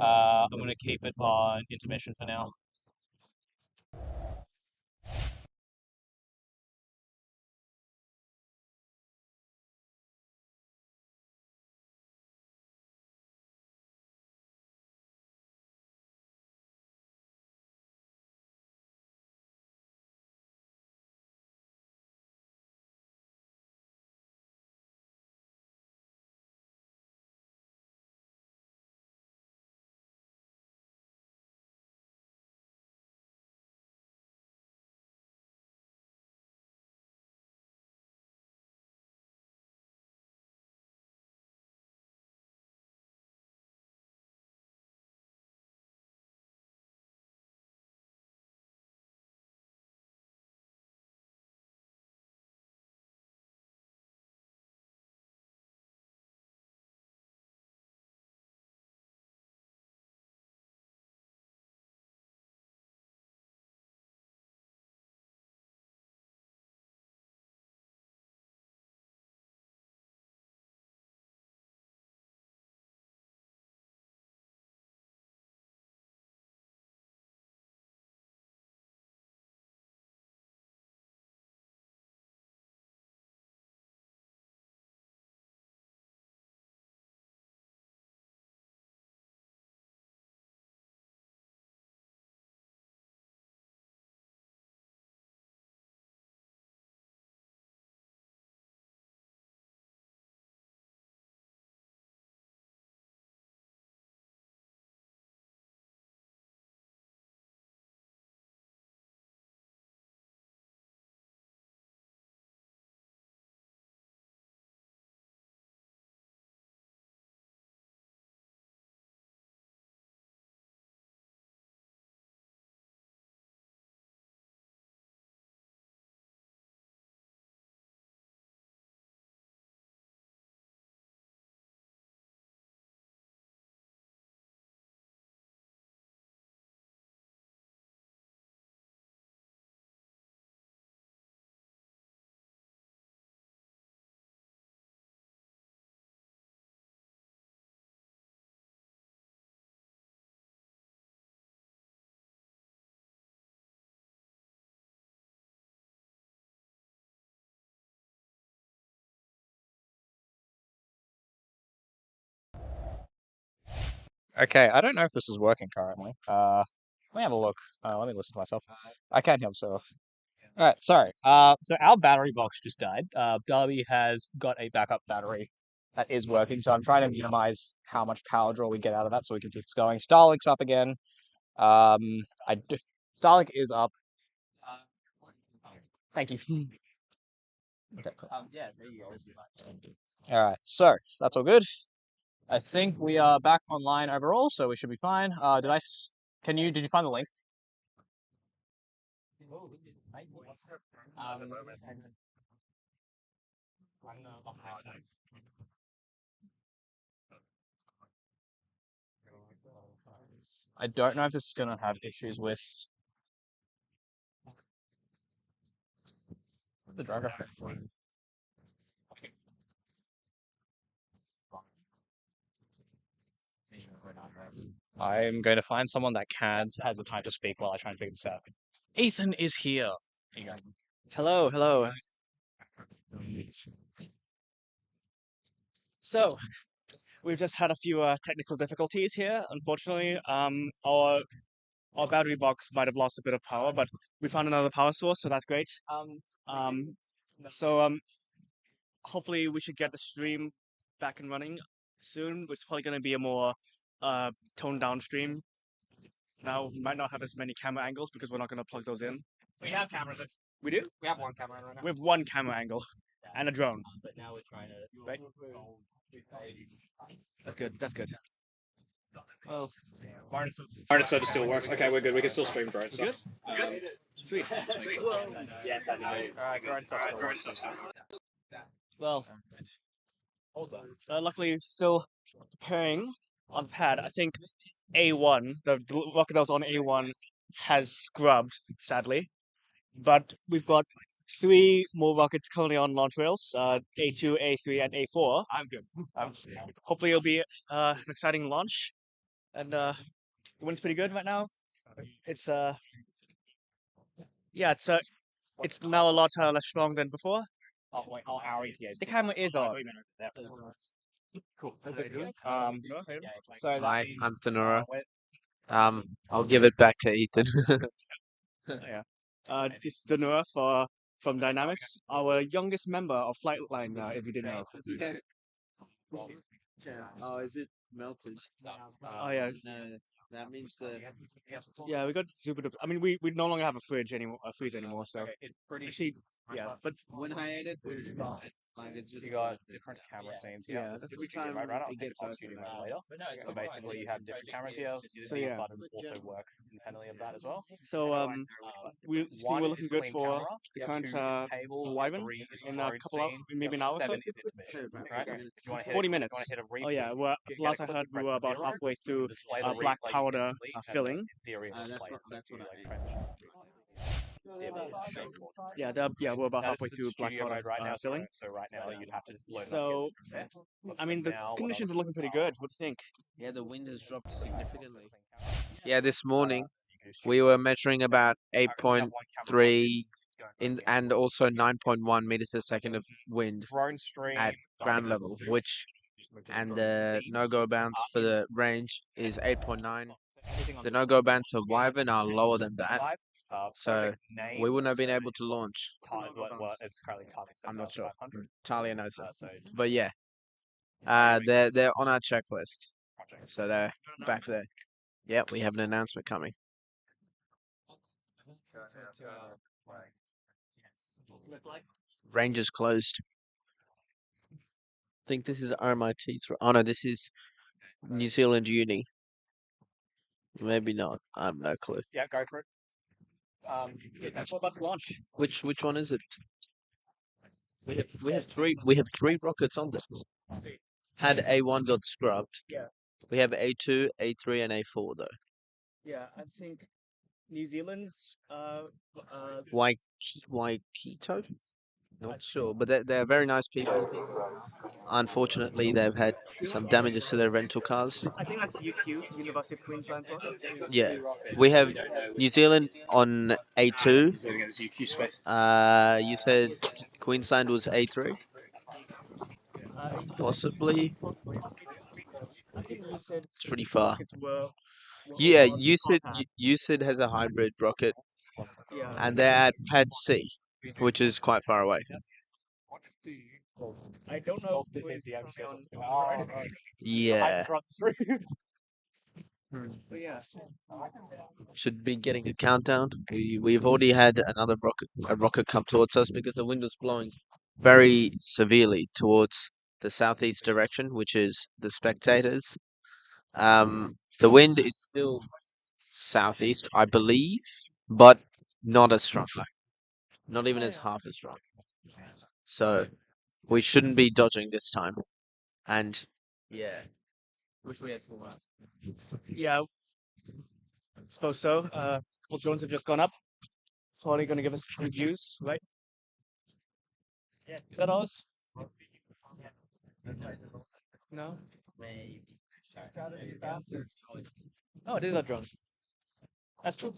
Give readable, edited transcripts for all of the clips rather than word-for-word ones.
I'm going to keep it on intermission for now. Okay, I don't know if this is working currently. Let me have a look. Let me listen to myself. I can't hear myself. All right, sorry. So our battery box just died. Darby has got a backup battery that is working, so I'm trying to minimize how much power draw we get out of that so we can keep this going. Starlink's up again. Um, I d Starlink is up. Thank you. Okay, cool. Yeah, there you go. All right, so that's all good. I think we are back online overall, so we should be fine. Did you find the link? I don't know if this is going to have issues with the driver. I'm going to find someone that has the time to speak while I try and figure this out. Ethan is here. Here you go. Hello, hello. So, we've just had a few technical difficulties here. Unfortunately, our battery box might have lost a bit of power, but we found another power source, so that's great. Um, so hopefully we should get the stream back and running soon. It's probably going to be a more toned down stream. Now, we might not have as many camera angles because we're not going to plug those in. We have cameras. We do? We have one camera right now. We have one camera angle and a drone. But now we're trying to. Right. That's good. That's good. Well, Wireless service still works. Okay, we're good. We can still stream drone stuff. good? Sweet. Yes, I do. Alright, drone stuff. Well, luckily, still preparing on pad. I think A1, the rocket that was on A1, has scrubbed, sadly. But we've got three more rockets currently on launch rails, A2, A3, and A4. I'm good. Hopefully it'll be an exciting launch. and the wind's pretty good right now. It's yeah, it's now a lot less strong than before. Oh wait, RMIT. The camera is on. Cool. So Hi, I'm Tenora. Wait, I'll give it back to Ethan. yeah, this is Danura from Dynamics, our youngest member of Flightline. If you didn't know. Oh, is it melted? Oh yeah, No, that means yeah, we got super. I mean, we no longer have a fridge anymore, so it's pretty. actually, yeah, but when I ate it, it was fine. Like it's just You got different camera scenes here. Yeah, This that's is every studio time mode right now. it It's gets off open. studio mode later. So basically, you have different cameras here. So The yeah. button also work independently of that as well. So we think One we're is looking good clean for camera. the Two current is table. Wyvern Three is in a drone couple of scene. maybe an hour or so. Seven is intermission. About Right? 40 minutes. You want to hit 40 You minutes. want to hit a Oh yeah, repeat. well, Get last a I click heard, and we press were about zero. halfway through Display the black replay powder instantly, and filling. In theory, it's That's played. what So that's if what you I ate. Yeah, we're about That halfway is through black studio powder mode right now. filling. So right now you'd have to load it up So here. I mean, the Now, what conditions else? are looking pretty good. What do you think? Yeah, the wind has dropped significantly. Yeah, this morning You we were measuring about have one camera 8.3 and also 9.1 meters a second of wind drone stream at ground level, which and the no-go bounds for the range is 8.9. The no-go bounds for Wyvern are lower than that, so we wouldn't have been able to launch. It's currently target set I'm not sure. 500. Talia knows that. So But yeah, they're on our checklist, so they're back there. Yeah, we have an announcement coming. Range is closed. I think this is RMIT. Oh no, this is New Zealand Uni. Maybe not. I have no clue. yeah, go for it. What about the launch? Which one is it? We have three rockets on this. Had A1 got scrubbed. Yeah. We have A2, A3, and A4 though. Yeah, I think New Zealand's Waikato? Not sure, but they're very nice people. Unfortunately, they've had some damages to their rental cars. I think that's UQ, University of Queensland. Yeah, we have New Zealand on A2. You said Queensland was A3, possibly. I think you said It's pretty far. rockets were Yeah, on USID has a hybrid rocket, yeah. and they're at Pad C, which is quite far away. I don't know This who is is the actual on Oh, Yeah, but yeah. should be getting a countdown. We've already had a rocket come towards us because the wind was blowing very severely towards the southeast direction, which is the spectators. The wind is still southeast, I believe, but not as strong. Not even as half as strong. So we shouldn't be dodging this time. And yeah, wish we had more. Yeah, suppose so. Couple drones have just gone up. Probably gonna give us reviews, right? Yeah. Is that ours? No? Oh, it is our drone. That's true.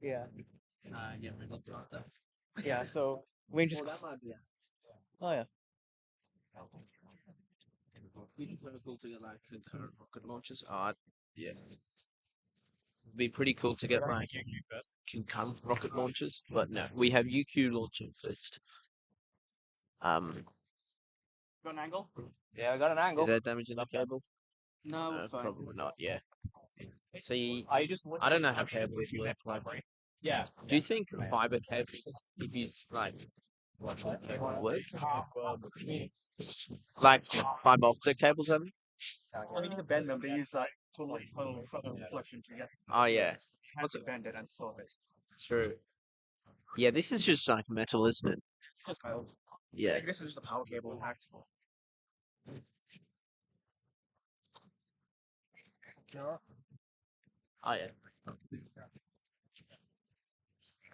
Yeah. Yeah, so we just oh yeah. It'd be cool to get like concurrent rocket launches. Yeah. It'd be pretty cool to get like concurrent rocket launches, but no, we have UQ launching first. Got an angle? yeah, I got an angle. Is that damaging the cable? No, No, fine. probably not. Yeah. See, I just I don't know how cables work. Like, yeah. do you think fiber cables, if you like, what work? Like fiber optic cables, I mean? I mean, you can bend them. They use total reflection to get. Oh yeah, What's it? Bend it and solve it. true. Yeah, this is just like metal, isn't it? Just metal. Yeah. Like, this is just a power cable impact. Oh yeah.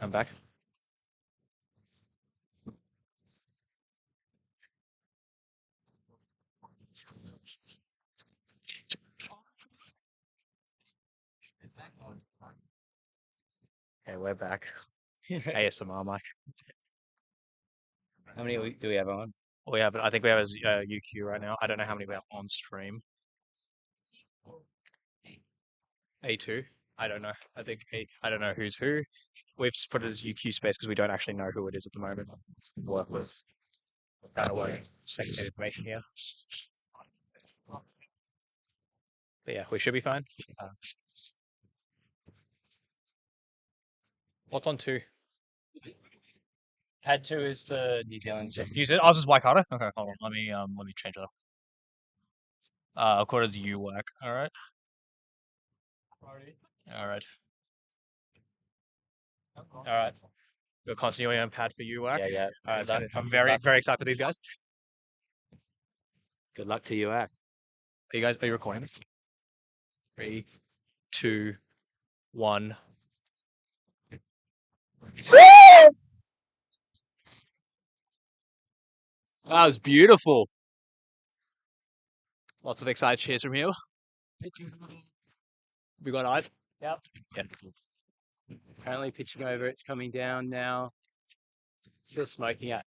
I'm back. Okay, we're back. ASMR, Mike. How many do we have on? We have, I think we have a UQ right now. I don't know how many we have on stream. A2. I don't know. I think I don't know who's who. We've just put it as UQ space because we don't actually know who it is at the moment. Work with kind of like secondary information here. But yeah, we should be fine. What's on 2? Pad 2 is the New Zealand check. Use it. Oh, this is Waikato. Okay, hold on. Let me change that. According to UWAC. All right. All right. All right. We're continuing on pad for UWAC. Yeah. All right. Good luck. I'm very excited for these guys. Good luck to UAC. Are you recording? 3, 2, 1. That was beautiful. Lots of excited cheers from here. We got eyes? Yep. Yeah. It's currently pitching over. It's coming down now. Still smoking out.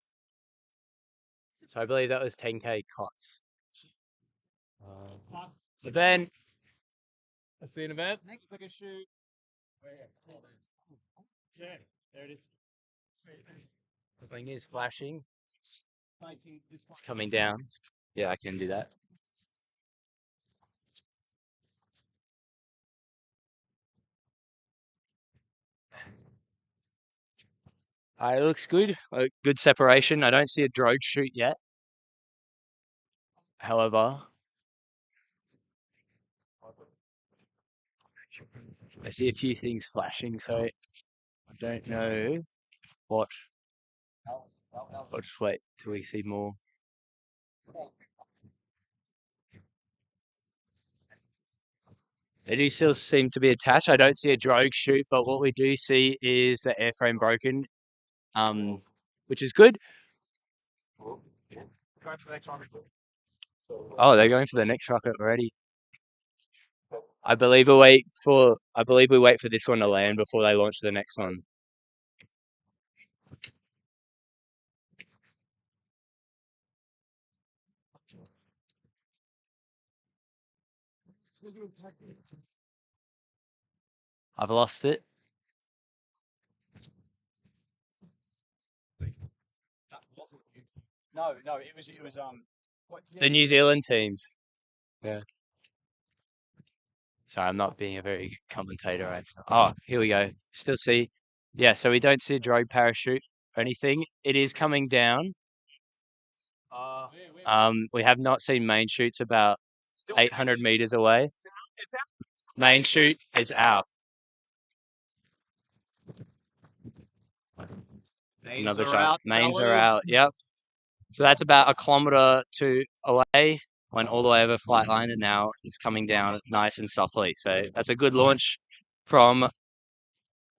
So I believe that was 10K cots. Event. I see an event. Next, like a shoot. Yeah, there it is. Something is flashing. It's coming down. Yeah, I can do that. It looks good. Good separation. I don't see a drogue shoot yet. However, I see a few things flashing, so I don't know what. I'll just wait till we see more. They do still seem to be attached. I don't see a drogue shoot, but what we do see is the airframe broken, which is good. Oh, they're going for the next rocket already. I believe we wait for this one to land before they launch the next one. I've lost it. No, it was The New Zealand teams. Yeah. Sorry, I'm not being a very good commentator right now. Oh, here we go. Still see. Yeah, so we don't see a drogue parachute or anything. It is coming down. We have not seen main shoots about 800 meters away. Main shoot is out. Another shot. Mains are out. Yep. So that's about 1 kilometer away. Went all the way over flight line, and now it's coming down nice and softly. So that's a good launch from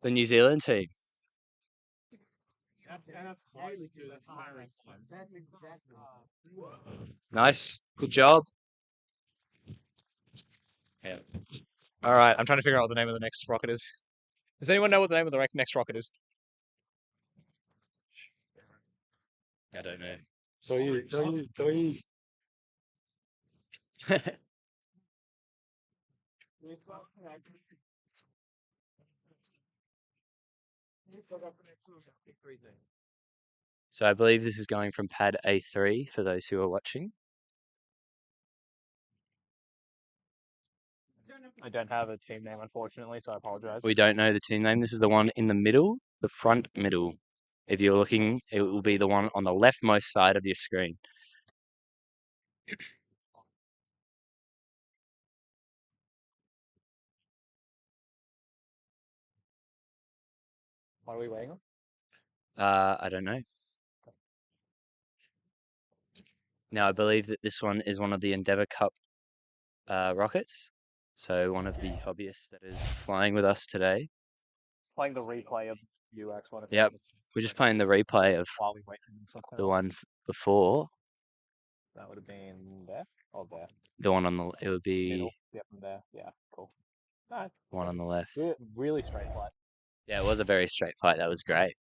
the New Zealand team. Nice. Good job. Yeah. All right. I'm trying to figure out what the name of the next rocket is. Does anyone know what the name of the next rocket is? I don't know. So I believe this is going from pad A3 for those who are watching. I don't have a team name, unfortunately, so I apologize. We don't know the team name. This is the one in the middle, the front middle. If you're looking, it will be the one on the leftmost side of your screen. What are we waiting on? I don't know. Now, I believe that this one is one of the Endeavour Cup rockets. So one of the hobbyists that is flying with us today. Playing the replay of UX one. Yep. We're just playing the replay of While we wait for the one before. That would have been there or there. The one on the, it would be Middle. Yep, there. Yeah, cool. All right. one on the left. Really straight flight. Yeah, it was a very straight fight. That was great.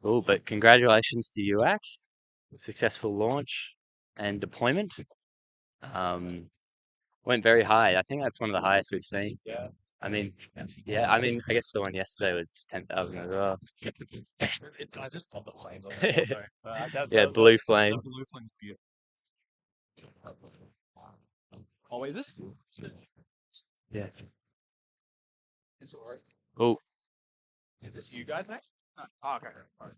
Cool, but congratulations to UAC. Successful launch and deployment. Went very high. I think that's one of the highest we've seen. Yeah. I mean, yeah, I mean, I guess the one yesterday was 10,000 as well. I just love the plane. Yeah, blue flame. That blue flame is beautiful. Oh, wait, is this? Yeah. It's alright. Oh, Is this you guys next? Oh, okay. Alright.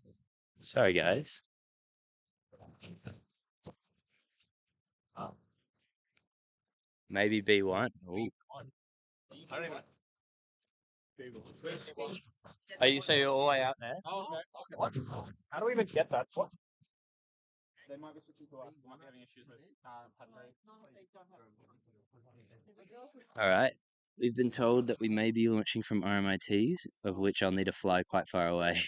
sorry, guys. Maybe B1. Ooh. I don't even. Are you say you're all the way out there? Oh, okay. What? How do we even get that? What? They might be switching to us. They might be having issues with All right. We've been told that we may be launching from RMITs, of which I'll need to fly quite far away.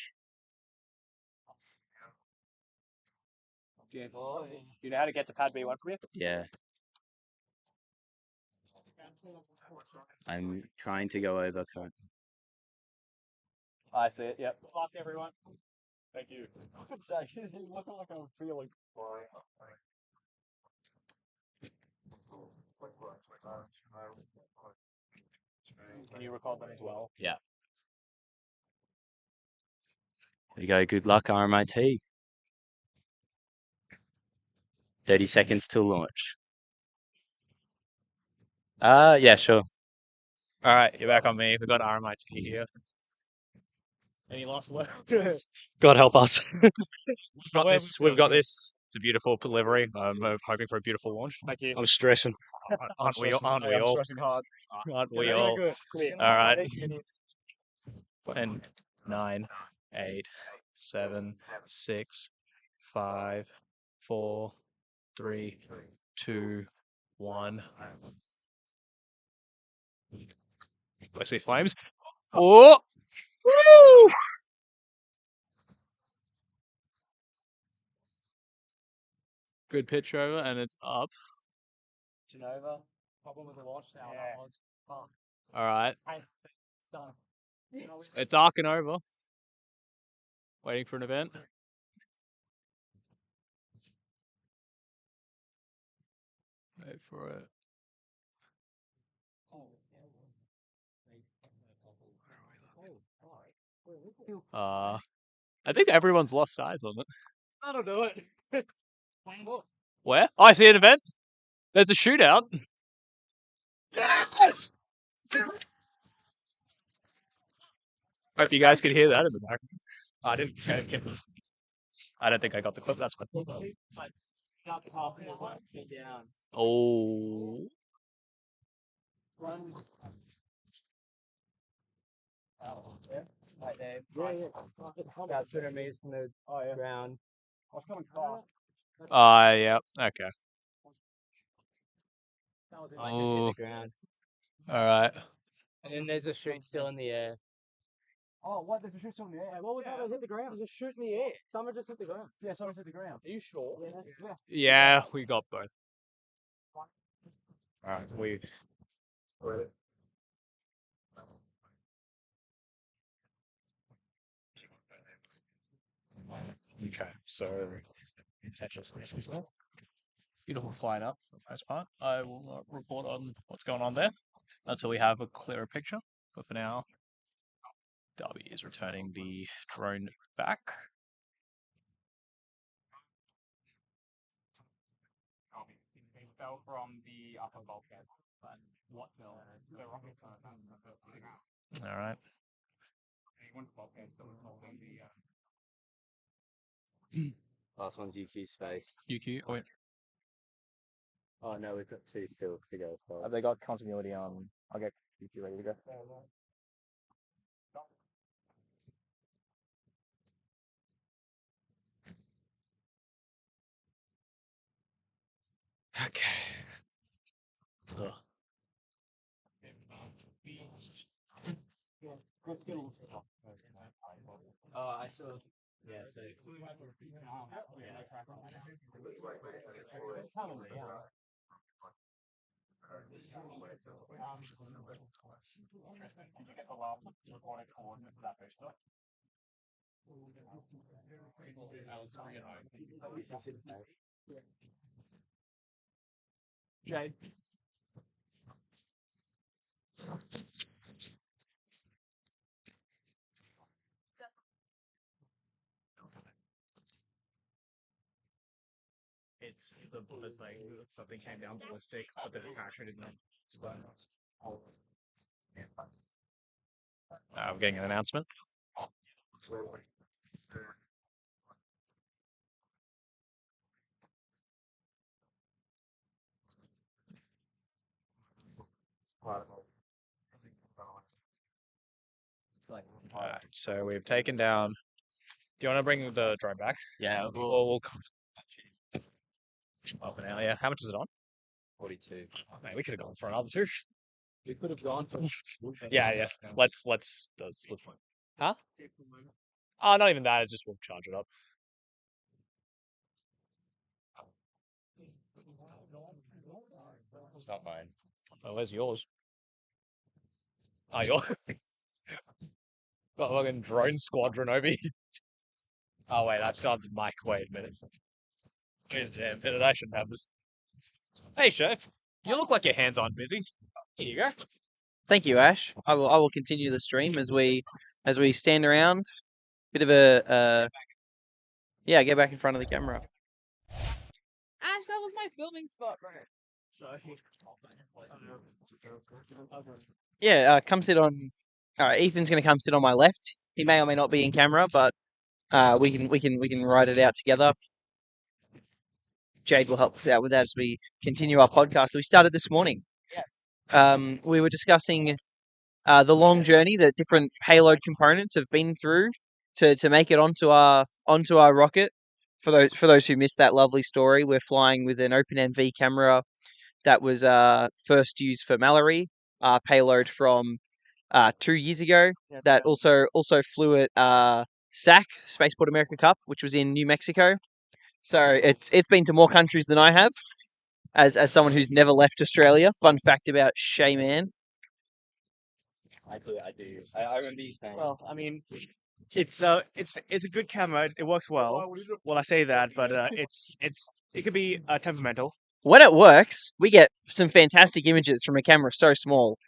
Do you know how to get to pad B1 from here? Yeah. I'm trying to go over current. I see it. Yep. Good luck, everyone. Thank you. You look like I'm feeling. Can you record them as well? Yeah. There you go. Good luck, RMIT. 30 seconds till launch. Yeah, sure. All right, you're back on me. We've got RMIT here. Any last words? God help us. We've got this. It's a beautiful delivery. I'm hoping for a beautiful launch. Thank you. I'm stressing. Aren't we all? Aren't we I'm all? stressing hard. Aren't we all? All right. And 9, 8, 7, 6, 5, 4, 3, 2, 1. I see flames. Oh! Woo! Good pitch over, and it's up. Genova. Problem with the launch now. That was. All right. It's done. It's arcing over. Waiting for an event. Wait for it. I think everyone's lost eyes on it. That'll do it. Where? Oh, I see an event. There's a shootout. Yes! Hope you guys could hear that in the background. I didn't. I don't think I got the clip. That's fine. Oh. Right there. About 200 meters from the ground. I was coming fast. Yeah. Okay. I just hit the ground. All right. And then there's a chute still in the air. Oh, what? There's a chute still in the air? What was that? It hit the ground. There's a chute in the air. Someone just hit the ground. Yeah, someone hit the ground. Are you sure? Yeah. Yeah, we got both. All right. We. Okay. So. Beautiful flying up for the most part. I will not report on what's going on there until we have a clearer picture. But for now, Darby is returning the drone back. It fell from the upper bulkhead, but what fell? The rocket fell. All right. Last one's UQ space. UQ. Oh, wait. Oh no, we've got two still to go. So. Have they got continuity on? I'll get UQ ready to go. Okay. Ugh. I saw. Jade. It's the bullet thing. Something came down ballistic, but there's a parachute in there. I'm getting an announcement. Alright, so we've taken down. Do you want to bring the drone back? Yeah, We'll up an hour. Yeah. How much is it on? 42. Oh, man, we could have gone for another two. We could have gone for. Yeah. Yes. Let's. Huh? Oh, not even that. It's just we'll charge it up. It's not mine. Oh, where's yours? Oh, yours. Got a fucking drone squadron over here. Oh wait, I've got the mic. Wait a minute. Damn, I shouldn't have this. Hey, chef. You look like your hands aren't busy. Here you go. Thank you, Ash. I will continue the stream as we stand around. Bit of a yeah, get back in front of the camera. Ash, that was my filming spot, bro. Yeah, come sit on. All right, Ethan's going to come sit on my left. He may or may not be in camera, but we can write it out together. Jade will help us out with that as we continue our podcast that we started this morning. We were discussing the long journey that different payload components have been through to make it onto our rocket. For those who missed that lovely story, we're flying with an OpenMV camera that was first used for Mallory, payload from 2 years ago. That also flew at SAC, Spaceport America Cup, which was in New Mexico. So it's been to more countries than I have, as someone who's never left Australia. Fun fact about Shayman. I do. I remember you saying. Well, I mean, it's a good camera. It works well. Well, I say that, but it could be temperamental. When it works, we get some fantastic images from a camera so small.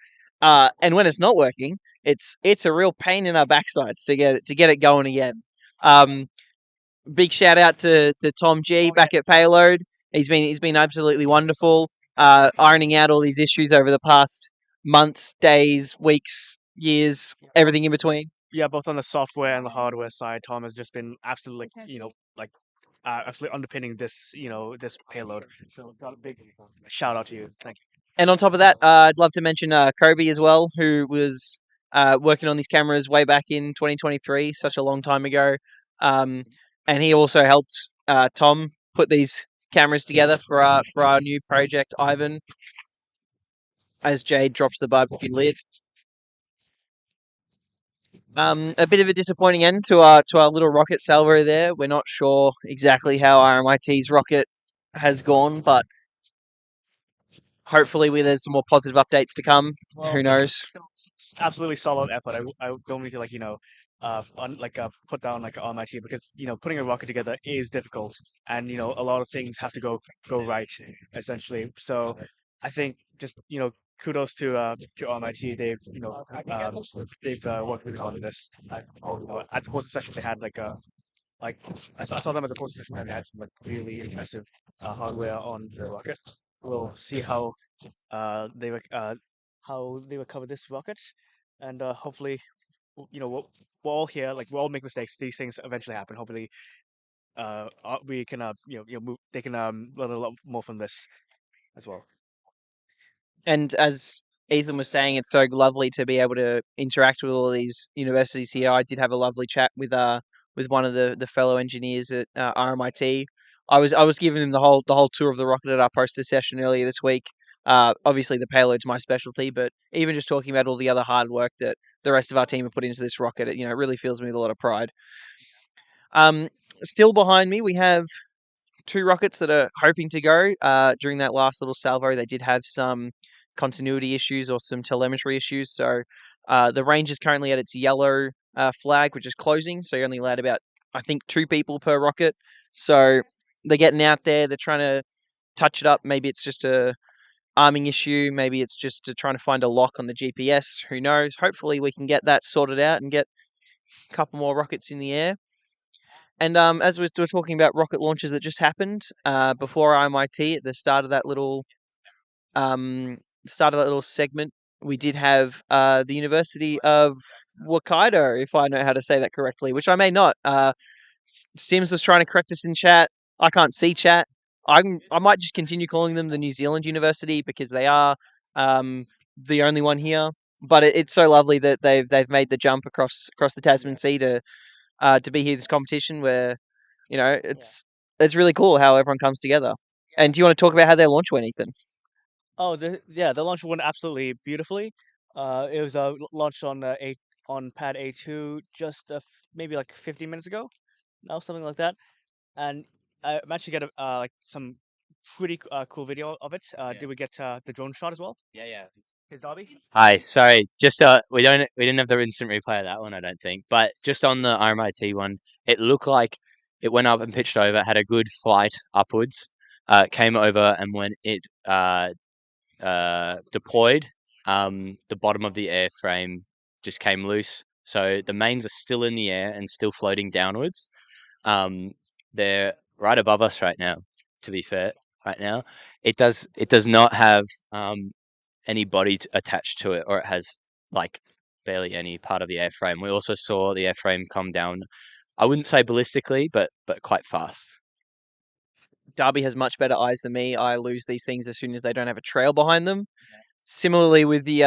And when it's not working, it's a real pain in our backsides to get it going again. Big shout out to Tom G back at Payload. He's been absolutely wonderful, ironing out all these issues over the past months, days, weeks, years, everything in between. Yeah, both on the software and the hardware side, Tom has just been absolutely, absolutely underpinning this, this payload. So, got a big shout out to you. Thank you. And on top of that, I'd love to mention Kobe as well, who was working on these cameras way back in 2023, such a long time ago. And he also helped Tom put these cameras together for our new project, Ivan, as Jade drops the barbecue lid. A bit of a disappointing end to our little rocket salvo there. We're not sure exactly how RMIT's rocket has gone, but hopefully there's some more positive updates to come. Well, Who knows? Absolutely solid effort. I don't need to put down like RMIT because putting a rocket together is difficult, and a lot of things have to go right essentially. So I think just kudos to RMIT. They've worked really hard on this. At the poster session they had I saw them at the poster session and they had some really impressive hardware on the rocket. We'll see how they recover this rocket, and hopefully, we're all here. Like we all make mistakes. These things eventually happen. Hopefully, we can move. They can learn a lot more from this as well. And as Ethan was saying, it's so lovely to be able to interact with all these universities here. I did have a lovely chat with one of the fellow engineers at RMIT. I was giving them the whole tour of the rocket at our poster session earlier this week. Obviously, the payload's my specialty, but even just talking about all the other hard work that the rest of our team have put into this rocket, it really fills me with a lot of pride. Still behind me, we have 2 rockets that are hoping to go. During that last little salvo, they did have some continuity issues or some telemetry issues. So the range is currently at its yellow flag, which is closing. So you're only allowed about, I think, 2 people per rocket. So they're getting out there. They're trying to touch it up. Maybe it's just a arming issue. Maybe it's just trying to find a lock on the GPS. Who knows? Hopefully we can get that sorted out and get a couple more rockets in the air. And as we're talking about rocket launches that just happened before RMIT at the start of that little segment, we did have the University of Hokkaido, if I know how to say that correctly, which I may not. Sims was trying to correct us in chat. I can't see chat. I might just continue calling them the New Zealand University because they are the only one here. But it's so lovely that they've made the jump across the Tasman Sea to be here this competition where, it's really cool how everyone comes together. And do you want to talk about how their launch went, Ethan? Oh, the launch went absolutely beautifully. It was launched on pad A2 just maybe like 15 minutes ago, now something like that. And I managed to get like some pretty cool video of it. Did we get the drone shot as well? Yeah. His Darby? Hi, sorry. Just we didn't have the instant replay of that one, I don't think. But just on the RMIT one, it looked like it went up and pitched over, had a good flight upwards, came over, and when it deployed, the bottom of the airframe just came loose. So the mains are still in the air and still floating downwards. They're right above us right now, to be fair. Right now, it does not have any body attached to it, or it has like barely any part of the airframe. We also saw the airframe come down, I wouldn't say ballistically, but quite fast. Darby has much better eyes than me. I lose these things as soon as they don't have a trail behind them. Similarly with the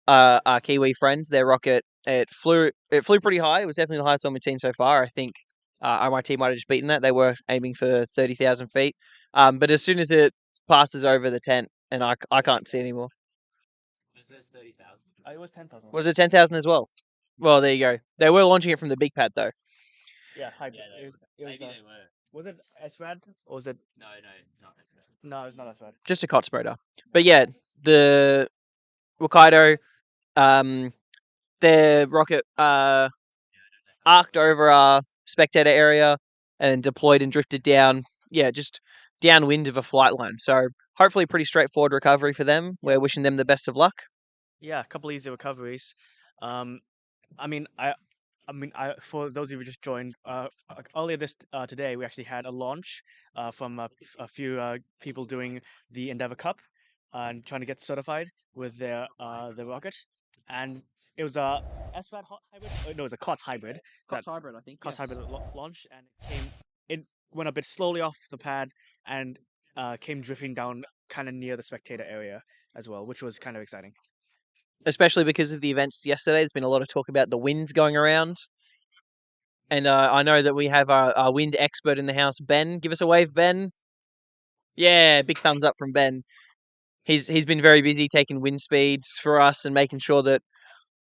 our Kiwi friends, their rocket, it flew pretty high. It was definitely the highest one we've seen so far. I think RMIT might have just beaten that. They were aiming for 30,000 feet. But as soon as it passes over the tent, and I can't see anymore. It was 10,000. Was it 10,000 as well? Well, there you go. They were launching it from the big pad though. Yeah, hybrid. Maybe they were. Was it SRAD or was it? No, not No, it's not SRAD. Just a cot spreader. But yeah, the Hokkaido, their rocket arced over our spectator area and deployed and drifted down. Yeah, just downwind of a flight line. So hopefully pretty straightforward recovery for them. We're wishing them the best of luck. Yeah, a couple easy recoveries. For those of you who just joined, earlier today we actually had a launch from a few people doing the Endeavour Cup and trying to get certified with the rocket, and it was a SRAD hybrid. No, it was a COTS hybrid. COTS hybrid, I think. COTS hybrid launch, and it went a bit slowly off the pad and came drifting down kind of near the spectator area as well, which was kind of exciting. Especially because of the events yesterday. There's been a lot of talk about the winds going around. And I know that we have our wind expert in the house, Ben. Give us a wave, Ben. Yeah, big thumbs up from Ben. He's been very busy taking wind speeds for us and making sure that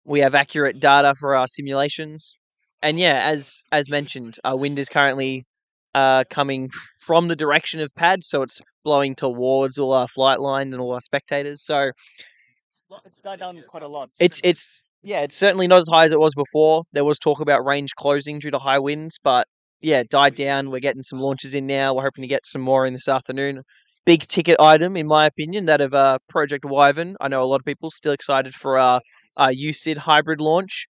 we have accurate data for our simulations. And yeah, as mentioned, our wind is currently coming from the direction of pad, so it's blowing towards all our flight lines and all our spectators. So it's died down quite a lot. It's certainly not as high as it was before. There was talk about range closing due to high winds, but yeah, it died down. We're getting some launches in now. We're hoping to get some more in this afternoon. Big ticket item, in my opinion, that of Project Wyvern. I know a lot of people still excited for our UCID hybrid launch.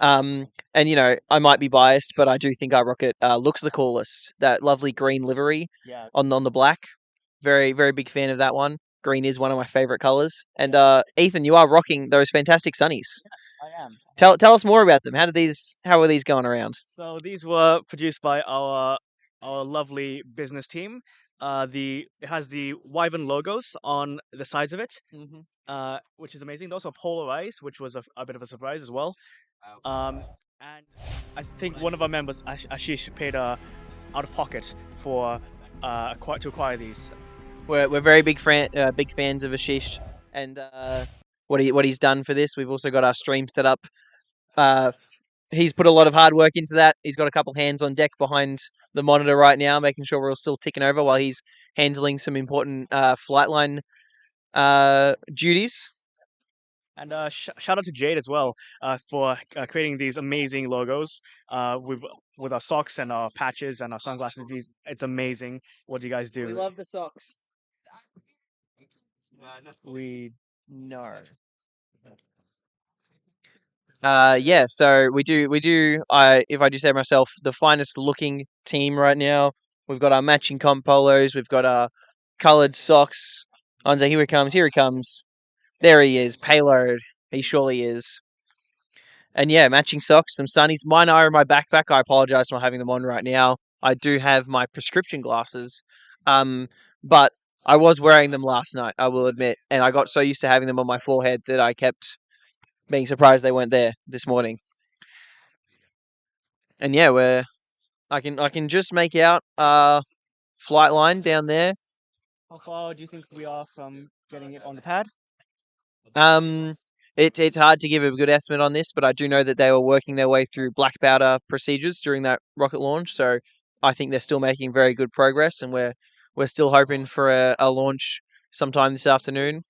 And I might be biased, but I do think our rocket looks the coolest. That lovely green livery on the black. Very, very big fan of that one. Green is one of my favorite colors. And Ethan, you are rocking those fantastic sunnies. Yes, I am. Tell us more about them. How are these going around? So these were produced by our lovely business team. It has the Wyvern logos on the sides of it, which is amazing. They also polarized, which was a bit of a surprise as well. And I think one of our members, Ashish, paid out of pocket for to acquire these. We're very big fans of Ashish and what he's done for this. We've also got our stream set up he's put a lot of hard work into that. He's got a couple hands on deck behind the monitor right now, making sure we're all still ticking over while he's handling some important flight line duties. And shout out to Jade as well for creating these amazing logos with our socks and our patches and our sunglasses. It's amazing what you guys do. We love the socks. We No. Yeah, so we do if I do say myself, the finest looking team right now. We've got our matching comp polos, we've got our coloured socks. Anze, here he comes. There he is, Payload. He surely is. And yeah, matching socks, some sunnies. Mine are in my backpack. I apologize for not having them on right now. I do have my prescription glasses. But I was wearing them last night, I will admit, and I got so used to having them on my forehead that I kept being surprised they weren't there this morning. And yeah, I can just make out flight line down there. How far do you think we are from getting it on the pad? It's hard to give a good estimate on this, but I do know that they were working their way through black powder procedures during that rocket launch. So I think they're still making very good progress, and we're still hoping for a launch sometime this afternoon.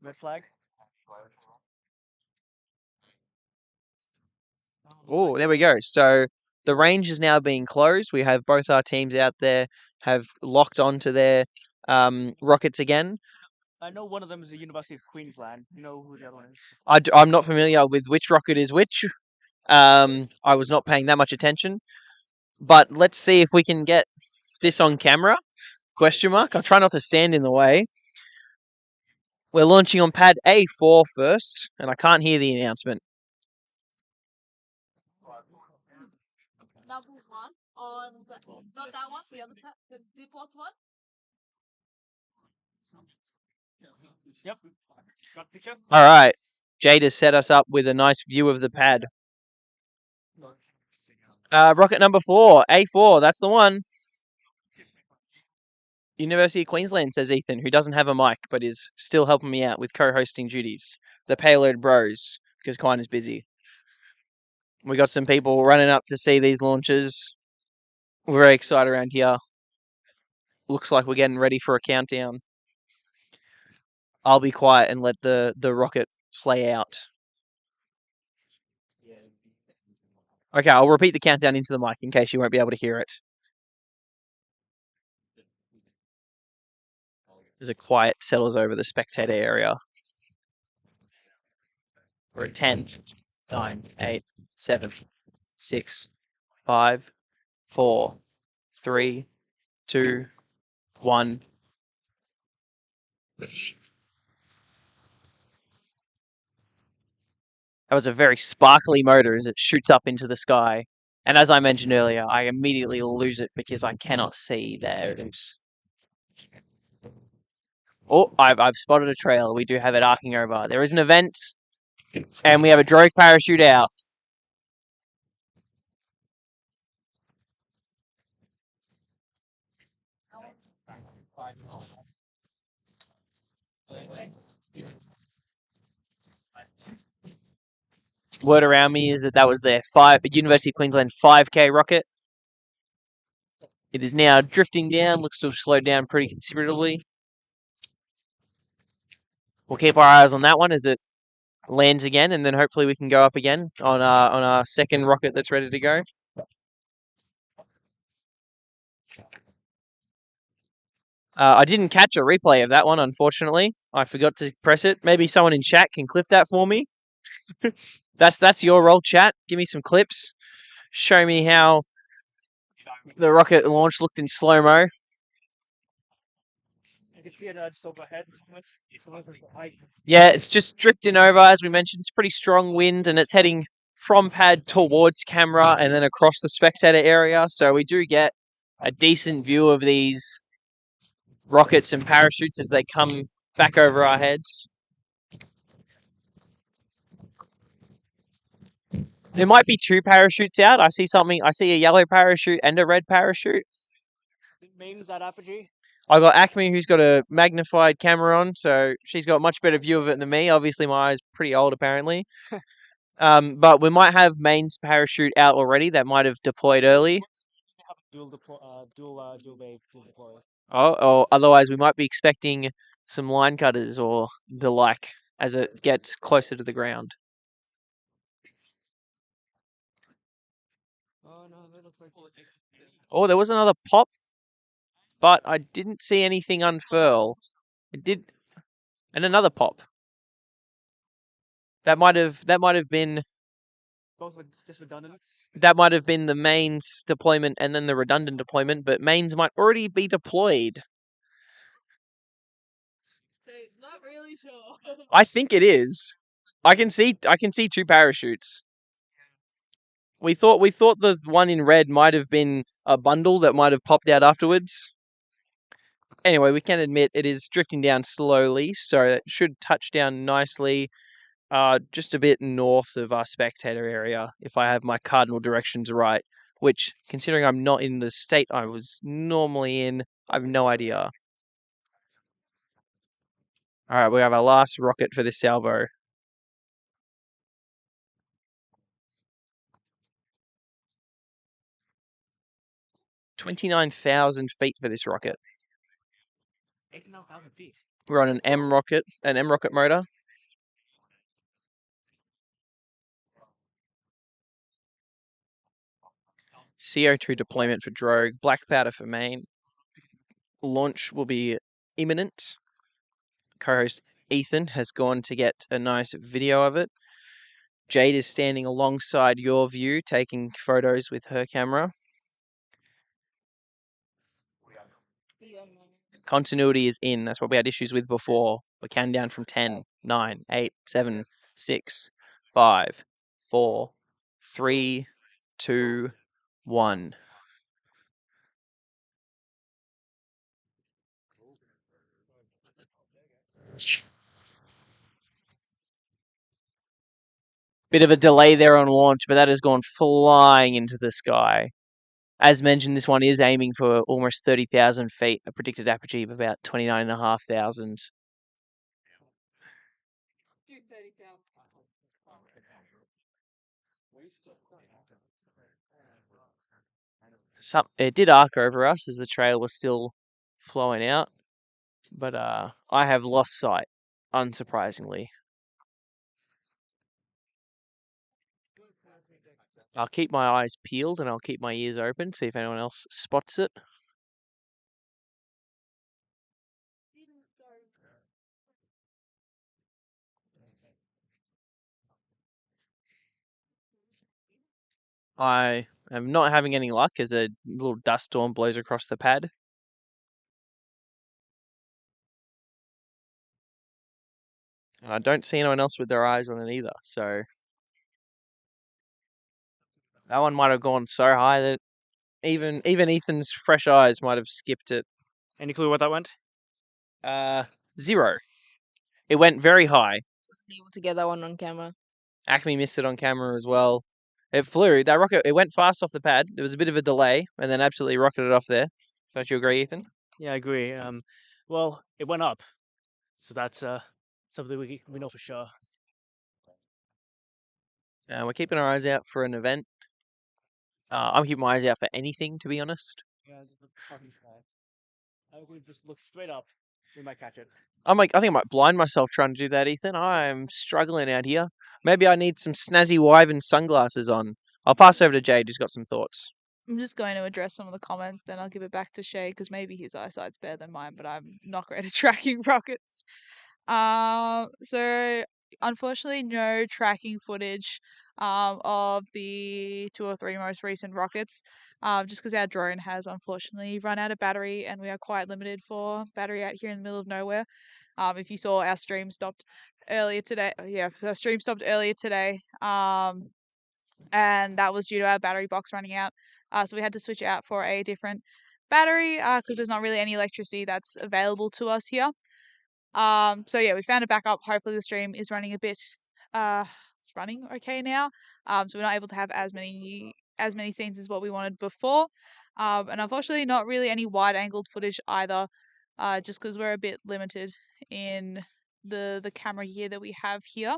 Red flag. Oh, there we go. So the range is now being closed. We have both our teams out there have locked onto their rockets again. I know one of them is the University of Queensland. You know who the other one is? I'm not familiar with which rocket is which. I was not paying that much attention. But let's see if we can get this on camera. Question mark. I'll try not to stand in the way. We're launching on pad A4 first, and I can't hear the announcement. Number one on not that one, the other the default one. Yep. Got picture? All right. Jade has set us up with a nice view of the pad. Rocket number 4, A4, that's the one. University of Queensland, says Ethan, who doesn't have a mic but is still helping me out with co-hosting duties. The Payload Bros, because Quine is busy. We got some people running up to see these launches. We're very excited around here. Looks like we're getting ready for a countdown. I'll be quiet and let the rocket play out. Okay, I'll repeat the countdown into the mic in case you won't be able to hear it. As a quiet settles over the spectator area. We're at 10, 9, 8, 7, 6, 5, 4, 3, 2, 1. That was a very sparkly motor as it shoots up into the sky. And as I mentioned earlier, I immediately lose it because I cannot see. There it is. Oh, I've spotted a trail. We do have it arcing over. There is an event, and we have a drogue parachute out. Word around me is that was their University of Queensland 5K rocket. It is now drifting down. Looks to have slowed down pretty considerably. We'll keep our eyes on that one as it lands again, and then hopefully we can go up again on our second rocket that's ready to go. I didn't catch a replay of that one, unfortunately. I forgot to press it. Maybe someone in chat can clip that for me. That's your role, chat. Give me some clips. Show me how the rocket launch looked in slow-mo. You can see it just overhead. Yeah, it's just drifting over, as we mentioned. It's pretty strong wind, and it's heading from pad towards camera and then across the spectator area. So we do get a decent view of these rockets and parachutes as they come back over our heads. There might be 2 parachutes out. I see a yellow parachute and a red parachute. Name's at Apogee. I got Acme, who's got a magnified camera on, so she's got a much better view of it than me. Obviously, my eye's pretty old, apparently. But we might have mains parachute out already. That might have deployed early. Dual bay deploy. Or otherwise we might be expecting some line cutters or the like as it gets closer to the ground. Oh no, that looks like. Oh, there was another pop, but I didn't see anything unfurl. It did, and another pop. That might have been Both were just redundant. the mains deployment and then the redundant deployment, but mains might already be deployed. It's not really sure. I think it is. I can see two parachutes. We thought the one in red might have been a bundle that might have popped out afterwards. Anyway, we can admit it is drifting down slowly, so it should touch down nicely just a bit north of our spectator area, if I have my cardinal directions right, which, considering I'm not in the state I was normally in, I have no idea. Alright, we have our last rocket for this salvo. $29,000 feet for this rocket. 89,000 feet. We're on an M rocket motor. CO2 deployment for drogue, black powder for main. Launch will be imminent. Co-host Ethan has gone to get a nice video of it. Jade is standing alongside your view, taking photos with her camera. Continuity is in. That's what we had issues with before. We're counting down from 10, 9, 8, 7, 6, 5, 4, 3, 2, 1. Bit of a delay there on launch, but that has gone flying into the sky. As mentioned, this one is aiming for almost 30,000 feet, a predicted apogee of about 29,500. It did arc over us as the trail was still flowing out, but I have lost sight, unsurprisingly. I'll keep my eyes peeled and I'll keep my ears open, see if anyone else spots it. I am not having any luck as a little dust storm blows across the pad. And I don't see anyone else with their eyes on it either, so that one might have gone so high that even Ethan's fresh eyes might have skipped it. Any clue what that went? 0. It went very high. Wasn't able to get that one on camera. Acme missed it on camera as well. It flew. That rocket, it went fast off the pad. There was a bit of a delay and then absolutely rocketed off there. Don't you agree, Ethan? Yeah, I agree. Well, it went up, so that's something we know for sure. We're keeping our eyes out for an event. I'm keeping my eyes out for anything, to be honest. Yeah, the fucking sky. I would just look straight up. We might catch it. I think I might blind myself trying to do that, Ethan. I'm struggling out here. Maybe I need some snazzy Wyvern sunglasses on. I'll pass over to Jade, who's got some thoughts. I'm just going to address some of the comments, then I'll give it back to Shay because maybe his eyesight's better than mine, but I'm not great at tracking rockets. So unfortunately, no tracking footage of the 2 or 3 most recent rockets, just because our drone has unfortunately run out of battery and we are quite limited for battery out here in the middle of nowhere. If you saw, our stream stopped earlier today. Yeah, our stream stopped earlier today. And that was due to our battery box running out. So we had to switch out for a different battery because there's not really any electricity that's available to us here. So yeah, we found a backup. Hopefully the stream is running a bit, it's running okay now. So we're not able to have as many scenes as what we wanted before. And unfortunately not really any wide angled footage either, just because we're a bit limited in the camera gear that we have here.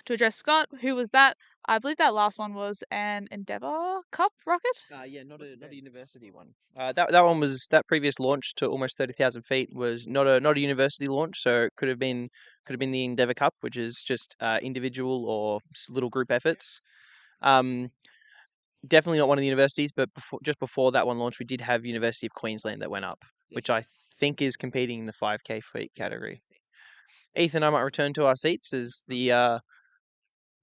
to address Scott. Who was that? I believe that last one was an Endeavour Cup rocket. Yeah, not a university one. That one was that previous launch to almost 30,000 feet was not a university launch, so it could have been the Endeavour Cup, which is just individual or little group efforts. Definitely not one of the universities, but just before that one launch, we did have University of Queensland that went up, which I think is competing in the 5K feet category. Ethan, I might return to our seats as the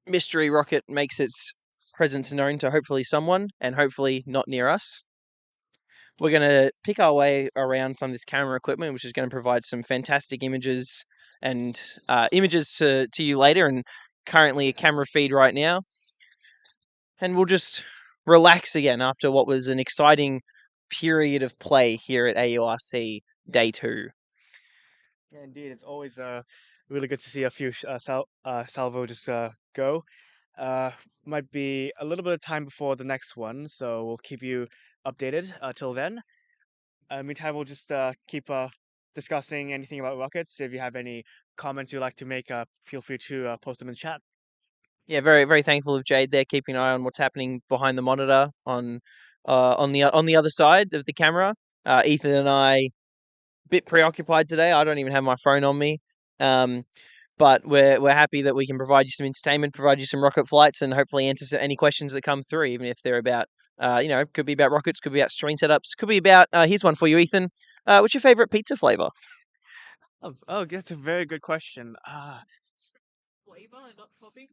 mystery rocket makes its presence known to hopefully someone, and hopefully not near us. We're going to pick our way around some of this camera equipment, which is going to provide some fantastic images and images to you later, and currently a camera feed right now. And we'll just relax again after what was an exciting period of play here at AURC Day 2. Yeah, indeed. It's always really good to see a few salvo just go. Might be a little bit of time before the next one, so we'll keep you updated till then. Meantime, we'll just keep discussing anything about rockets. If you have any comments you'd like to make, feel free to post them in chat. Yeah, very very thankful of Jade there, keeping an eye on what's happening behind the monitor on the other side of the camera. Ethan and I, bit preoccupied today. I don't even have my phone on me. But we're happy that we can provide you some entertainment, provide you some rocket flights, and hopefully answer any questions that come through, even if they're about, could be about rockets, could be about screen setups, could be about. Here's one for you, Ethan. What's your favorite pizza flavor? Oh, that's a very good question. Flavor, not topping.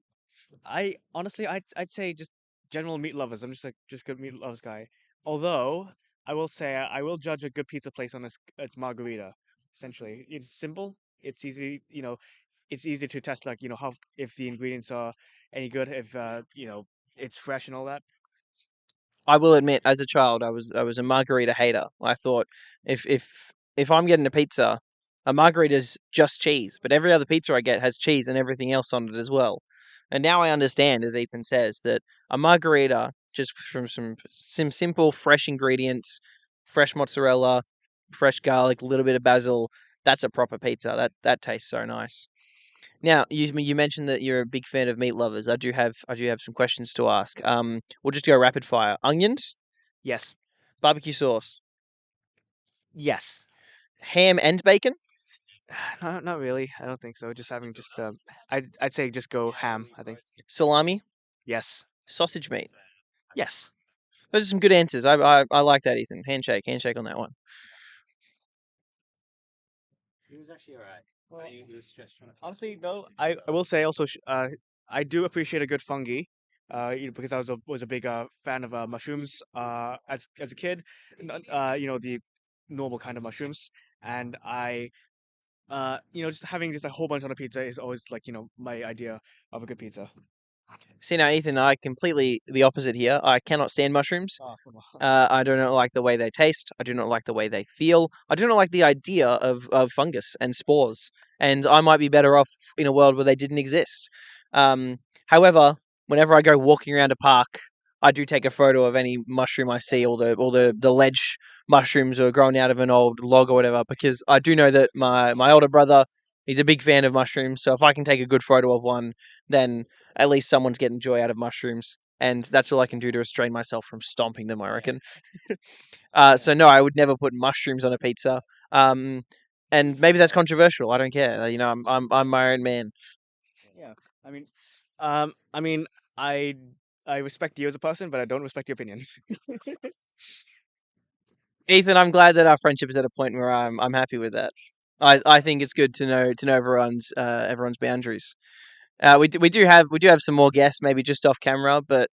I honestly, I'd say just general meat lovers. I'm just good meat lovers guy. Although I will say I will judge a good pizza place on its margarita. Essentially, it's simple. It's easy. It's easy to test. Like how if the ingredients are any good. If it's fresh and all that. I will admit, as a child, I was a margarita hater. I thought if I'm getting a pizza, a margarita's just cheese, but every other pizza I get has cheese and everything else on it as well. And now I understand, as Ethan says, that a margarita just from some simple fresh ingredients, fresh mozzarella, fresh garlic, a little bit of basil, that's a proper pizza. That tastes so nice. Now, you mentioned that you're a big fan of meat lovers. I do have some questions to ask. We'll just go rapid fire. Onions, Yes. barbecue sauce, Yes. ham and bacon, No, not really. I don't think so. Just having just I'd say just go ham. I think. salami, Yes. sausage meat. Yes. Those are some good answers. I like that, Ethan. Handshake on that one. He was actually alright. He was just trying to. Honestly, though, I will say also I do appreciate a good fungi. Because I was a big fan of mushrooms as a kid. The normal kind of mushrooms, and just having just a whole bunch on a pizza is always like my idea of a good pizza. See now, Ethan, I completely the opposite here. I cannot stand mushrooms. Oh, come on. I do not like the way they taste. I do not like the way they feel. I do not like the idea of fungus and spores. And I might be better off in a world where they didn't exist. However, whenever I go walking around a park, I do take a photo of any mushroom I see, all the ledge mushrooms or growing out of an old log or whatever, because I do know that my older brother, he's a big fan of mushrooms. So if I can take a good photo of one, then at least someone's getting joy out of mushrooms. And that's all I can do to restrain myself from stomping them, I reckon. So no, I would never put mushrooms on a pizza. And maybe that's controversial. I don't care. I'm my own man. Yeah. I mean, I respect you as a person, but I don't respect your opinion. Ethan, I'm glad that our friendship is at a point where I'm happy with that. I think it's good to know everyone's boundaries. We do have some more guests, maybe just off camera. But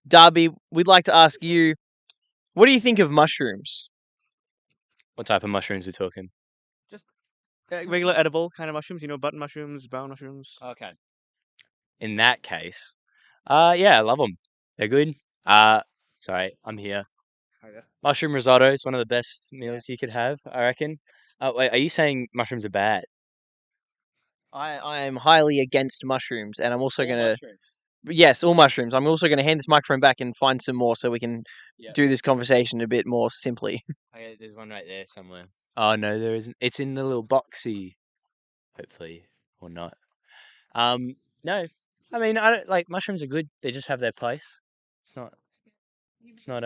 Darby, we'd like to ask you, what do you think of mushrooms? What type of mushrooms we're talking? Just regular edible kind of mushrooms, button mushrooms, brown mushrooms. Okay. In that case, yeah, I love them. They're good. Sorry, I'm here. Mushroom risotto is one of the best meals you could have, I reckon. Wait, are you saying mushrooms are bad? I am highly against mushrooms, and I'm also All gonna mushrooms. yes, all mushrooms. I'm also gonna hand this microphone back and find some more so we can Yep. do this conversation a bit more simply. Okay, there's one right there somewhere. Oh no, there isn't. It's in the little boxy. Hopefully, or not. No, I mean, I don't like mushrooms are good. They just have their place. It's not.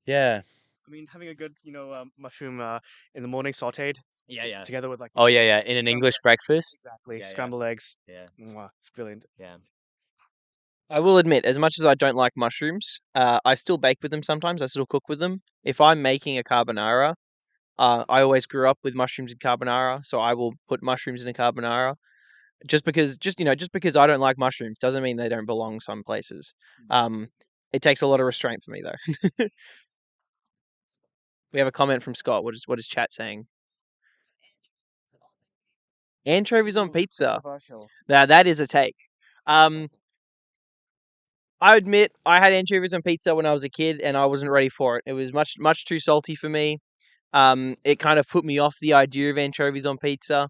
Yeah. I mean, having a good, mushroom in the morning sautéed, just together with like Oh yeah. In an scrambled English eggs. breakfast. Exactly, Yeah. scrambled eggs. Yeah. Mwah, it's brilliant. Yeah. I will admit, as much as I don't like mushrooms, I still bake with them sometimes. I still cook with them. If I'm making a carbonara, I always grew up with mushrooms in carbonara, so I will put mushrooms in a carbonara. Just because I don't like mushrooms doesn't mean they don't belong some places. It takes a lot of restraint for me though. We have a comment from Scott. What is chat saying? Anchovies on Ooh, pizza. controversial. Now that is a take. Um, I admit I had anchovies on pizza when I was a kid, and I wasn't ready for it. It was much too salty for me. It kind of put me off the idea of anchovies on pizza,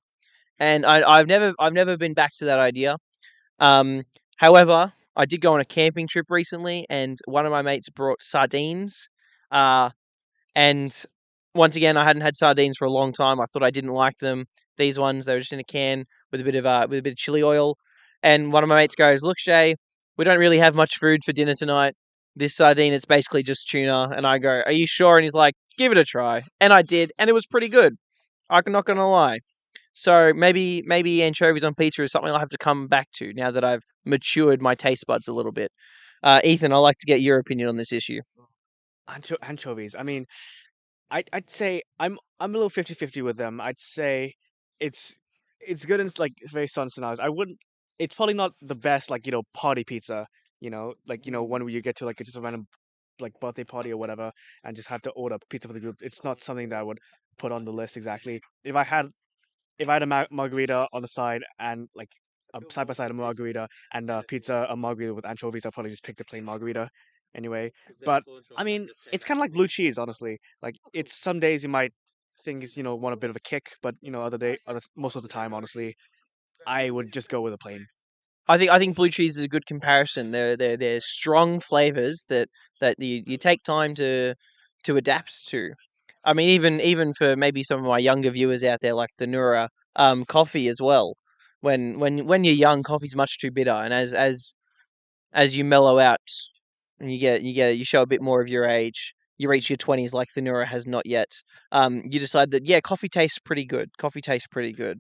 and I've never been back to that idea. However, I did go on a camping trip recently, and one of my mates brought sardines. And once again, I hadn't had sardines for a long time. I thought I didn't like them. These ones, they were just in a can with a bit of chili oil. And one of my mates goes, "Look, Shay, we don't really have much food for dinner tonight. This sardine, it's basically just tuna." And I go, "Are you sure?" And he's like, "Give it a try." And I did, and it was pretty good. I'm not gonna lie. So maybe anchovies on pizza is something I'll have to come back to now that I've matured my taste buds a little bit. Ethan, I'd like to get your opinion on this issue. Anchovies. I mean, I'd say I'm a little 50-50 with them. I'd say it's it's good in like very certain scenarios. I wouldn't. It's probably not the best like party pizza. One where you get to like just a random like birthday party or whatever and just have to order pizza for the group. It's not something that I would put on the list exactly. If I had a margarita on the side and like a side by side a margarita and a pizza a margarita with anchovies, I'd probably just pick the plain margarita anyway. But I mean, it's kind of like blue cheese, honestly. Like it's some days you might think is want a bit of a kick, but most of the time, honestly, I would just go with a plain. I think blue cheese is a good comparison. They're strong flavors that you take time to adapt to. I mean, even for maybe some of my younger viewers out there, like the Nura, coffee as well. When you're young, coffee's much too bitter, and as you mellow out, and you show a bit more of your age. You reach your 20s, like the Nura has not yet. You decide that yeah, coffee tastes pretty good. Coffee tastes pretty good.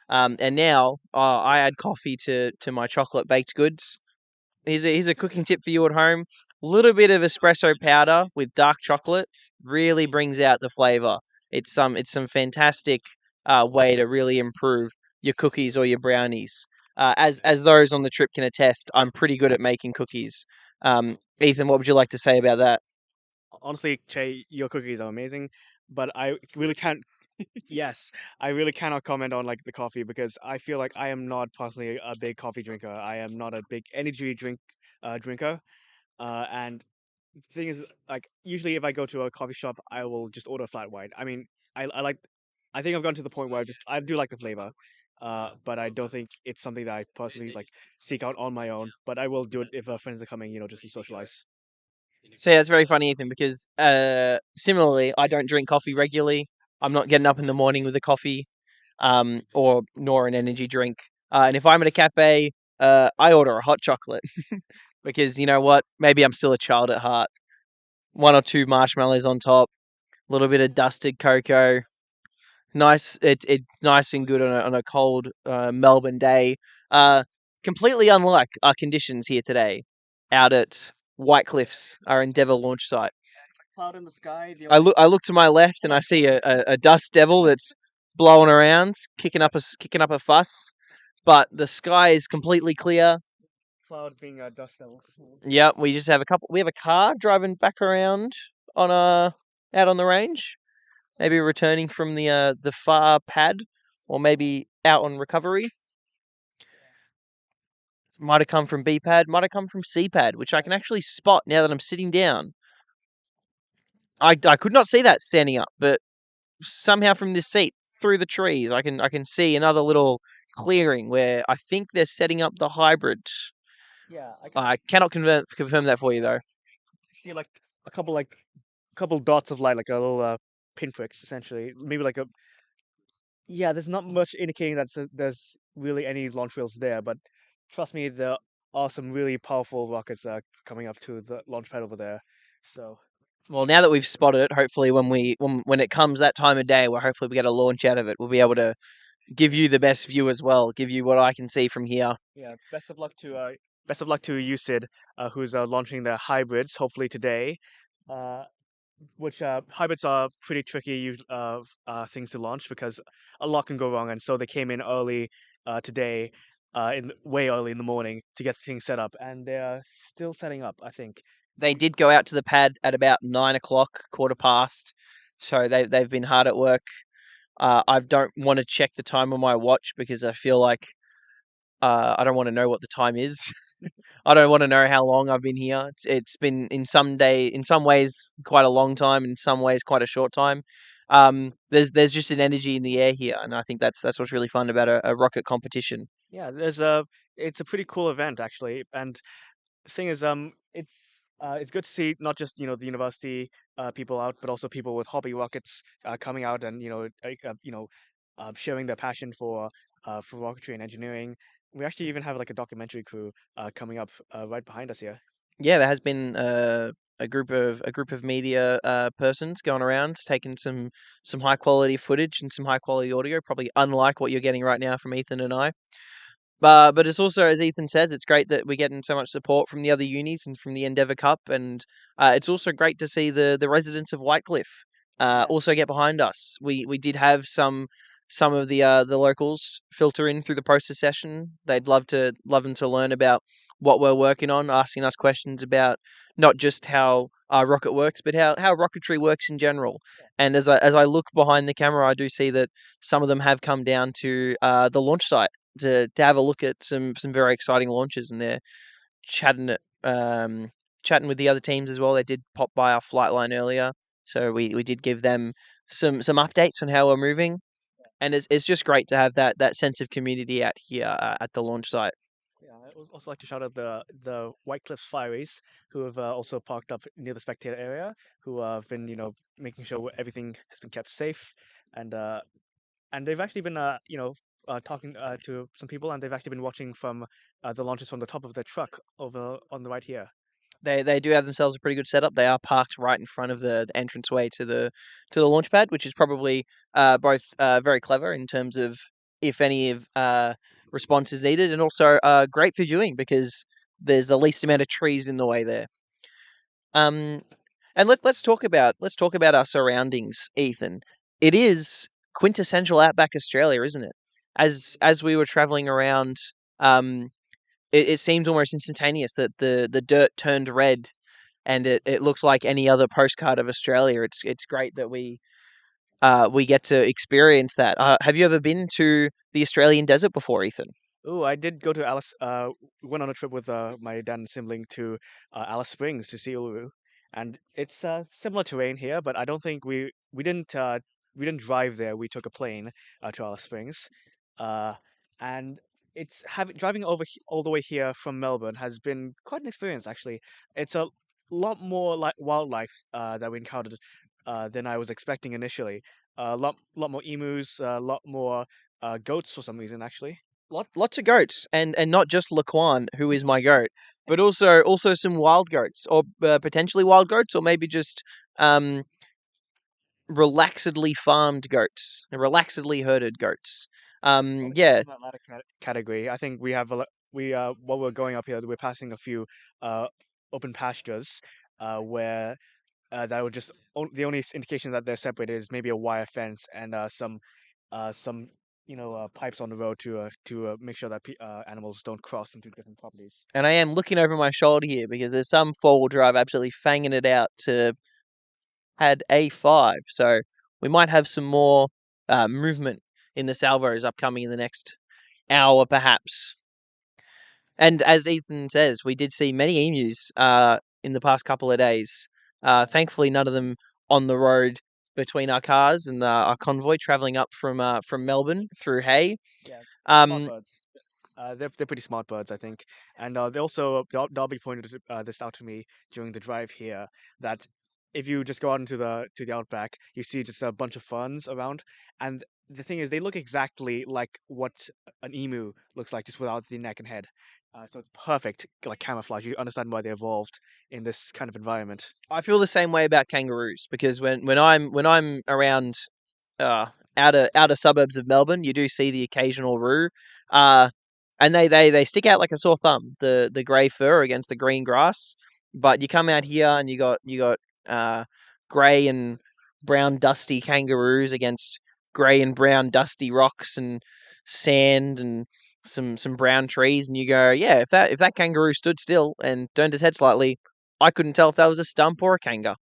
And now I add coffee to my chocolate baked goods. Here's a cooking tip for you at home. A little bit of espresso powder with dark chocolate really brings out the flavor. It's some fantastic way to really improve your cookies or your brownies. As those on the trip can attest, I'm pretty good at making cookies. Ethan, what would you like to say about that? Honestly, Che, your cookies are amazing, but I really can't. Yes, I really cannot comment on like the coffee because I feel like I am not personally a big coffee drinker. I am not a big energy drinker. And the thing is, like, usually if I go to a coffee shop, I will just order a flat white. I mean, I like. I think I've gone to the point where I do like the flavor, but I don't think it's something that I personally like seek out on my own. But I will do it if friends are coming, just to socialize. See, that's very funny, Ethan, because similarly, I don't drink coffee regularly. I'm not getting up in the morning with a coffee, or nor an energy drink. And if I'm at a cafe, I order a hot chocolate because you know what? Maybe I'm still a child at heart. One or two marshmallows on top, a little bit of dusted cocoa. Nice, it nice and good on a cold Melbourne day. Uh, Completely unlike our conditions here today, out at White Cliffs, our Endeavour launch site. Cloud in the sky. I look to my left and I see a dust devil that's blowing around, kicking up a fuss. But the sky is completely clear. Clouds being a dust devil. Yeah, we just have a couple. We have a car driving back around on out on the range, maybe returning from the far pad, or maybe out on recovery. Might have come from B pad, might have come from C pad, which I can actually spot now that I'm sitting down. I could not see that standing up, but somehow from this seat through the trees, I can see another little clearing where I think they're setting up the hybrid. Yeah, I can I cannot confirm that for you though. see a couple dots of light, like a little pinpricks, essentially. Maybe like a yeah. There's not much indicating that there's really any launch wheels there, but trust me, there are some really powerful rockets coming up to the launch pad over there. So Well, now that we've spotted it, hopefully when it comes that time of day where hopefully we get a launch out of it, we'll be able to give you the best view as well, give you what I can see from here. yeah, best of luck to you, Sid, who's launching their hybrids hopefully today. Which hybrids are pretty tricky things to launch because a lot can go wrong, and so they came in early today, way early in the morning to get things set up, and they're still setting up, I think. They did go out to the pad at about 9 o'clock, 1:15, so they've been hard at work. I don't want to check the time on my watch because I feel like I don't want to know what the time is. I don't want to know how long I've been here. It's been in some ways quite a long time, in some ways quite a short time. There's just an energy in the air here, and I think that's what's really fun about a rocket competition. Yeah, it's a pretty cool event actually, and the thing is, it's good to see not just the university people out, but also people with hobby rockets coming out and sharing their passion for rocketry and engineering. We actually even have like a documentary crew coming up right behind us here. Yeah, there has been a group of media persons going around taking some high quality footage and some high quality audio, probably unlike what you're getting right now from Ethan and I. But it's also, as Ethan says, it's great that we're getting so much support from the other unis and from the Endeavour Cup, and it's also great to see the residents of Whitecliff also get behind us. We did have some of the locals filter in through the process session. They'd love them to learn about what we're working on, asking us questions about not just how rocket works, but how rocketry works in general. And as I look behind the camera, I do see that some of them have come down to the launch site to have a look at some very exciting launches, and they're chatting chatting with the other teams as well. They did pop by our flight line earlier, so we did give them some updates on how we're moving, and it's just great to have that sense of community out here at the launch site. Yeah, I would also like to shout out the White Cliffs Fireys, who have also parked up near the spectator area, who have been making sure everything has been kept safe, and they've actually been talking to some people, and they've actually been watching from the launches from the top of their truck over on the right here. They do have themselves a pretty good setup. They are parked right in front of the entranceway to the launch pad, which is probably both very clever in terms of if any of response is needed, and also great for viewing because there's the least amount of trees in the way there. And let's talk about our surroundings, Ethan. It is quintessential outback Australia, isn't it? As we were traveling around, it seemed almost instantaneous that the dirt turned red, and it looked like any other postcard of Australia. It's great that we get to experience that. Have you ever been to the Australian desert before, Ethan? Oh, I did go to Alice. Went on a trip with my dad and sibling to Alice Springs to see Uluru, and it's similar terrain here, but I don't think we didn't drive there. We took a plane to Alice Springs, uh, and it's having driving all the way here from Melbourne has been quite an experience actually. It's a lot more like wildlife that we encountered than I was expecting initially. A lot more emus, a lot more goats for some reason actually. Lots of goats, and not just Laquan, who is my goat, but also some wild goats, or potentially wild goats, or maybe just um, relaxedly farmed goats, relaxedly herded goats. Yeah, In that latter category, I think we have we while we're going up here, we're passing a few uh, open pastures where that would just the only indication that they're separated is maybe a wire fence and some pipes on the road to make sure that animals don't cross into different properties. and I am looking over my shoulder here because there's some four-wheel drive absolutely fanging it out to pad A5, so we might have some more movement in the salvos upcoming in the next hour, perhaps. And as Ethan says, we did see many emus in the past couple of days. Thankfully, none of them on the road between our cars and our convoy traveling up from Melbourne through Hay. Yeah, smart Um, birds. They're pretty smart birds, I think. And they also Darby pointed this out to me during the drive here that if you just go out into the outback, you see just a bunch of ferns around, and the thing is, they look exactly like what an emu looks like, just without the neck and head. So it's perfect, like camouflage. You understand why they evolved in this kind of environment. I feel the same way about kangaroos because when I'm around outer suburbs of Melbourne, you do see the occasional roo, uh, and they stick out like a sore thumb. The grey fur against the green grass, but you come out here and you got grey and brown dusty kangaroos against grey and brown dusty rocks and sand and some brown trees, and you go, yeah, if that kangaroo stood still and turned his head slightly, I couldn't tell if that was a stump or a kanga.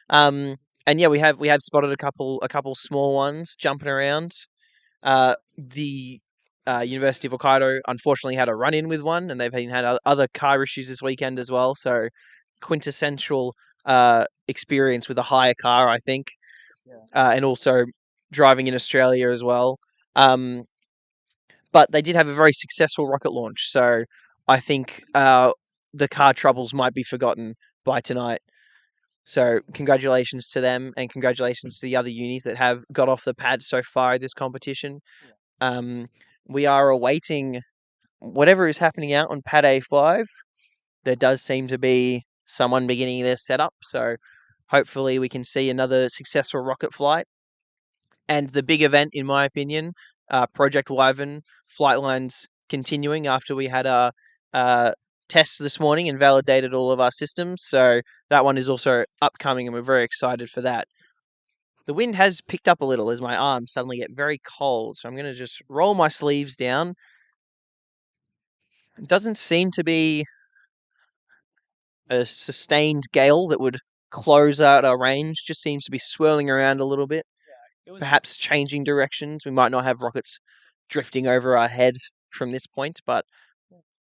Um, and yeah, we have spotted a couple small ones jumping around. The University of Hokkaido unfortunately had a run in with one, and they've had other car issues this weekend as well. So quintessential experience with a hire car, I think, and also driving in Australia as well. But they did have a very successful rocket launch, so I think the car troubles might be forgotten by tonight. So congratulations to them, and congratulations to the other unis that have got off the pad so far at this competition. We are awaiting whatever is happening out on pad A5. There does seem to be someone beginning their setup, so hopefully we can see another successful rocket flight. And the big event, in my opinion, Project Wyvern flight lines continuing after we had our tests this morning and validated all of our systems. So that one is also upcoming, and we're very excited for that. The wind has picked up a little as my arms suddenly get very cold. So I'm going to just roll my sleeves down. It doesn't seem to be a sustained gale that would close out our range, just seems to be swirling around a little bit. Perhaps changing directions. We might not have rockets drifting over our head from this point, but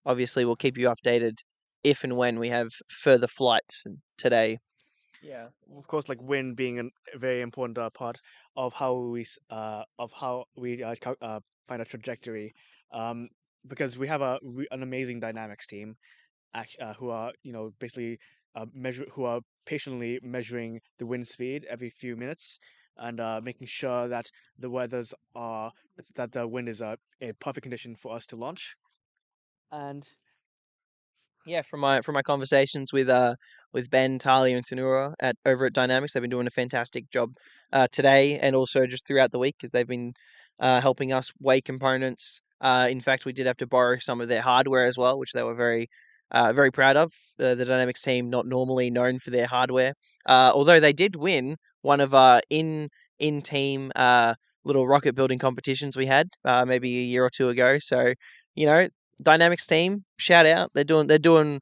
obviously we'll keep you updated if and when we have further flights today. Yeah, of course, like wind being a very important part of how we find a trajectory, because we have an amazing dynamics team, who are basically who are patiently measuring the wind speed every few minutes and making sure that the wind is a perfect condition for us to launch. And Yeah, from my conversations with Ben, Talia, and Tanura over at Dynamics, they've been doing a fantastic job today and also just throughout the week because they've been helping us weigh components. In fact, we did have to borrow some of their hardware as well, which they were very proud of. The Dynamics team, not normally known for their hardware, although they did win one of our in team little rocket building competitions we had maybe a year or two ago. So Dynamics team, shout out. They're doing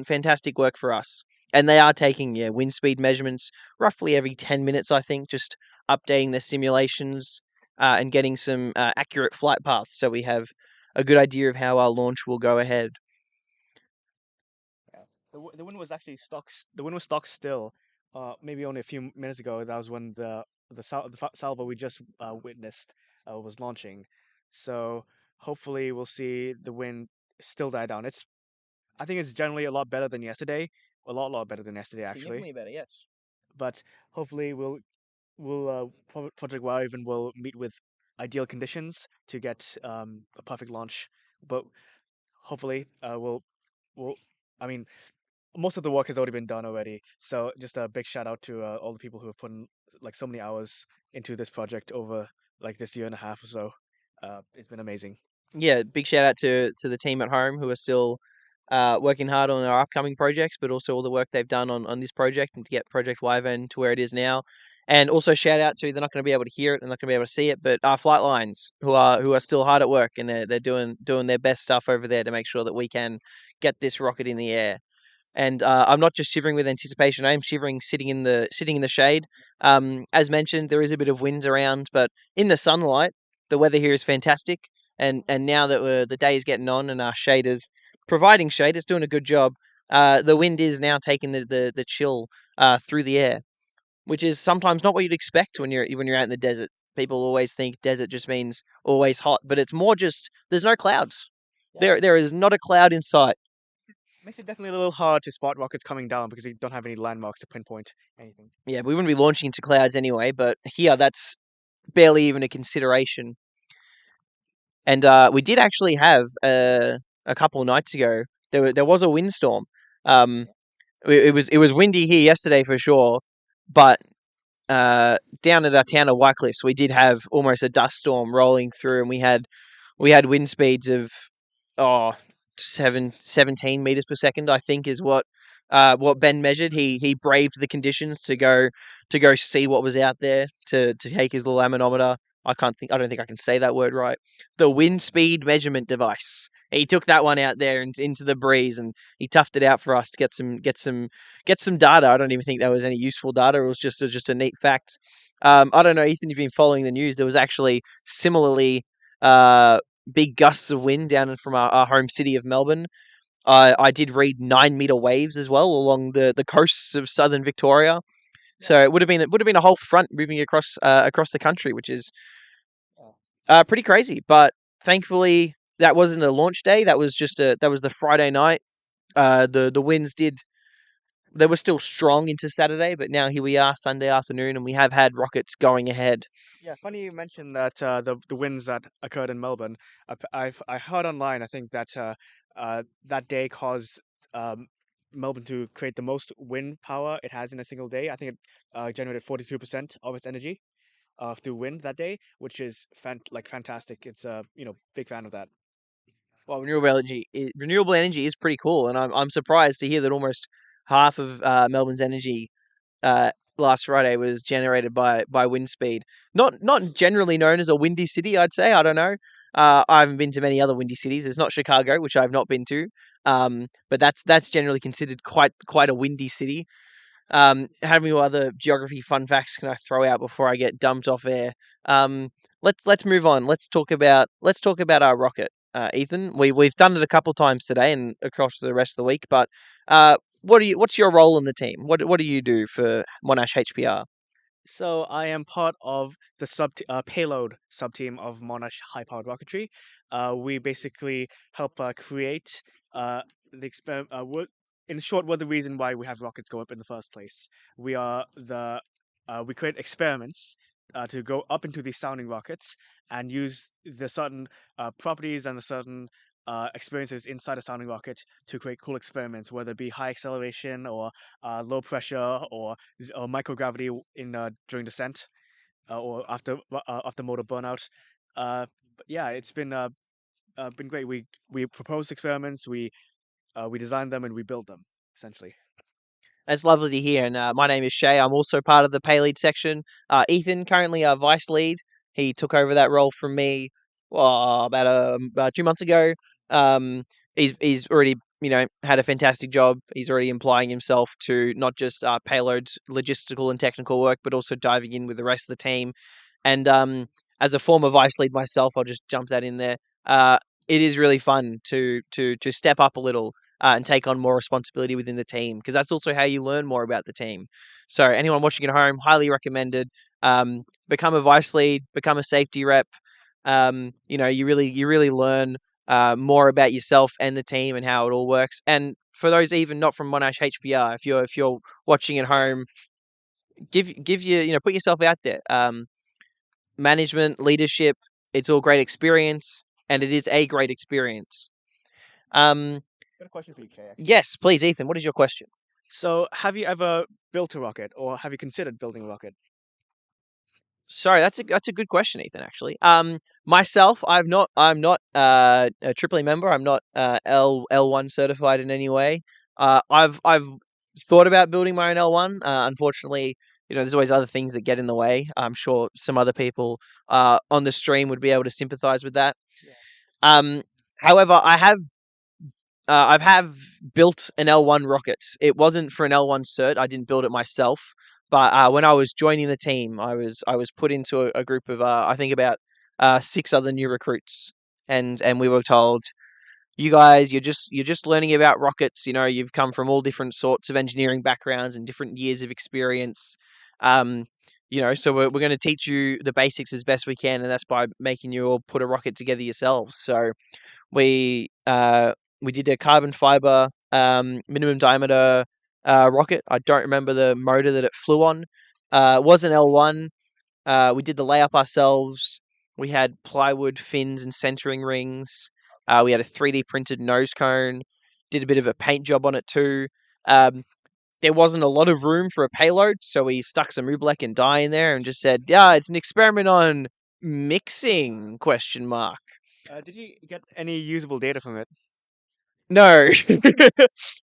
fantastic work for us. And they are taking wind speed measurements roughly every 10 minutes, I think, just updating their simulations and getting some accurate flight paths so we have a good idea of how our launch will go ahead. the wind was actually the wind was stock still. Maybe only a few minutes ago. That was when the salvo we just witnessed was launching. So hopefully we'll see the wind still die down. I think it's generally a lot better than yesterday. A lot better than yesterday actually. Significantly better, yes. But hopefully Project Wyvern will meet with ideal conditions to get a perfect launch. But hopefully we'll I mean most of the work has already been done already. So just a big shout out to all the people who have put in like so many hours into this project over like this year and a half or so. It's been amazing. Yeah, big shout out to the team at home who are still working hard on our upcoming projects, but also all the work they've done on this project and to get Project Wyvern to where it is now. And also shout out to, they're not going to be able to hear it and not going to be able to see it, but our flight lines who are still hard at work, and they're doing their best stuff over there to make sure that we can get this rocket in the air. And I'm not just shivering with anticipation. I am shivering sitting in the shade. As mentioned, there is a bit of wind around, but in the sunlight, the weather here is fantastic. And now that the day is getting on and our shade is providing shade, it's doing a good job. The wind is now taking the chill through the air, which is sometimes not what you'd expect when you're out in the desert. People always think desert just means always hot, but it's more just there's no clouds. There is not a cloud in sight. Makes it definitely a little hard to spot rockets coming down because you don't have any landmarks to pinpoint anything. Yeah, we wouldn't be launching into clouds anyway, but here that's barely even a consideration. And we did actually have a a couple of nights ago, there was a windstorm. It was windy here yesterday for sure, but down at our town of Whitecliffs, we did have almost a dust storm rolling through, and we had wind speeds of 17 meters per second, I think, is what Ben measured. He braved the conditions to go see what was out there, to take his little anemometer. I don't think I can say that word right. The wind speed measurement device. He took that one out there and into the breeze, and he toughed it out for us to get some data. I don't even think that was any useful data. It was just a neat fact. I don't know, Ethan, you've been following the news. There was actually similarly big gusts of wind down from our home city of Melbourne. I did read 9-meter waves as well along the coasts of southern Victoria. So it would have been a whole front moving across the country, which is pretty crazy. But thankfully, that wasn't a launch day. That was the Friday night. The winds they were still strong into Saturday, but now here we are Sunday afternoon, and we have had rockets going ahead. Yeah, funny you mentioned that the winds that occurred in Melbourne. I heard online. I think that that day caused Melbourne to create the most wind power it has in a single day. I think it generated 42% of its energy through wind that day, which is fantastic. It's big fan of that. Well, renewable energy is pretty cool, and I'm surprised to hear that almost half of Melbourne's energy last Friday was generated by wind speed. Not generally known as a windy city, I'd say. I don't know. I haven't been to many other windy cities. There's not Chicago, which I've not been to. But that's generally considered quite a windy city. How many other geography fun facts can I throw out before I get dumped off air? Let's move on. Let's talk about our rocket, Ethan. We've done it a couple times today and across the rest of the week. But what's your role in the team? What do you do for Monash HPR? So I am part of the payload subteam of Monash high-powered rocketry. We basically help create the experiment. In short, we're the reason why we have rockets go up in the first place. We create experiments to go up into these sounding rockets and use the certain properties and the certain experiences inside a sounding rocket to create cool experiments, whether it be high acceleration or low pressure or microgravity during descent or after motor burnout. But yeah, it's been great. We propose experiments, we design them, and we build them essentially. That's lovely to hear. And my name is Shay. I'm also part of the Paylead section. Ethan, currently our vice lead. He took over that role from me about 2 months ago. He's already had a fantastic job. He's already applying himself to not just Payload's logistical and technical work, but also diving in with the rest of the team. And as a former vice lead myself, I'll just jump that in there. It is really fun to step up a little and take on more responsibility within the team, because that's also how you learn more about the team. So anyone watching at home, highly recommended. Become a vice lead, become a safety rep. You really learn more about yourself and the team and how it all works. And for those even not from Monash HPR, if you're watching at home, put yourself out there. Management, leadership, it's all great experience, and it is a great experience. Got a question for you, Kay. Yes, please, Ethan. What is your question? So, have you ever built a rocket, or have you considered building a rocket? Sorry, that's a good question, Ethan. Actually, myself, I'm not a AAA member. I'm not L1 certified in any way. I've thought about building my own L1. Unfortunately, there's always other things that get in the way. I'm sure some other people on the stream would be able to sympathize with that. Yeah. However, I have built an L1 rocket. It wasn't for an L1 cert. I didn't build it myself. But when I was joining the team, I was put into a group of I think about 6 other new recruits, and we were told, you guys, you're just learning about rockets. You've come from all different sorts of engineering backgrounds and different years of experience. So we're going to teach you the basics as best we can, and that's by making you all put a rocket together yourselves. So we did a carbon fiber minimum diameter rocket. I don't remember the motor that it flew on. It was an L1. We did the layup ourselves. We had plywood fins and centering rings. We had a 3D printed nose cone. Did a bit of a paint job on it too. There wasn't a lot of room for a payload, so we stuck some oobleck and dye in there and just said, "Yeah, it's an experiment on mixing?" Question mark. Did you get any usable data from it? No,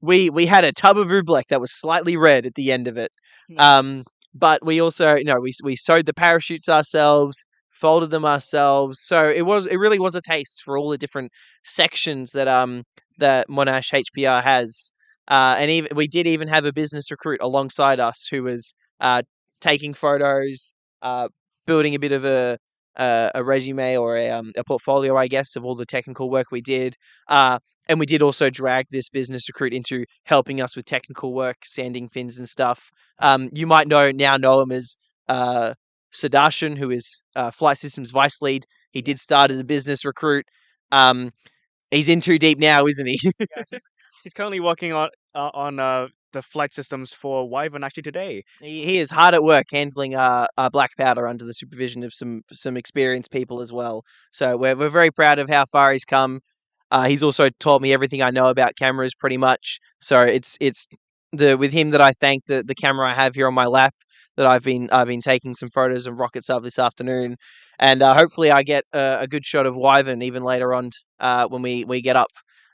we had a tub of oobleck that was slightly red at the end of it. But we also, we sewed the parachutes ourselves, folded them ourselves. So it really was a taste for all the different sections that Monash HPR has. And even we did even have a business recruit alongside us who was taking photos, building a bit of a resume or a portfolio, I guess, of all the technical work we did. And we did also drag this business recruit into helping us with technical work, sanding fins and stuff. You might know him as Sudarshan, who is Flight Systems Vice Lead. He did start as a business recruit. He's in too deep now, isn't he? He's currently working on the flight systems for Wyvern actually today. He is hard at work handling black powder under the supervision of some experienced people as well. So we're very proud of how far he's come. He's also taught me everything I know about cameras, pretty much. So it's with him that I thank the camera I have here on my lap. That I've been taking some photos of rockets of this afternoon, and hopefully I get a good shot of Wyvern even later on when we get up.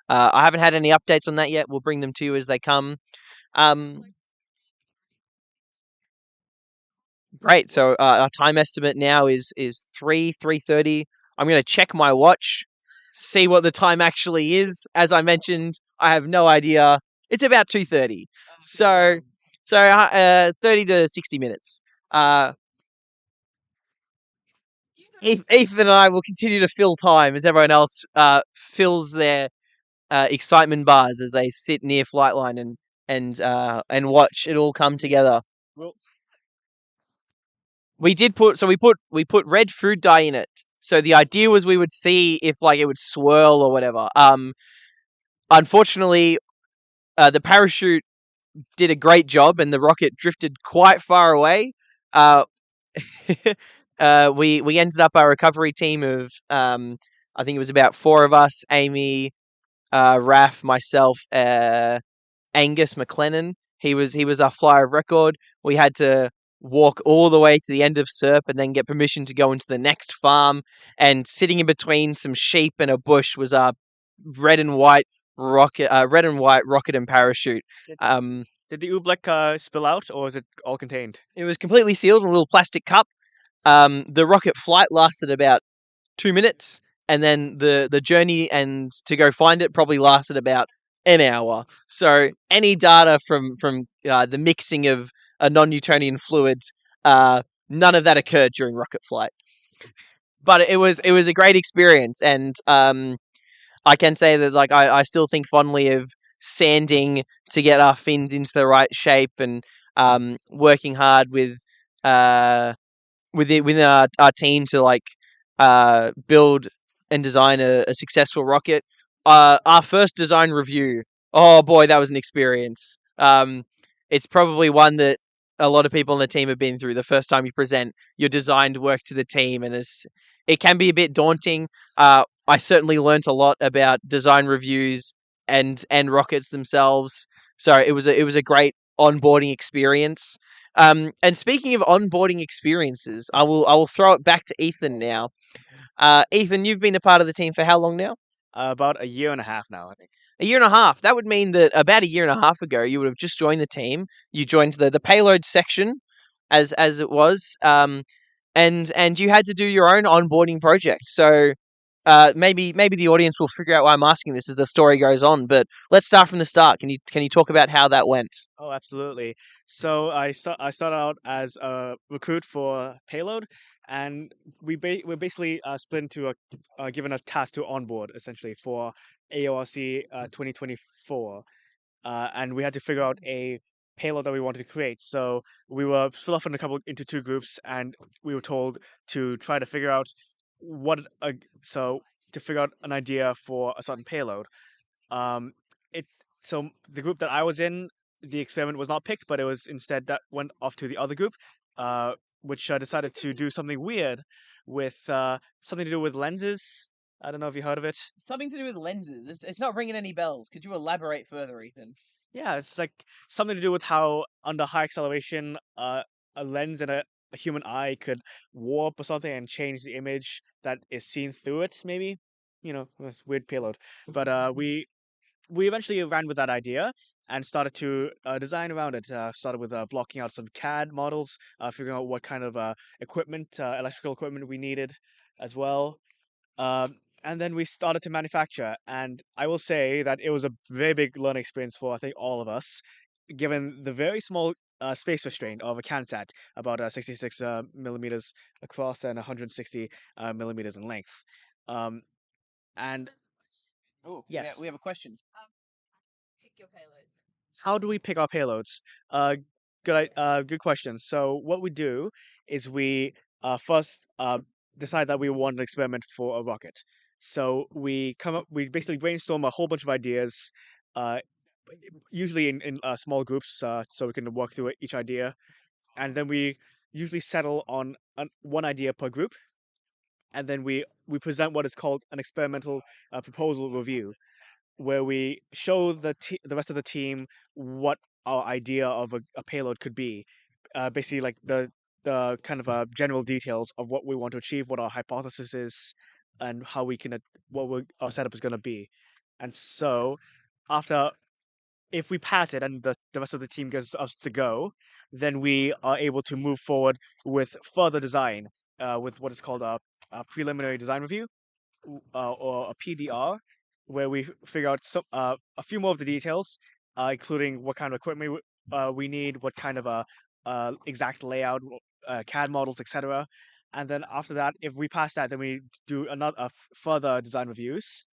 I haven't had any updates on that yet. We'll bring them to you as they come. Great. So our time estimate now is 3:30. I'm going to check my watch, see what the time actually is. As I mentioned, I have no idea. It's about 2:30. So 30 to 60 minutes. Ethan and I will continue to fill time as everyone else fills their excitement bars as they sit near Flightline and watch it all come together. Well, we put red food dye in it. So the idea was we would see if like it would swirl or whatever. Unfortunately, the parachute did a great job and the rocket drifted quite far away. We ended up our recovery team of I think it was about 4 of us: Amy, Raf, myself, Angus McLennan. He was our flyer of record. We had to walk all the way to the end of SERP and then get permission to go into the next farm. And sitting in between some sheep and a bush was our red and white rocket and parachute. Did the oobleck spill out, or is it all contained? It was completely sealed in a little plastic cup. The rocket flight lasted about 2 minutes, and then the journey and to go find it probably lasted about an hour. So any data from the mixing of a non-Newtonian fluid, none of that occurred during rocket flight. But it was a great experience, and I can say that like I still think fondly of sanding to get our fins into the right shape and working hard with within our team to like build and design a successful rocket. Our first design review, oh boy, that was an experience. It's probably one that a lot of people on the team have been through. The first time you present your designed work to the team, and it can be a bit daunting. I certainly learnt a lot about design reviews and rockets themselves. So it was a great onboarding experience. And speaking of onboarding experiences, I will throw it back to Ethan now. Ethan, you've been a part of the team for how long now? About a year and a half now, I think. A year and a half. That would mean that about a year and a half ago, you would have just joined the team. You joined the payload section, as it was, and you had to do your own onboarding project. So maybe the audience will figure out why I'm asking this as the story goes on. But let's start from the start. Can you talk about how that went? Oh, absolutely. So I started out as a recruit for Payload, and we're basically split into given a task to onboard essentially for AURC 2024, and we had to figure out a payload that we wanted to create. So we were split off into 2 groups, and we were told to try to figure out to figure out an idea for a certain payload. So the group that I was in, the experiment was not picked, but it was instead that went off to the other group, which decided to do something weird with something to do with lenses. I don't know if you heard of it. Something to do with lenses. It's not ringing any bells. Could you elaborate further, Ethan? Yeah, it's like something to do with how under high acceleration, a lens and a human eye could warp or something and change the image that is seen through it. Maybe, it's weird payload. But we eventually ran with that idea and started to design around it. Started with blocking out some CAD models, figuring out what kind of equipment, electrical equipment we needed as well. And then we started to manufacture. And I will say that it was a very big learning experience for, I think, all of us, given the very small space restraint of a CanSat, about 66 millimeters across and 160 millimeters in length. And Oh, yes. we have a question. Pick your payloads. How do we pick our payloads? Good question. So what we do is we first decide that we want an experiment for a rocket. So we basically brainstorm a whole bunch of ideas, uh, usually in small groups, so we can work through each idea, and then we usually settle on one idea per group, and then we present what is called an experimental proposal review, where we show the rest of the team what our idea of a payload could be. Basically, like the kind of general details of what we want to achieve, what our hypothesis is, and how we can our setup is going to be. And so, after if we pass it and the rest of the team gets us to go, then we are able to move forward with further design, with what is called a preliminary design review, or a PDR, where we figure out a few more of the details, including what kind of equipment we need, what kind of exact layout, CAD models, etc. And then after that, if we pass that, then we do another further design reviews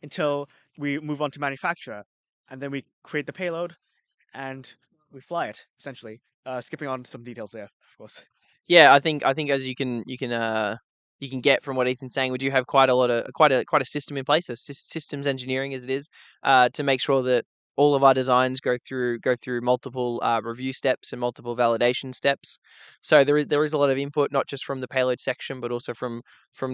until we move on to manufacture, and then we create the payload and we fly it essentially. Skipping on some details there, of course. Yeah, I think as you can get from what Ethan's saying, we do have quite a system in place, systems engineering as it is, to make sure that all of our designs go through multiple review steps and multiple validation steps. So there is a lot of input, not just from the payload section, but also from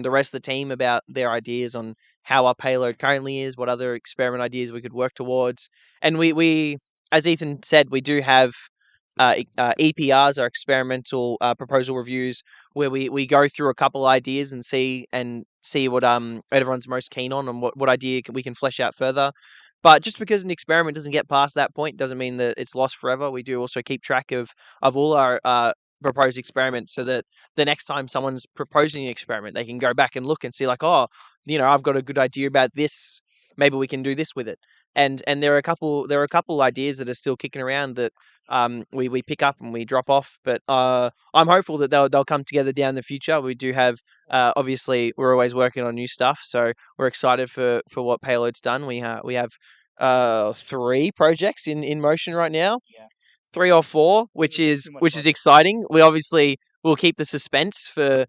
the rest of the team about their ideas on how our payload currently is, what other experiment ideas we could work towards, and we as Ethan said, we do have EPRs, are experimental proposal reviews, where we go through a couple ideas and see what everyone's most keen on and what idea we can flesh out further. But just because an experiment doesn't get past that point doesn't mean that it's lost forever. We do also keep track of all our proposed experiments, so that the next time someone's proposing an experiment, they can go back and look and see, like, oh, I've got a good idea about this. Maybe we can do this with it. And there are a couple ideas that are still kicking around that we pick up and we drop off. But I'm hopeful that they'll come together down the future. We do have obviously we're always working on new stuff, so we're excited for what Payload's done. We have 3 projects in motion right now. Yeah. 3 or 4, which Too is much fun. exciting. We obviously will keep the suspense for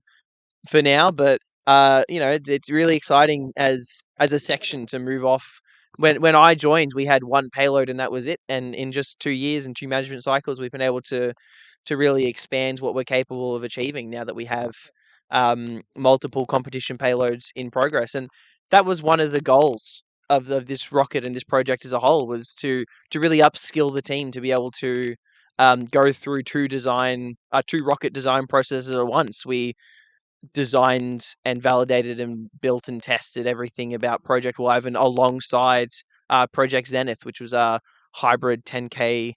now, but it's really exciting as a section to move off. When I joined, we had 1 payload and that was it. And in just 2 years and 2 management cycles, we've been able to really expand what we're capable of achieving now that we have multiple competition payloads in progress. And that was one of the goals of this rocket and this project as a whole, was to really upskill the team to be able to go through 2 rocket design processes at once. We designed and validated and built and tested everything about Project Wyvern alongside Project Zenith, which was a hybrid 10K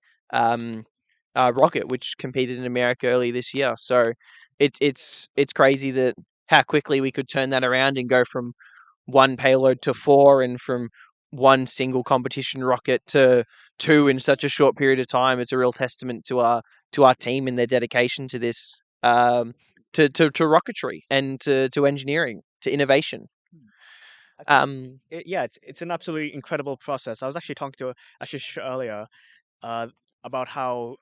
rocket, which competed in America early this year. So it's crazy that how quickly we could turn that around and go from 1 payload to 4, and from 1 single competition rocket to 2 in such a short period of time. It's a real testament to our team and their dedication to this, to rocketry and to engineering, to innovation. It's an absolutely incredible process. I was actually talking to Ashish earlier, about how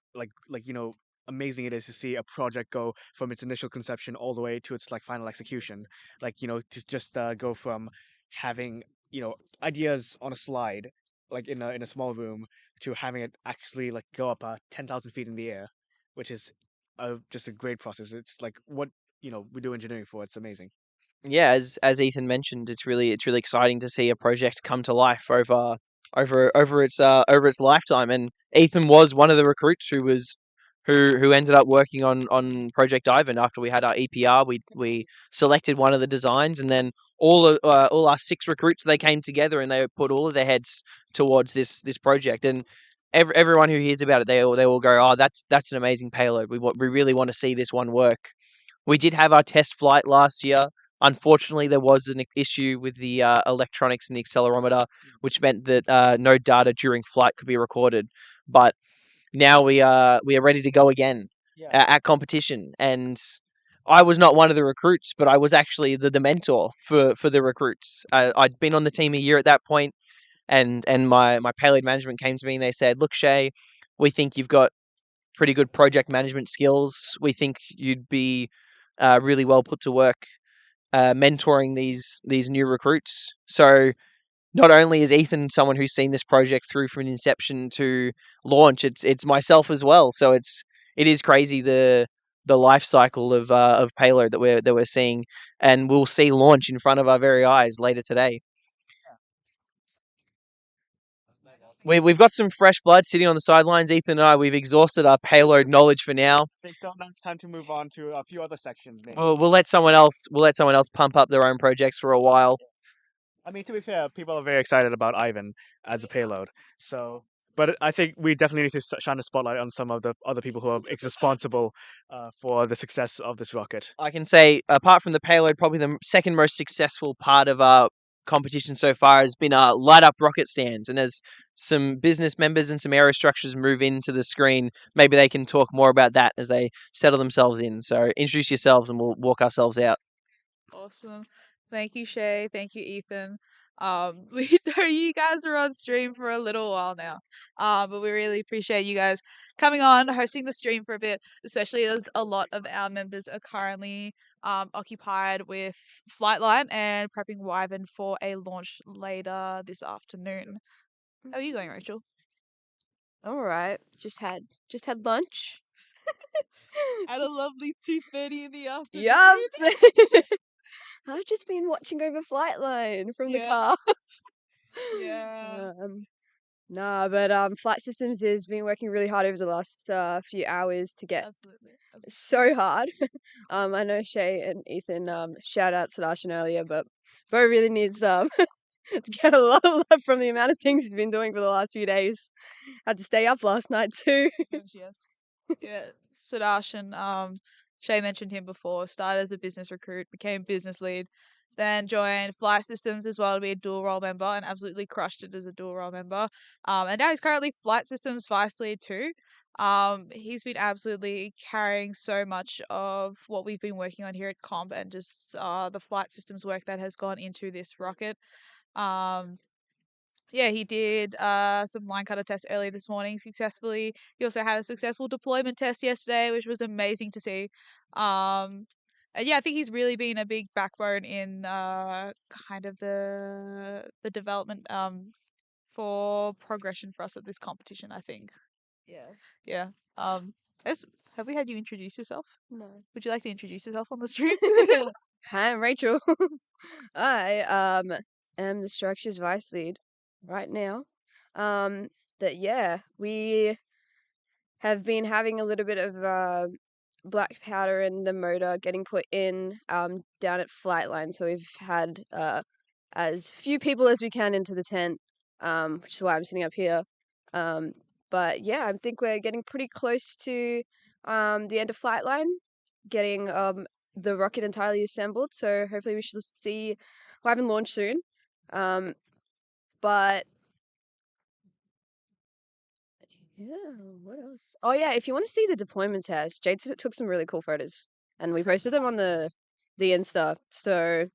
amazing it is to see a project go from its initial conception all the way to its final execution. To just go from having ideas on a slide, in a small room, to having it actually go up 10,000 feet in the air, which is just a great process. It's like what we do engineering for. It's amazing. Yeah, as Ethan mentioned, it's really exciting to see a project come to life over its lifetime. And Ethan was one of the recruits who ended up working on Project Ivan after we had our EPR. We selected one of the designs, and then all our 6 recruits, they came together and they put all of their heads towards this project. And everyone who hears about it, they all go, "Oh, that's an amazing payload. We really want to see this one work." We did have our test flight last year. Unfortunately, there was an issue with the electronics and the accelerometer, which meant that no data during flight could be recorded. But now we are ready to go again at competition. And I was not one of the recruits, but I was actually the mentor for the recruits. I'd been on the team a year at that point, and my payload management came to me and they said, "Look, Shay, we think you've got pretty good project management skills. We think you'd be really well put to work mentoring these new recruits." So not only is Ethan someone who's seen this project through from inception to launch, it's myself as well. So it is crazy the life cycle of Payload that we're seeing, and we'll see launch in front of our very eyes later today. We've got some fresh blood sitting on the sidelines. Ethan and I, we've exhausted our Payload knowledge for now. I think so. Now it's time to move on to a few other sections. Maybe. We'll let someone else pump up their own projects for a while. I mean, to be fair, people are very excited about Ivan as a payload. So, but I think we definitely need to shine a spotlight on some of the other people who are responsible for the success of this rocket. I can say, apart from the payload, probably the second most successful part of our competition so far has been our light up rocket stands. And as some business members and some aerostructures move into the screen, maybe they can talk more about that as they settle themselves in. So introduce yourselves and we'll walk ourselves out. Awesome. Thank you, Shay. Thank you, Ethan. We know you guys are on stream for a little while now. But we really appreciate you guys coming on, hosting the stream for a bit, especially as a lot of our members are currently occupied with Flightline and prepping Wyvern for a launch later this afternoon. How are you going, Rachel? All right. Just had lunch. At a lovely 2:30 in the afternoon. Yup. I've just been watching over Flightline from the Yeah. car. Yeah. Nah, but Flight Systems has been working really hard over the last few hours to get Absolutely. so hard. I know Shay and Ethan shout out Sebastian earlier, but Bo really needs to get a lot of love from the amount of things he's been doing for the last few days. Had to stay up last night too. Yes. Yeah. Sudarshan, Shay mentioned him before, started as a business recruit, became business lead, then joined Flight Systems as well to be a dual role member and absolutely crushed it as a dual role member. And now he's currently Flight Systems vice lead too. He's been absolutely carrying so much of what we've been working on here at Comp and just the Flight Systems work that has gone into this rocket. Yeah, he did some line cutter tests earlier this morning successfully. He also had a successful deployment test yesterday, which was amazing to see. And yeah, I think he's really been a big backbone in kind of the development for progression for us at this competition, I think. Yeah. Yeah. Have we had you introduce yourself? No. Would you like to introduce yourself on the stream? Hi, I'm Rachel. I am the structures vice lead right now. That yeah, we have been having a little bit of black powder in the motor getting put in down at Flightline. So we've had as few people as we can into the tent, which is why I'm sitting up here. But yeah, I think we're getting pretty close to the end of Flightline, getting the rocket entirely assembled. So hopefully we should see Wyvern launch soon. But yeah, what else? Oh yeah, if you want to see the deployment test, Jade took some really cool photos, and we posted them on the Insta. So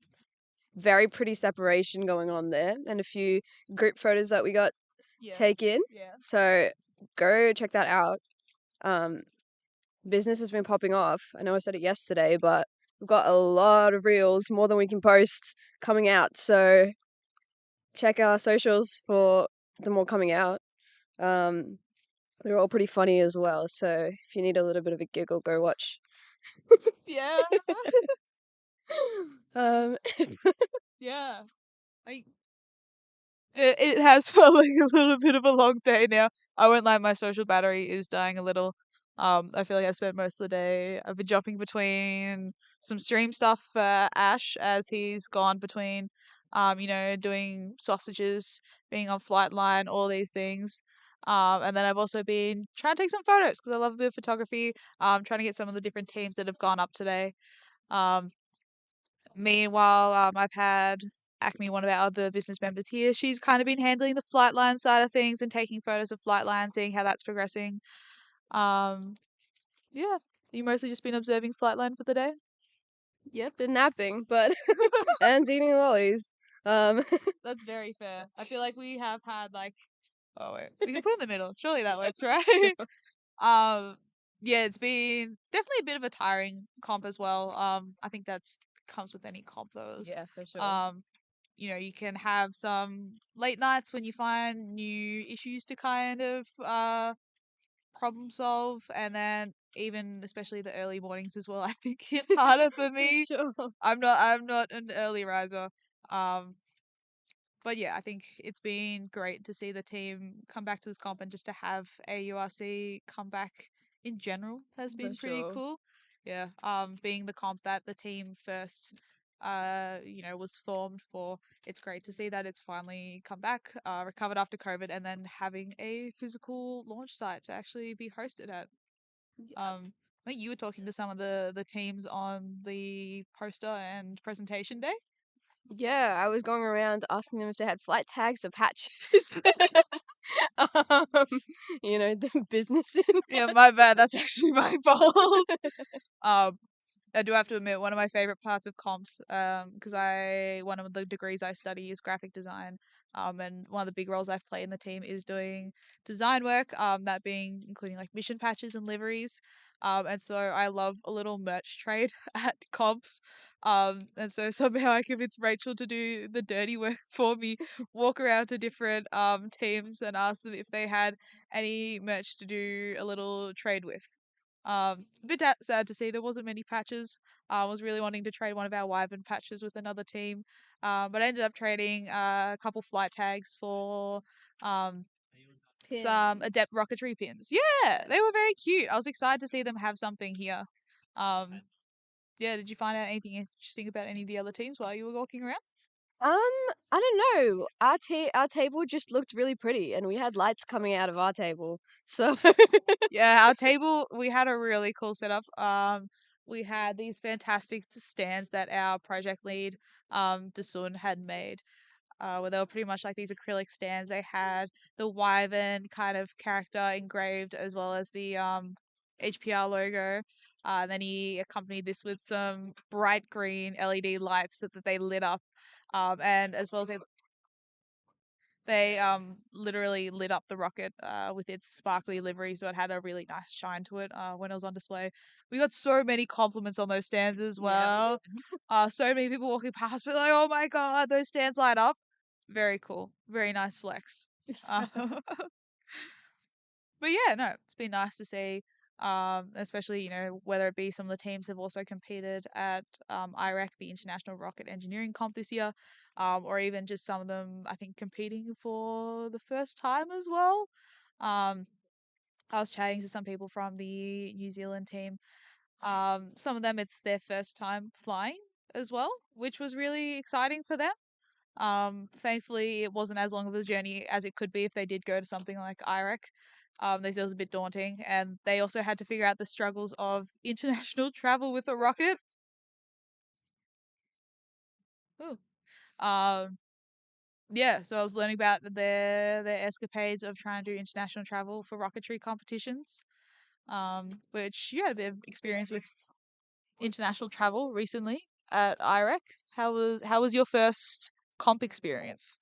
very pretty separation going on there, and a few group photos that we got taken. Yeah. So go check that out. Business has been popping off. I know I said it yesterday, but we've got a lot of reels, more than we can post, coming out. So check our socials for them all coming out. They're all pretty funny as well. So if you need a little bit of a giggle, go watch. Yeah. Um, Yeah. It has felt like a little bit of a long day now. I won't lie, my social battery is dying a little. I feel like I've spent most of the day. I've been jumping between some stream stuff for Ash as he's gone between, doing sausages, being on flight line, all these things. And then I've also been trying to take some photos because I love a bit of photography. Trying to get some of the different teams that have gone up today. Um, Meanwhile, I've had Acme, one of our other business members here. She's kind of been handling the flight line side of things and taking photos of flight line, seeing how that's progressing. Um, yeah, you mostly just been observing flight line for the day. yep, been napping, but and eating lollies. That's very fair. I feel like we have had oh wait, we can put it in the middle. Surely that works, right? Yeah, it's been definitely a bit of a tiring comp as well. I think that's comes with any comp those. Yeah, for sure. You can have some late nights when you find new issues to kind of problem solve, and then even especially the early mornings as well. I think it's harder for me. Sure. I'm not an early riser. Um, but yeah, I think it's been great to see the team come back to this comp and just to have AURC come back in general has been pretty sure. cool. Yeah. Being the comp that the team first was formed for, it's great to see that it's finally come back, recovered after COVID, and then having a physical launch site to actually be hosted at. I think you were talking to some of the teams on the poster and presentation day. Yeah, I was going around asking them if they had flight tags or patches. The business. Yeah, my bad. That's actually my fault. Um, I do have to admit, one of my favorite parts of comps, because one of the degrees I study is graphic design, and one of the big roles I've played in the team is doing design work, that being including like mission patches and liveries, and so I love a little merch trade at comps, and so somehow I convinced Rachel to do the dirty work for me, walk around to different teams and ask them if they had any merch to do a little trade with. A bit sad to see there wasn't many patches. I was really wanting to trade one of our Wyvern patches with another team, but I ended up trading a couple flight tags for some Adept rocketry pins. Yeah, they were very cute. I was excited to see them have something here. Yeah, did you find out anything interesting about any of the other teams while you were walking around? I don't know. Our table just looked really pretty, and we had lights coming out of our table. So Yeah, our table, we had a really cool setup. We had these fantastic stands that our project lead, Dasun, had made. Where they were pretty much like these acrylic stands. They had the Wyvern kind of character engraved as well as the HPR logo. And then he accompanied this with some bright green LED lights so that they lit up. And as well as they literally lit up the rocket with its sparkly livery, so it had a really nice shine to it when it was on display. We got so many compliments on those stands as well. So many people walking past, but like, oh my god, those stands light up. Very cool, very nice flex. But yeah, no, it's been nice to see. Especially whether it be some of the teams have also competed at IREC, the International Rocket Engineering Comp this year, or even just some of them I think competing for the first time as well. I was chatting to some people from the New Zealand team. Some of them it's their first time flying as well, which was really exciting for them. Thankfully, it wasn't as long of a journey as it could be if they did go to something like IREC. They said it was a bit daunting, and they also had to figure out the struggles of international travel with a rocket. Ooh. Yeah, so I was learning about their escapades of trying to do international travel for rocketry competitions. Which you had a bit of experience with international travel recently at IREC. How was your first comp experience?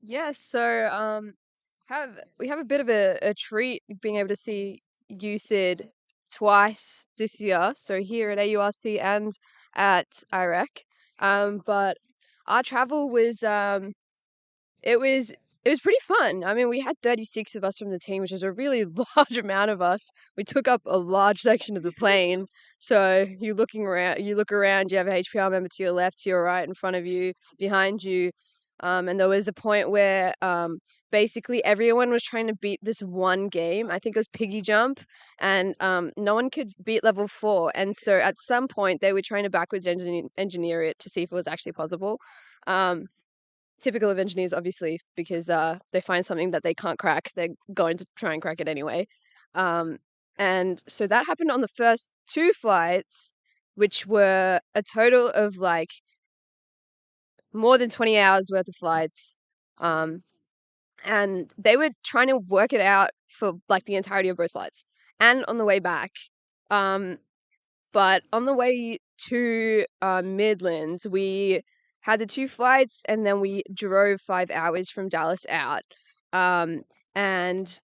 yeah, so we have a bit of a treat being able to see UCID twice this year. So here at AURC and at IREC. But our travel was it was it was pretty fun. I mean, we had 36 of us from the team, which is a really large amount of us. We took up a large section of the plane. So you look around, you have a HPR member to your left, to your right, in front of you, behind you. And there was a point where basically everyone was trying to beat this one game. I think it was Piggy Jump, and no one could beat level 4. And so at some point they were trying to backwards engineer it to see if it was actually possible. Typical of engineers, obviously, because they find something that they can't crack, they're going to try and crack it anyway. And so that happened on the first 2 flights, which were a total of like more than 20 hours worth of flights. And they were trying to work it out for like the entirety of both flights and on the way back. But on the way to Midlands, we had the 2 flights, and then we drove 5 hours from Dallas out. And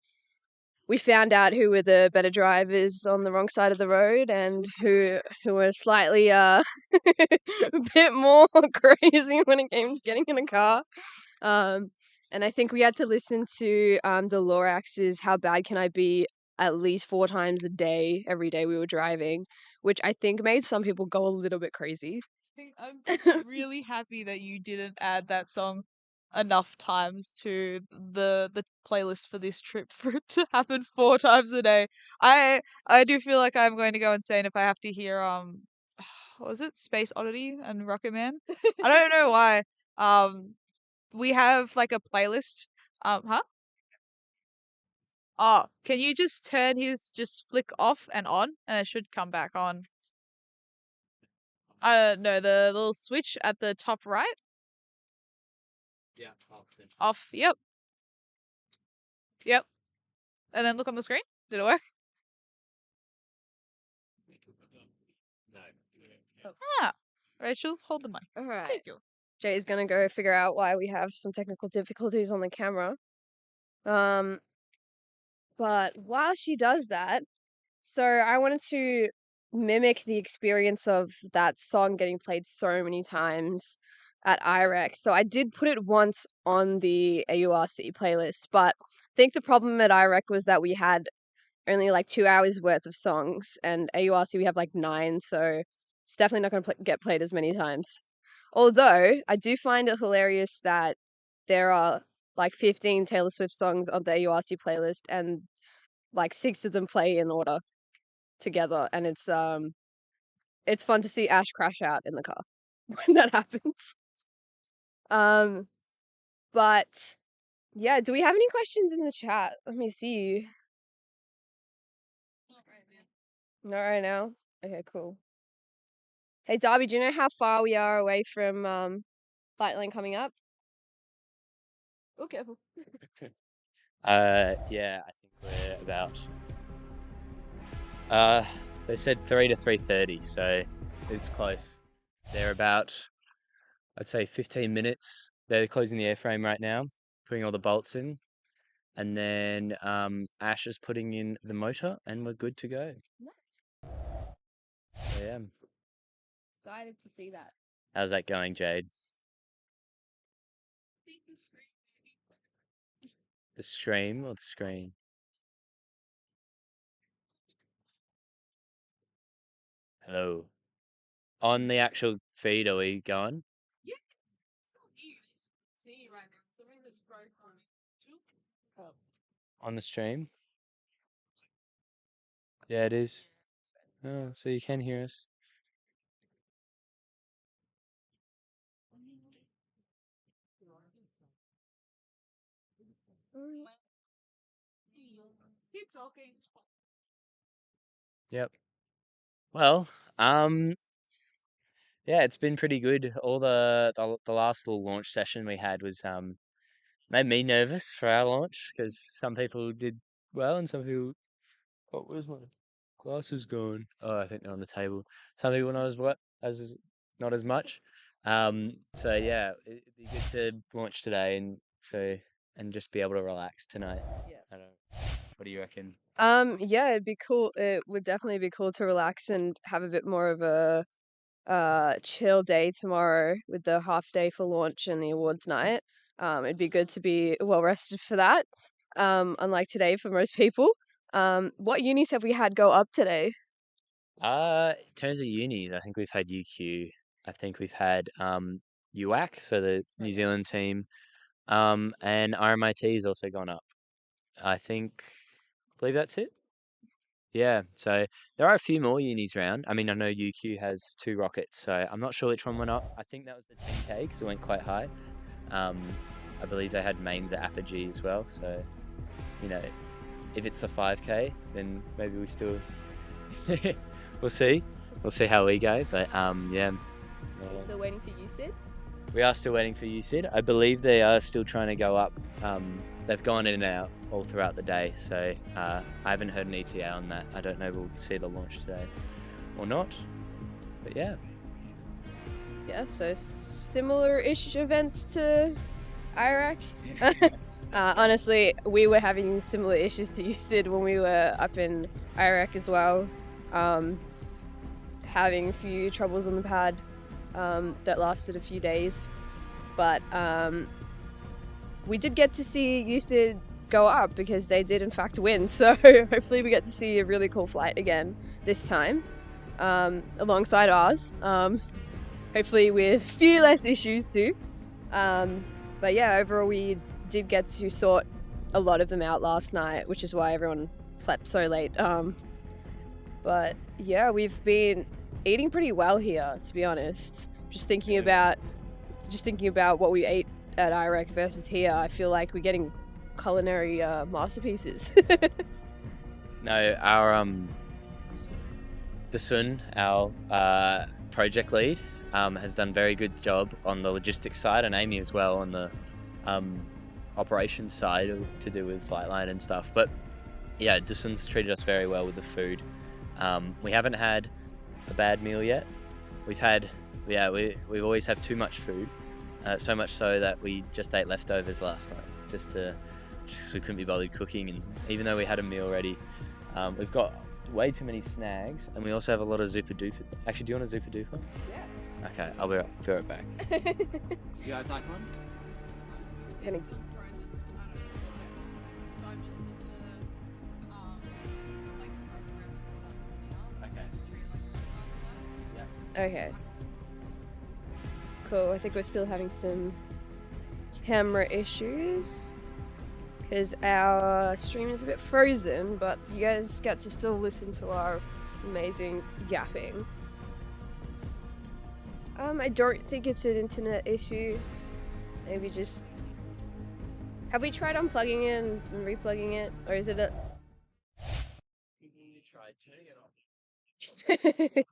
we found out who were the better drivers on the wrong side of the road, and who were slightly a bit more crazy when it came to getting in a car. And I think we had to listen to the Lorax's "How Bad Can I Be" at least 4 times a day, every day we were driving, which I think made some people go a little bit crazy. I'm really happy that you didn't add that song enough times to the playlist for this trip for it to happen 4 times a day. I do feel like I'm going to go insane if I have to hear what was it? Space Oddity and Rocket Man? I don't know why. We have like a playlist. Huh? Oh, can you just turn his just flick off and on, and it should come back on? No, the little switch at the top right. Yeah. Off. Yep. Yep. And then look on the screen. Did it work? No. Ah, Rachel, hold the mic. All right. Thank you. Jay's gonna go figure out why we have some technical difficulties on the camera. But while she does that, so I wanted to mimic the experience of that song getting played so many times at IREC. So I did put it once on the AURC playlist, but I think the problem at IREC was that we had only like 2 hours worth of songs, and AURC we have like 9, so it's definitely not going to get played as many times. Although I do find it hilarious that there are like 15 Taylor Swift songs on the AURC playlist, and like 6 of them play in order together, and it's fun to see Ash crash out in the car when that happens. But yeah, do we have any questions in the chat? Let me see. Not right now. Okay, cool. Hey Darby, do you know how far we are away from Flightline coming up? Oh, careful. Yeah, I think we're about. They said 3 to 3:30, so it's close. They're about, I'd say, 15 minutes. They're closing the airframe right now, putting all the bolts in, and then Ash is putting in the motor, and we're good to go. So, yeah. Excited to see that. How's that going, Jade? The stream or the screen? Hello. On the actual feed, are we going? Yeah. It's not you. It's see right now. Something that's broke on. On the stream? Yeah, it is. Oh, so you can hear us. Keep talking. Yep. Well, yeah, it's been pretty good. All the last little launch session we had was made me nervous for our launch because some people did well and some people. What was my glasses gone? Oh, I think they're on the table. Some people not not as much. So yeah, it'd be good to launch today and just be able to relax tonight. Yeah. I don't know. What do you reckon? Yeah, it'd be cool. It would definitely be cool to relax and have a bit more of a chill day tomorrow with the half day for launch and the awards night. It'd be good to be well rested for that. Unlike today for most people. What unis have we had go up today? In terms of unis, I think we've had UQ. I think we've had UAC, so the New Zealand team, and RMIT has also gone up. I believe that's it. Yeah, so there are a few more unis around. I mean, I know UQ has 2 rockets, so I'm not sure which one went up. I think that was the 10K because it went quite high. I believe they had mains at Apogee as well, so, you know, if it's a 5K, then maybe we still... We'll see. We'll see how we go, but yeah. Still waiting for UCID? We are still waiting for UCID. I believe they are still trying to go up. They've gone in and out all throughout the day, so I haven't heard an ETA on that. I don't know if we'll see the launch today or not, but yeah. Yeah, so similar-ish events to AURC. Honestly, we were having similar issues to UCID when we were up in AURC as well. Having a few troubles on the pad that lasted a few days, but we did get to see UCID go up because they did in fact win, so hopefully we get to see a really cool flight again this time alongside ours, hopefully with a few less issues too, but yeah, overall we did get to sort a lot of them out last night, which is why everyone slept so late. But yeah, we've been eating pretty well here, to be honest. Just thinking about what we ate at AURC versus here, I feel like we're getting culinary masterpieces. No, our Dasun, our project lead, has done a very good job on the logistics side, and Amy as well on the operations side to do with Flightline and stuff. But yeah, Dasun's treated us very well with the food. We haven't had a bad meal yet. We've always have too much food, so much so that we just ate leftovers last night, just because we couldn't be bothered cooking. And even though we had a meal ready, we've got way too many snags, and we also have a lot of Zupa Dupas. Actually, do you want a Zupa Dupa? Yeah. Okay, I'll be right back. You guys like one? Any- Okay. Cool, I think we're still having some camera issues because our stream is a bit frozen, but you guys get to still listen to our amazing yapping. I don't think it's an internet issue. Maybe just... Have we tried unplugging it and replugging it? Or is it a... You tried turning it off.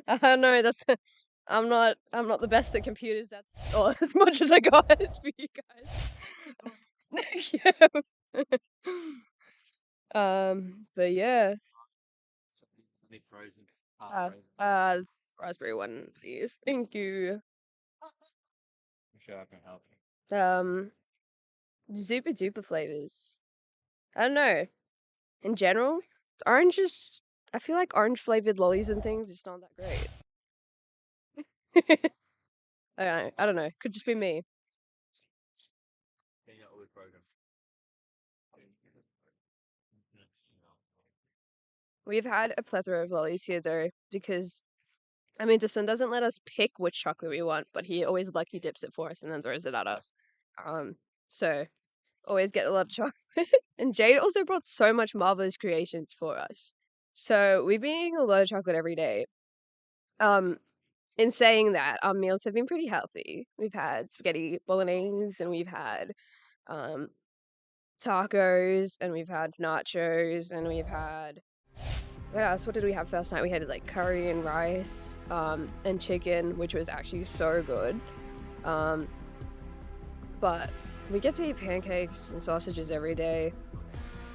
I don't know, I'm not the best at computers, that's all, as much as I got for you guys. But yeah. Raspberry one, please. Thank you. I'm sure I can help. Super duper flavors. I don't know. In general, oranges. I feel like orange flavored lollies and things are just not that great. I don't know. Could just be me. We've had a plethora of lollies here though, because I mean, Justin doesn't let us pick which chocolate we want, but he always lucky dips it for us and then throws it at us. So always get a lot of chocolate. And Jade also brought so much Marvelous Creations for us. So we've been eating a lot of chocolate every day. In saying that, our meals have been pretty healthy. We've had spaghetti bolognese, and we've had tacos, and we've had nachos, and we've had... What else? What did we have first night? We had like curry and rice, and chicken, which was actually so good. But we get to eat pancakes and sausages every day.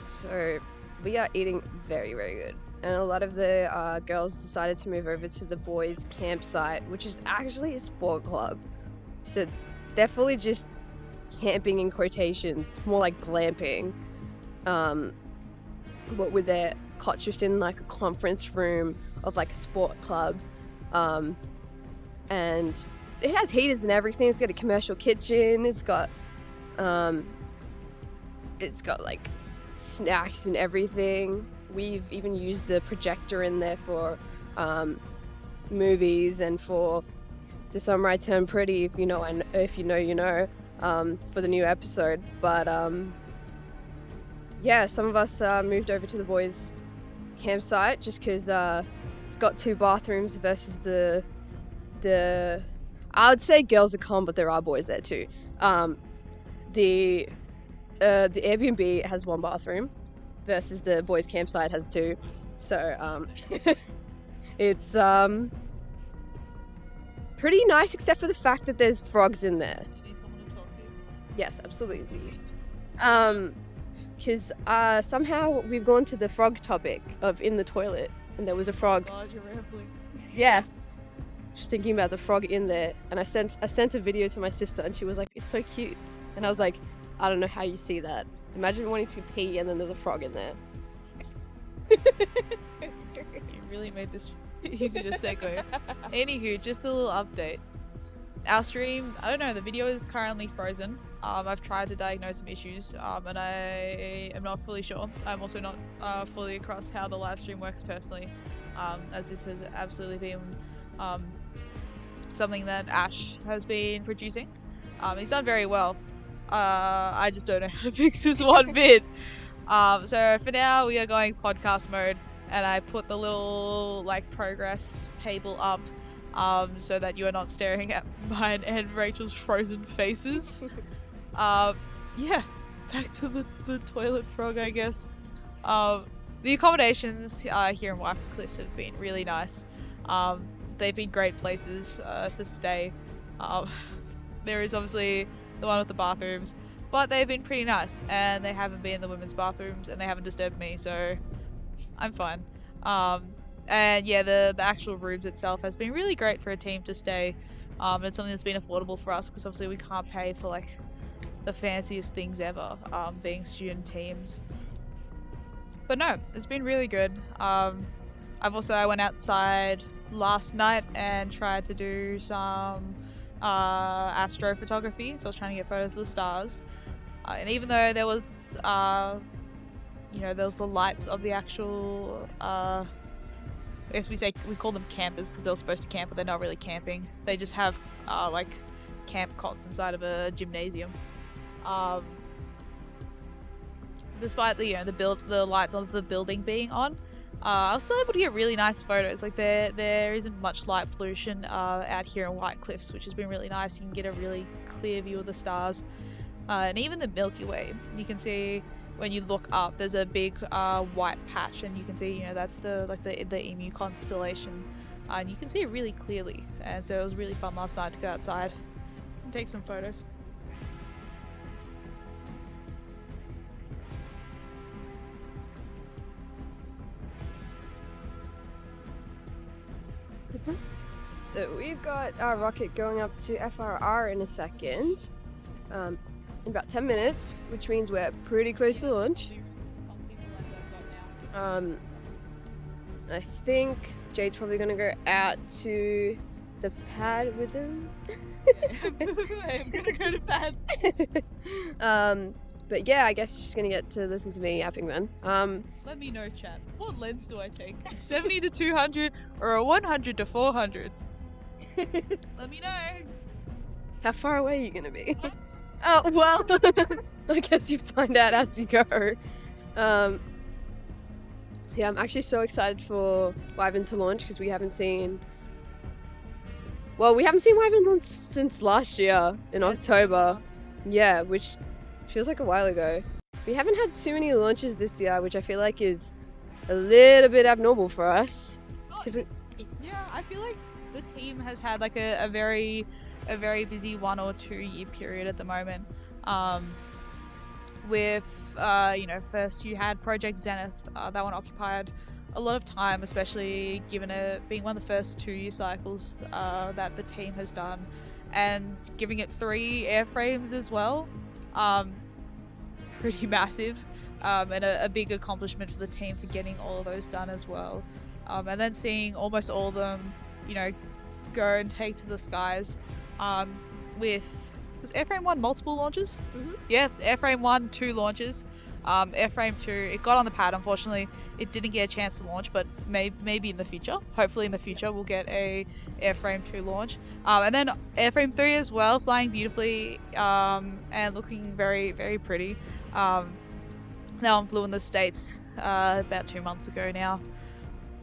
So we are eating very, very good. And a lot of the girls decided to move over to the boys' campsite, which is actually a sport club. So they're fully just camping in quotations, more like glamping. But with their cots just in like a conference room of like a sport club. And it has heaters and everything. It's got a commercial kitchen. It's got It's got like snacks and everything. We've even used the projector in there for movies and for The Summer I Turned Pretty, if you know, you know, for the new episode. But yeah, some of us moved over to the boys' campsite just because it's got 2 bathrooms versus the I would say girls are calm, but there are boys there too. The Airbnb has 1 bathroom versus the boys' campsite has 2. So it's pretty nice, except for the fact that there's frogs in there. You need someone to talk to. Yes, absolutely. Because somehow we've gone to the frog topic of in the toilet, and there was a frog. God, you're rambling. Yes. Just thinking about the frog in there, and I sent a video to my sister, and she was like, "It's so cute," and I was like, "I don't know how you see that. Imagine wanting to pee, and then there's a frog in there." You really made this easy to segue. Anywho, just a little update. Our stream, I don't know, the video is currently frozen. I've tried to diagnose some issues, and I am not fully sure. I'm also not fully across how the live stream works personally, as this has absolutely been something that Ash has been producing. He's done very well. I just don't know how to fix this one bit. So for now, we are going podcast mode, and I put the little like progress table up so that you are not staring at mine and Rachel's frozen faces. Yeah, back to the toilet frog, I guess. The accommodations here in White Cliffs have been really nice. They've been great places to stay. There is obviously the one with the bathrooms, but they've been pretty nice, and they haven't been in the women's bathrooms, and they haven't disturbed me, so I'm fine. And yeah, the actual rooms itself has been really great for a team to stay. It's something that's been affordable for us because obviously we can't pay for like the fanciest things ever, being student teams. But no, it's been really good. I went outside last night and tried to do some astrophotography, so I was trying to get photos of the stars. And even though there was, there was the lights of the actual, I guess we call them campers because they were supposed to camp, but they're not really camping. They just have like camp cots inside of a gymnasium. Despite the lights of the building being on, I was still able to get really nice photos. Like there isn't much light pollution out here in White Cliffs, which has been really nice. You can get a really clear view of the stars, and even the Milky Way. You can see when you look up, there's a big white patch, and you can see that's the Emu constellation, and you can see it really clearly. And so it was really fun last night to go outside and take some photos. So we've got our rocket going up to FRR in a second, in about 10 minutes, which means we're pretty close to launch. I think Jade's probably going to go out to the pad with him. I'm gonna go to bed. But yeah, I guess you're just gonna get to listen to me yapping then. Let me know, chat. What lens do I take? A 70 to 200 or a 100 to 400? Let me know. How far away are you gonna be? Oh well, I guess you find out as you go. Yeah, I'm actually so excited for Wyvern to launch because we haven't seen Wyvern launch since last year in October. Yeah, which feels like a while ago. We haven't had too many launches this year, which I feel like is a little bit abnormal for us. Yeah, I feel like the team has had like a very busy 1 or 2 year period at the moment. With first you had Project Zenith, that one occupied a lot of time, especially given it being one of the first 2 year cycles that the team has done, and giving it 3 airframes as well. Pretty massive, and a big accomplishment for the team for getting all of those done as well. And then seeing almost all of them, go and take to the skies, with Was Airframe 1 multiple launches? Mhm. Yeah, Airframe 1, 2 launches. Airframe 2, it got on the pad, unfortunately. It didn't get a chance to launch, but maybe in the future. Hopefully in the future we'll get a Airframe 2 launch. And then Airframe 3 as well, flying beautifully and looking very, very pretty. Now I'm flew in the States about 2 months ago now.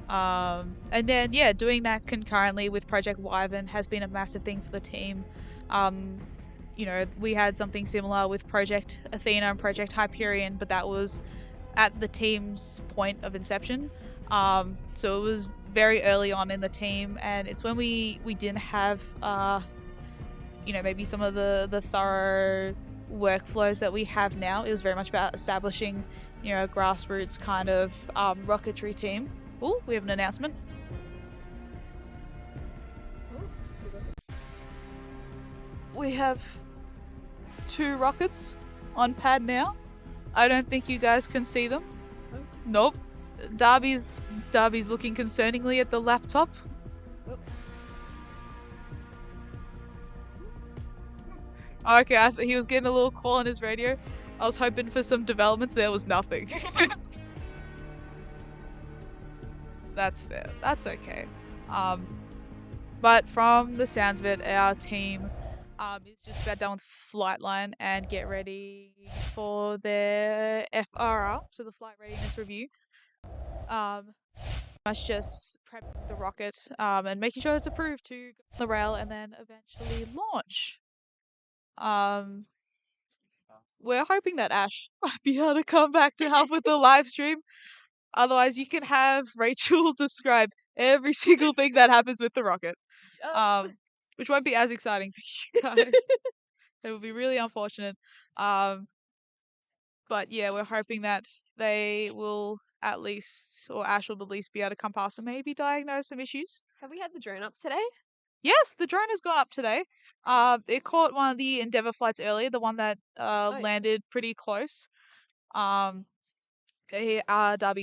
And then, yeah, doing that concurrently with Project Wyvern has been a massive thing for the team. You know, we had something similar with Project Athena and Project Hyperion, but that was at the team's point of inception. So it was very early on in the team, and it's when we didn't have, you know, maybe some of the thorough workflows that we have now. It was very much about establishing, you know, a grassroots kind of rocketry team. Oh, we have an announcement. We have 2 rockets on pad now. I don't think you guys can see them. Nope. Darby's looking concerningly at the laptop. Okay, he was getting a little call on his radio. I was hoping for some developments. There was nothing. That's fair. That's okay. But from the sounds of it, our team is just about done with flight line and get ready for their FRR, so the flight readiness review. Much just prepping the rocket and making sure it's approved to go on the rail and then eventually launch. We're hoping that Ash might be able to come back to help with the live stream. Otherwise, you can have Rachel describe every single thing that happens with the rocket, which won't be as exciting for you guys. It would be really unfortunate. But yeah, we're hoping that they will at least, or Ash will at least be able to come past and maybe diagnose some issues. Have we had the drone up today? Yes, the drone has gone up today. It caught one of the Endeavour flights earlier, the one that landed pretty close. Darby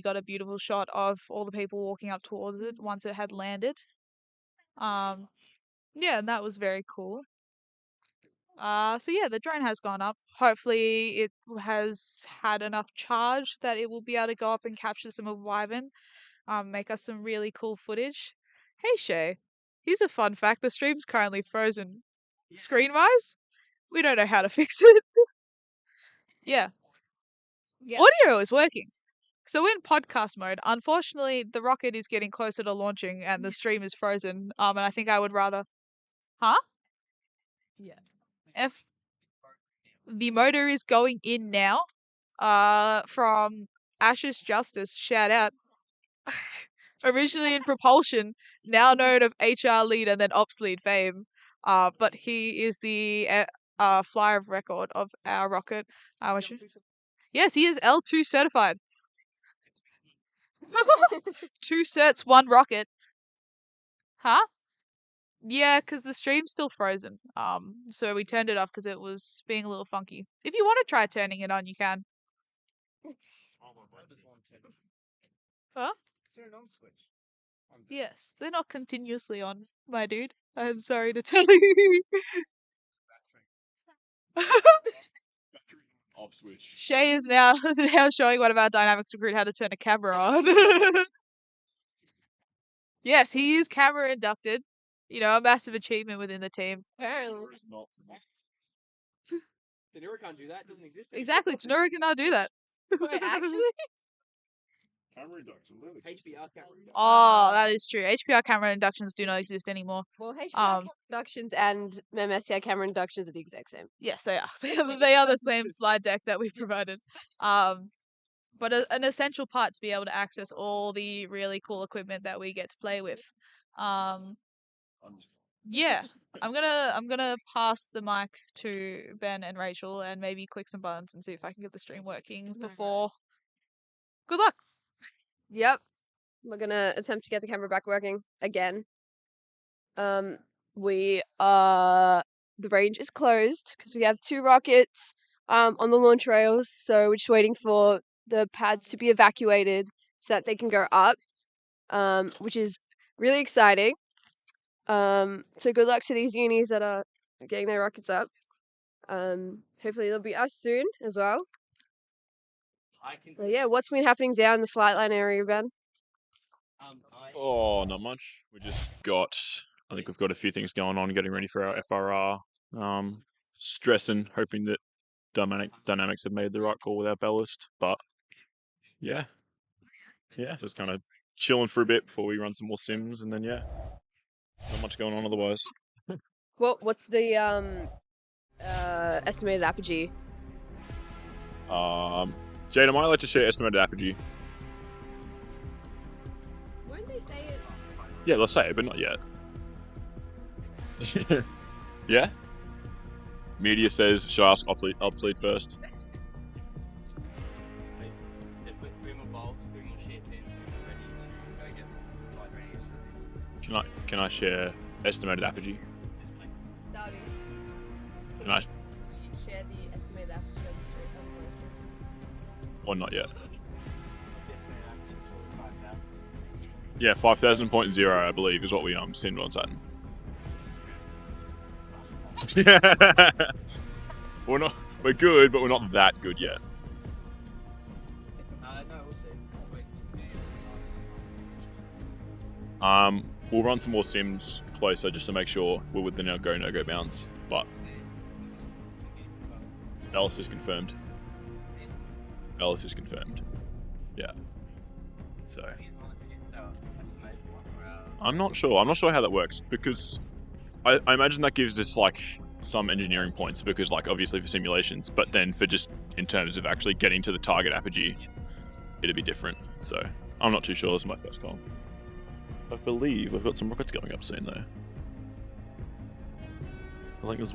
got a beautiful shot of all the people walking up towards it once it had landed. Yeah, and that was very cool. So yeah, the drone has gone up. Hopefully it has had enough charge that it will be able to go up and capture some of Wyvern, make us some really cool footage. Hey Shay, here's a fun fact. The stream's currently frozen. Screen-wise, we don't know how to fix it. Yeah. Audio is working. So in podcast mode, unfortunately, the rocket is getting closer to launching and the stream is frozen. And I think I would rather... Huh? Yeah. The motor is going in now. From Ash's Justice, shout out. Originally in propulsion, now known of HR lead and then ops lead fame. But he is the flyer of record of our rocket. Yes, he is L2 certified. 2 certs, 1 rocket. Huh? Yeah, because the stream's still frozen. So we turned it off because it was being a little funky. If you want to try turning it on, you can. Huh? Yes, they're not continuously on, my dude. I'm sorry to tell you. Shay is now showing one of our Dynamics recruit how to turn a camera on. Yes, he is camera inducted. You know, a massive achievement within the team. Apparently. Tanura can't do that. It doesn't exist. Exactly, Tanura cannot do that. Wait, actually? Camera induction, really? HPR camera. Oh, that is true. HPR camera inductions do not exist anymore. Well, HPR camera inductions and MSCI camera inductions are the exact same. Yes, they are. They are the same slide deck that we provided. But an essential part to be able to access all the really cool equipment that we get to play with. Yeah, I'm gonna pass the mic to Ben and Rachel and maybe click some buttons and see if I can get the stream working before. Good luck. Yep. We're gonna attempt to get the camera back working again. The range is closed because we have 2 rockets on the launch rails, so we're just waiting for the pads to be evacuated so that they can go up, which is really exciting. So good luck to these unis that are getting their rockets up. Hopefully it'll be us soon as well. But yeah, what's been happening down in the flight line area, Ben? Oh, not much. I think we've got a few things going on, getting ready for our FRR. Stressing, hoping that Dynamics have made the right call with our ballast. But yeah, just kind of chilling for a bit before we run some more sims, and then not much going on otherwise. What's the estimated apogee? Jade, am I allowed to share estimated apogee? Won't they say it? Yeah, let's say it, but not yet. Yeah? Media says, should I ask Upfleet first? Can I share estimated apogee? Darby, Can I, share the estimated apogee on the street? or not yet? Yeah, 5,000.0, I believe, is what we send on Saturn. We're good, but we're not that good yet. We'll run some more sims closer just to make sure we're within our go no-go bounds. But Alice is confirmed. Yeah. So I'm not sure. I'm not sure how that works because I imagine that gives us like some engineering points because like obviously for simulations, but then for just in terms of actually getting to the target apogee, it'd be different. So I'm not too sure. This is my first call. I believe I've got some rockets going up soon though. I think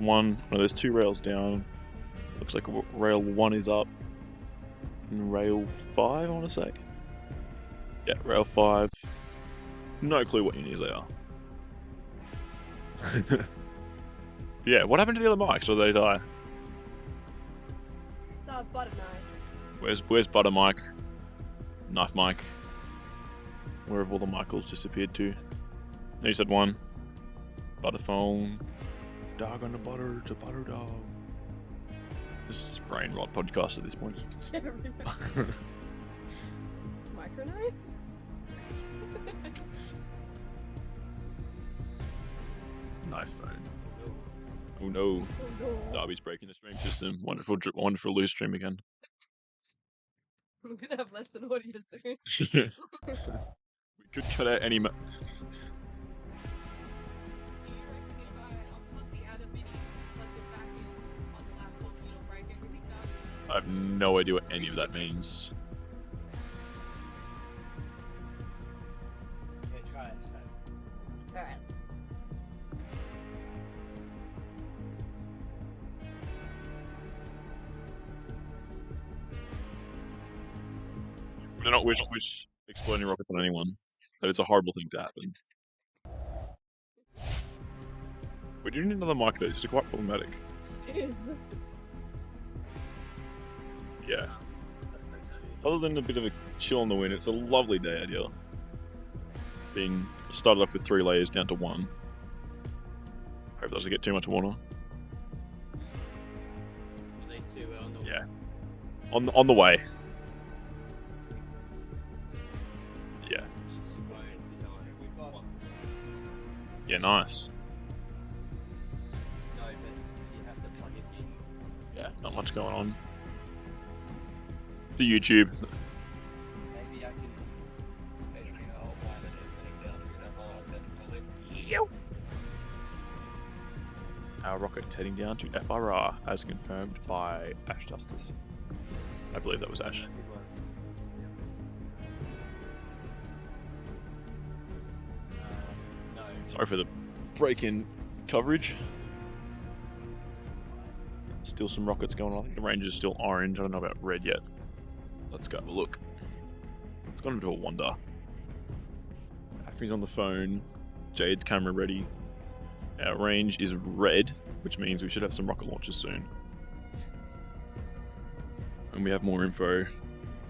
there's two rails down. Looks like rail 1 is up. And rail 5, I want to say. Yeah, rail 5. No clue what unis they are. Yeah, what happened to the other mics? Or did they die? So butter knife. Where's Butter Mike? Knife Mike? Where have all the Michaels disappeared to? You said one. Butterphone. Dog on the butter, it's a butter dog. This is brain rot podcast at this point. Microknife? Knife phone. Oh no. Darby's breaking the stream system. Wonderful lose stream again. We're gonna have less than audio soon. We could cut out any. Do you reckon if I unplug the outer mini, plug it back in on the laptop, it'll break everything down? I have no idea what any of that means. Yeah, try it. Alright. We're not wish exploding rockets on anyone. That it's a horrible thing to happen. We do need another mic though. This is quite problematic. It is. Yeah. Other than a bit of a chill on the wind, it's a lovely day out here. Started off with 3 layers down to 1. Hope that doesn't get too much water. These two are on the Yeah. On the way. Yeah. Yeah, nice. No, but you have to plug it in. Yeah, not much going on. The YouTube. Maybe I can. Our rocket heading down to FRR as confirmed by Ash Justice. I believe that was Ash. Sorry for the break-in coverage. Still some rockets going on. I think the range is still orange. I don't know about red yet. Let's go have a look. It's gone into a wander. Acme's on the phone. Jade's camera ready. Our range is red, which means we should have some rocket launches soon. When we have more info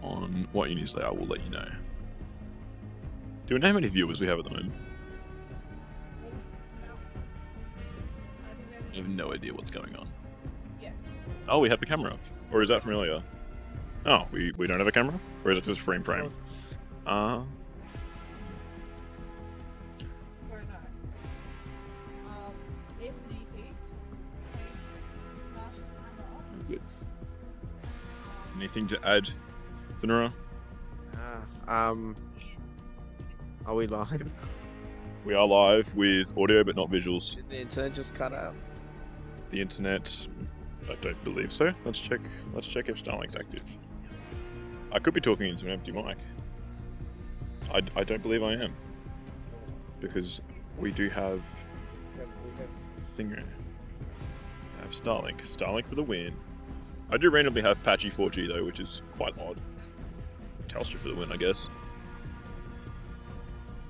on what units they are, we'll let you know. Do we know how many viewers we have at the moment? I have no idea what's going on. Yeah. Oh, we have the camera. Or is that from earlier? Oh, we don't have a camera? Or is it just frame? If need be, smash his camera. Good. Anything to add, Thanura? Are we live? We are live with audio but not visuals. Did the internet just cut out? The internet, I don't believe so. Let's check if Starlink's active. I could be talking into an empty mic. I don't believe I am. Because we do have Thinger. I have Starlink. Starlink for the win. I do randomly have patchy 4G though, which is quite odd. Telstra for the win, I guess.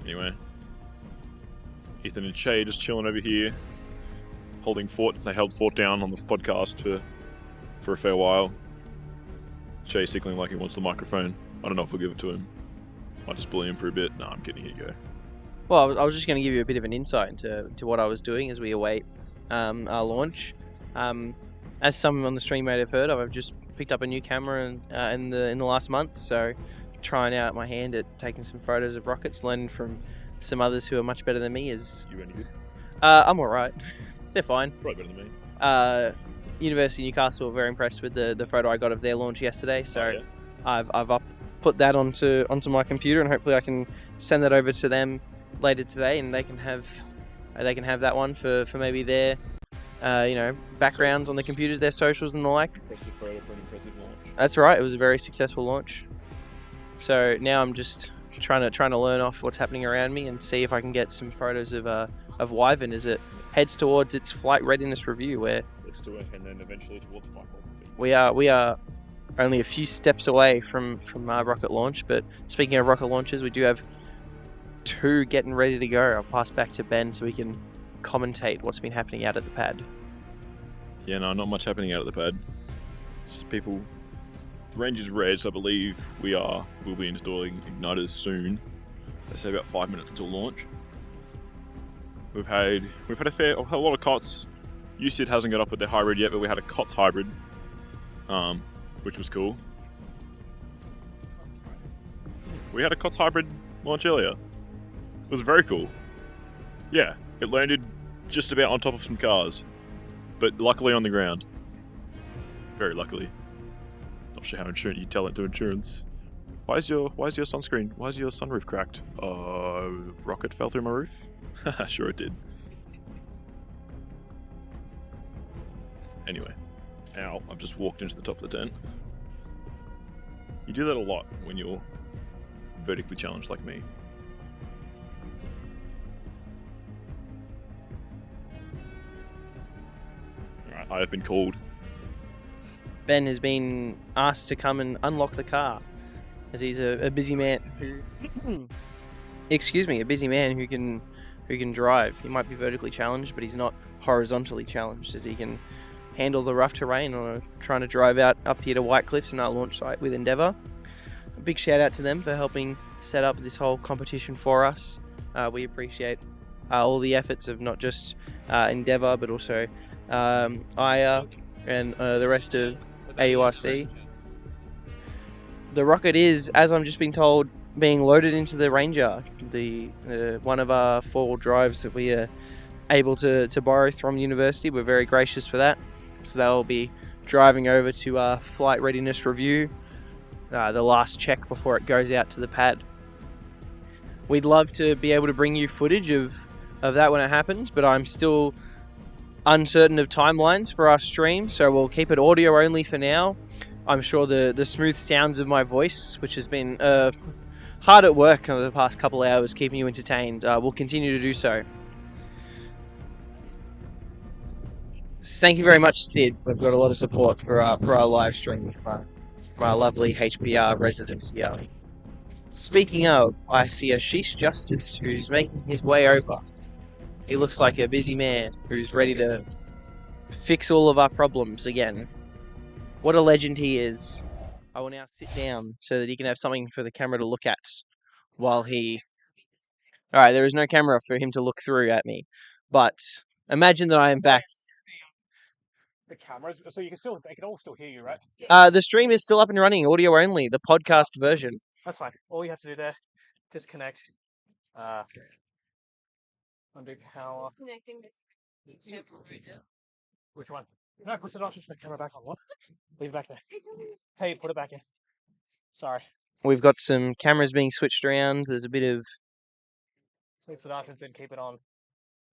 Anyway. Ethan and Shay just chilling over here. Holding fort. They held fort down on the podcast for a fair while. Shay signaling like he wants the microphone. I don't know if we'll give it to him. Might just bully him for a bit. No, I'm kidding. Here you go. Well, I was just going to give you a bit of an insight into what I was doing as we await our launch. As some on the stream may have heard, I've just picked up a new camera in the last month, so trying out my hand at taking some photos of rockets, learning from some others who are much better than me. You any good? I'm all right. They're fine. Probably better than me. University of Newcastle were very impressed with the photo I got of their launch yesterday, so Oh, yeah. I've put that onto my computer, and hopefully I can send that over to them later today, and they can have that one for maybe their backgrounds on the computers, their socials and the like. Impressive photo for an impressive launch. That's right. It was a very successful launch. So now I'm just trying to learn off what's happening around me and see if I can get some photos of Wyvern as it heads towards its flight readiness review, where Let's do it, and then eventually towards Michael. we are only a few steps away from our rocket launch. But speaking of rocket launches, we do have 2 getting ready to go. I'll pass back to Ben so we can commentate what's been happening out at the pad. Yeah, no, not much happening out at the pad. Just people. The range is red, so I believe we'll be installing igniters soon. Let's say about 5 minutes until launch. We've had a lot of COTS. UCID hasn't got up with their hybrid yet, but we had a COTS hybrid, which was cool. We had a COTS hybrid launch earlier. It was very cool. Yeah, it landed just about on top of some cars, but luckily on the ground. Very luckily. Not sure how insurance you tell it to insurance. Why is your sunscreen? Why is your sunroof cracked? Rocket fell through my roof? Sure it did. Anyway, ow, I've just walked into the top of the tent. You do that a lot when you're vertically challenged like me. Alright, I have been called. Ben has been asked to come and unlock the car, as he's a busy man who a busy man who can drive. He might be vertically challenged, but he's not horizontally challenged, as he can handle the rough terrain or trying to drive out up here to White Cliffs and our launch site with Endeavour. A big shout out to them for helping set up this whole competition for us. We appreciate all the efforts of not just Endeavour, but also AURC and the rest of AURC. The rocket is, as I'm just being told, being loaded into the Ranger, the one of our 4-wheel drives that we are able to borrow from university. We're very gracious for that. So they'll be driving over to our flight readiness review, the last check before it goes out to the pad. We'd love to be able to bring you footage of that when it happens, but I'm still uncertain of timelines for our stream, so we'll keep it audio only for now. I'm sure the smooth sounds of my voice, which has been hard at work over the past couple of hours keeping you entertained, will continue to do so. Thank you very much, Sid. We've got a lot of support for our live stream from our lovely HPR residents here. Speaking of, I see a Sheesh Justice who's making his way over. He looks like a busy man who's ready to fix all of our problems again. What a legend he is. I will now sit down so that he can have something for the camera to look at while he... Alright, there is no camera for him to look through at me. But imagine that I am back. the cameras, so they can all still hear you, right? The stream is still up and running, audio only, the podcast version. That's fine. All you have to do there, disconnect. Undo power. Connecting this camera right now. Which one? No, put the options for the camera back on. What? Leave it back there. Hey, put it back in. Sorry. We've got some cameras being switched around. There's a bit of Leave the options in, keep it on,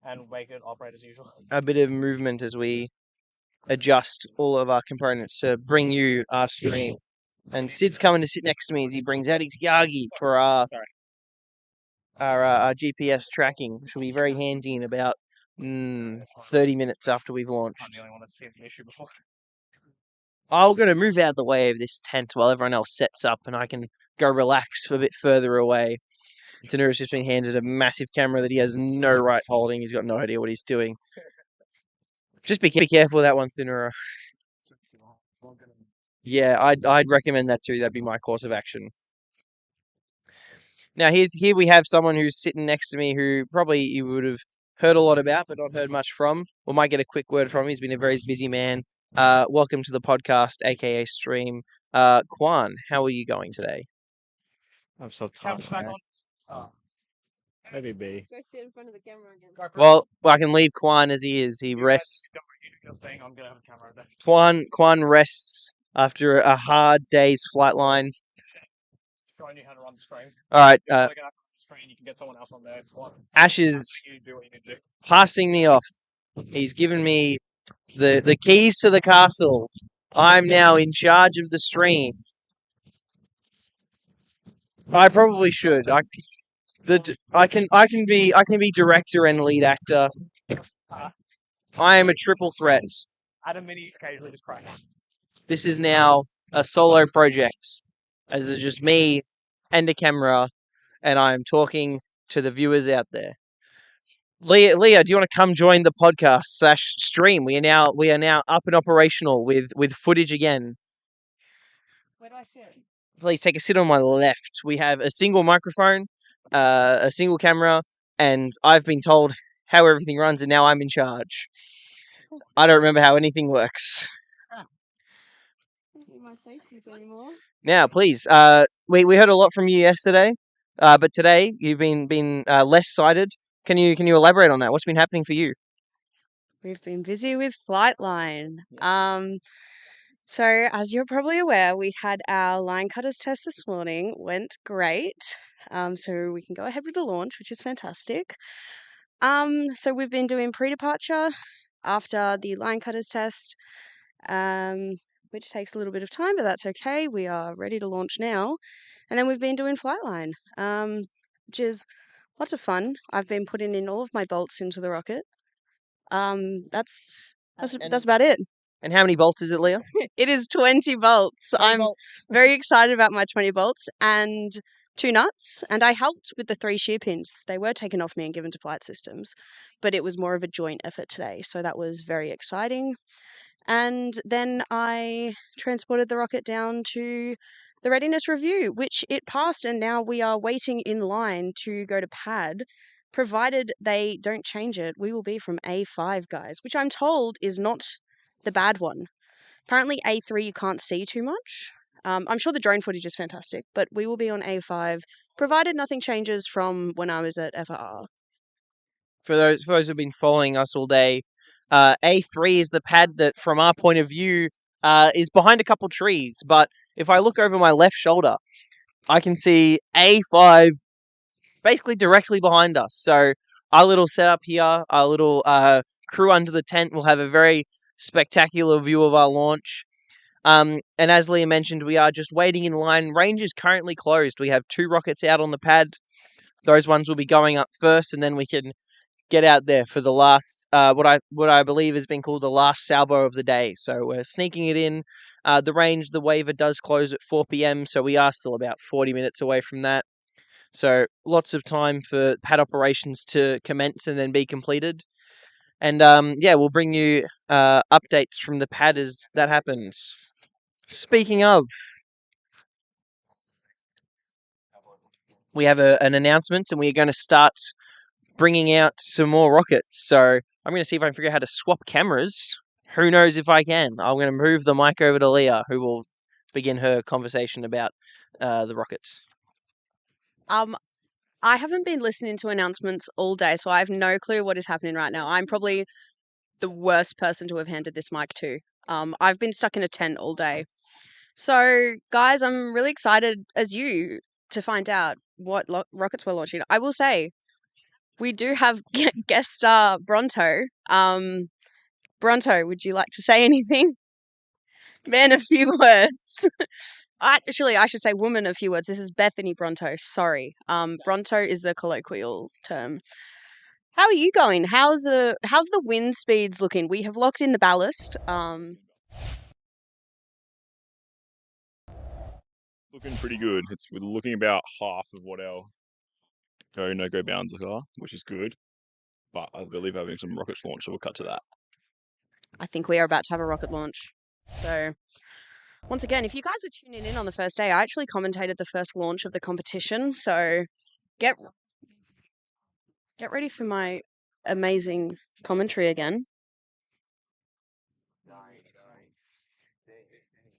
and make it operate as usual. movement as we adjust all of our components to bring you our stream. And Sid's coming to sit next to me as he brings out his Yagi for our GPS tracking, which will be very handy in about 30 minutes after we've launched. I'm the only one that's seen the issue before. I'm going to move out of the way of this tent while everyone else sets up and I can go relax a bit further away. Tanura's just been handed a massive camera that he has no right holding. He's got no idea what he's doing. Just be careful with that one, Tanura. Yeah, I'd recommend that too. That'd be my course of action. Now here we have someone who's sitting next to me who probably you would have heard a lot about but not heard much from. We might get a quick word from him. He's been a very busy man. Welcome to the podcast, aka stream. Kwan, how are you going today? I'm so Camera's tired. back on. Maybe B. Go sit in front of the camera again. Go for it. Well, I can leave Kwan as he is. He rests. Go for it. You do your thing. I'm gonna have a camera over there. Kwan rests after a hard day's flight line. Showing you how to run the screen. All right, If you wanna get up on the screen, you can get someone else on there. Ash is You do what you need to do. passing me off. He's given me the keys to the castle. I'm now in charge of the stream. I probably should. I can be director and lead actor. I am a triple threat. Adam Mini occasionally just crash. This is now a solo project, as it's just me and a camera, and I'm talking to the viewers out there. Leah, do you want to come join the podcast / stream? We are now up and operational with footage again. Where do I sit? Please take a sit on my left. We have a single microphone, a single camera, and I've been told how everything runs, and now I'm in charge. I don't remember how anything works. Don't my safeties anymore. Now, please, we heard a lot from you yesterday, but today you've been less sighted. Can you elaborate on that? What's been happening for you? We've been busy with Flightline. So as you're probably aware, we had our line cutters test this morning. Went great. So we can go ahead with the launch, which is fantastic. So we've been doing pre-departure after the line cutters test, which takes a little bit of time, but that's okay. We are ready to launch now. And then we've been doing Flightline, which is lots of fun. I've been putting in all of my bolts into the rocket. That's about it. And how many bolts is it, Leah? It is 20 bolts. 20 I'm bolts. very excited about my 20 bolts and 2 nuts. And I helped with the 3 shear pins. They were taken off me and given to Flight Systems, but it was more of a joint effort today. So that was very exciting. And then I transported the rocket down to the readiness review, which it passed. And now we are waiting in line to go to pad. Provided they don't change it, we will be from A5, guys, which I'm told is not the bad one. Apparently A3 you can't see too much. I'm sure the drone footage is fantastic, but we will be on A5, provided nothing changes from when I was at FRR. For those who've been following us all day, A3 is the pad that, from our point of view, is behind a couple trees. But if I look over my left shoulder, I can see A5 basically directly behind us. So our little setup here, our little crew under the tent will have a very spectacular view of our launch. And as Leah mentioned, we are just waiting in line. Range is currently closed. We have 2 rockets out on the pad. Those ones will be going up first, and then we can get out there for the last, what I believe has been called the last salvo of the day. So we're sneaking it in. The range, the waiver does close at 4 p.m, so we are still about 40 minutes away from that. So lots of time for pad operations to commence and then be completed. And we'll bring you updates from the pad as that happens. Speaking of, we have an announcement, and we're going to start bringing out some more rockets. So I'm going to see if I can figure out how to swap cameras Who knows if I can? I'm going to move the mic over to Leah, who will begin her conversation about the rockets. I haven't been listening to announcements all day, so I have no clue what is happening right now. I'm probably the worst person to have handed this mic to. I've been stuck in a tent all day. So, guys, I'm really excited as you to find out what rockets we're launching. I will say, we do have guest star Bronto. Bronto, would you like to say anything? Man, a few words. Actually, I should say woman, a few words. This is Bethany Bronto. Sorry. Bronto is the colloquial term. How are you going? How's the wind speeds looking? We have locked in the ballast. Looking pretty good. We're looking about half of what our no-go bounds are, which is good. But I believe having some rockets launched, so we'll cut to that. I think we are about to have a rocket launch. So, once again, if you guys were tuning in on the first day, I actually commentated the first launch of the competition. So, get ready for my amazing commentary again.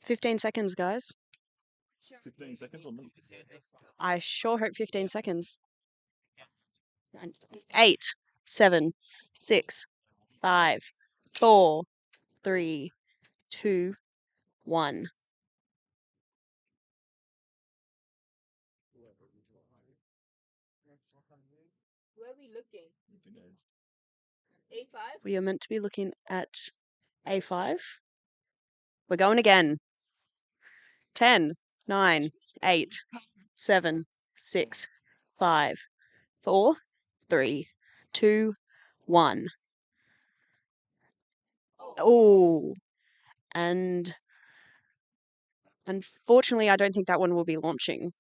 15 seconds, guys. 15 seconds or minutes? I sure hope 15 seconds. 8, 7, 6, 5, 4, 3, 2, 1. Where are we looking? A5? We are meant to be looking at A5. We're going again. 10, 9, 8, 7, 6, 5, 4, 3, 2, 1. Oh, and unfortunately, I don't think that one will be launching.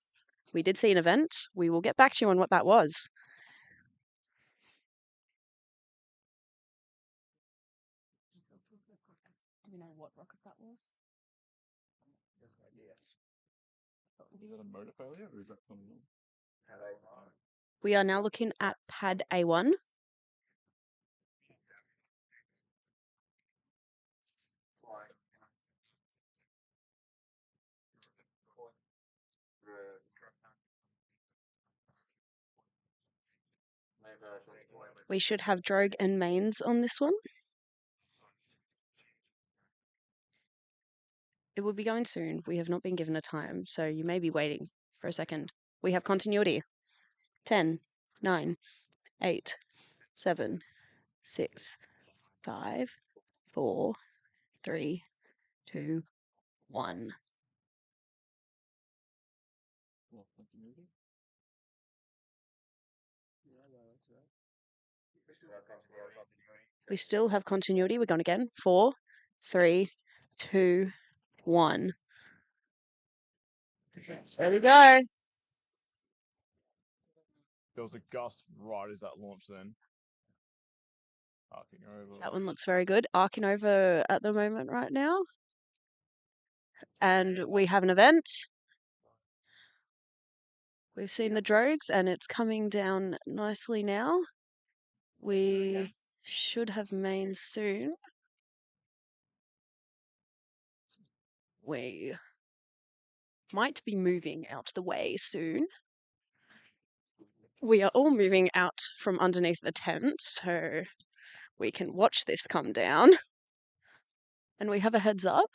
We did see an event. We will get back to you on what that was. Do we know what rocket that was? Is that a motor failure or is that something else? We are now looking at pad A1. We should have drogue and mains on this one. It will be going soon. We have not been given a time, so you may be waiting for a second. We have continuity. 10, 9, 8, 7, 6, 5, 4, 3, 2, 1. We still have continuity. We're going again. 4, 3, 2, 1. There we go. There was a gust right as that launched then. Arcing over. That one looks very good. Arcing over at the moment right now. And we have an event. We've seen the drogues and it's coming down nicely now. We should have mains soon. We might be moving out the way soon. We are all moving out from underneath the tent so we can watch this come down. And we have a heads up.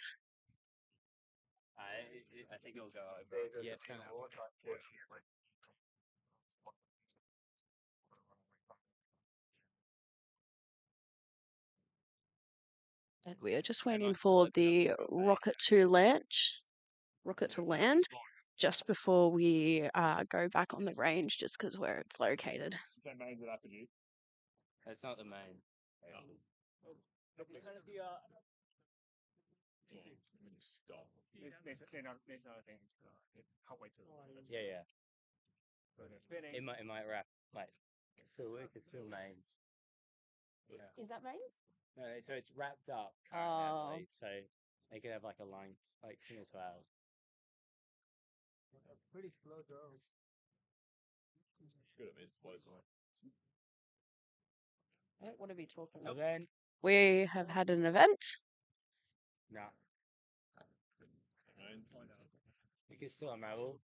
I think it'll go over. Yeah, it's going to. And we are just waiting for the rocket to land. Just before we go back on the range, just because where it's located. Is that mains at Apogee? It's not the main. Stop. Yeah. It might wrap. Like, it's still main. Yeah. Is that mains? No, so it's wrapped up Oh. currently, so they could have like a line, like similar to ours. Pretty slow drone. Good at me, it blows away. I don't want to be talking. And then We have had an event. No. You can still unravel.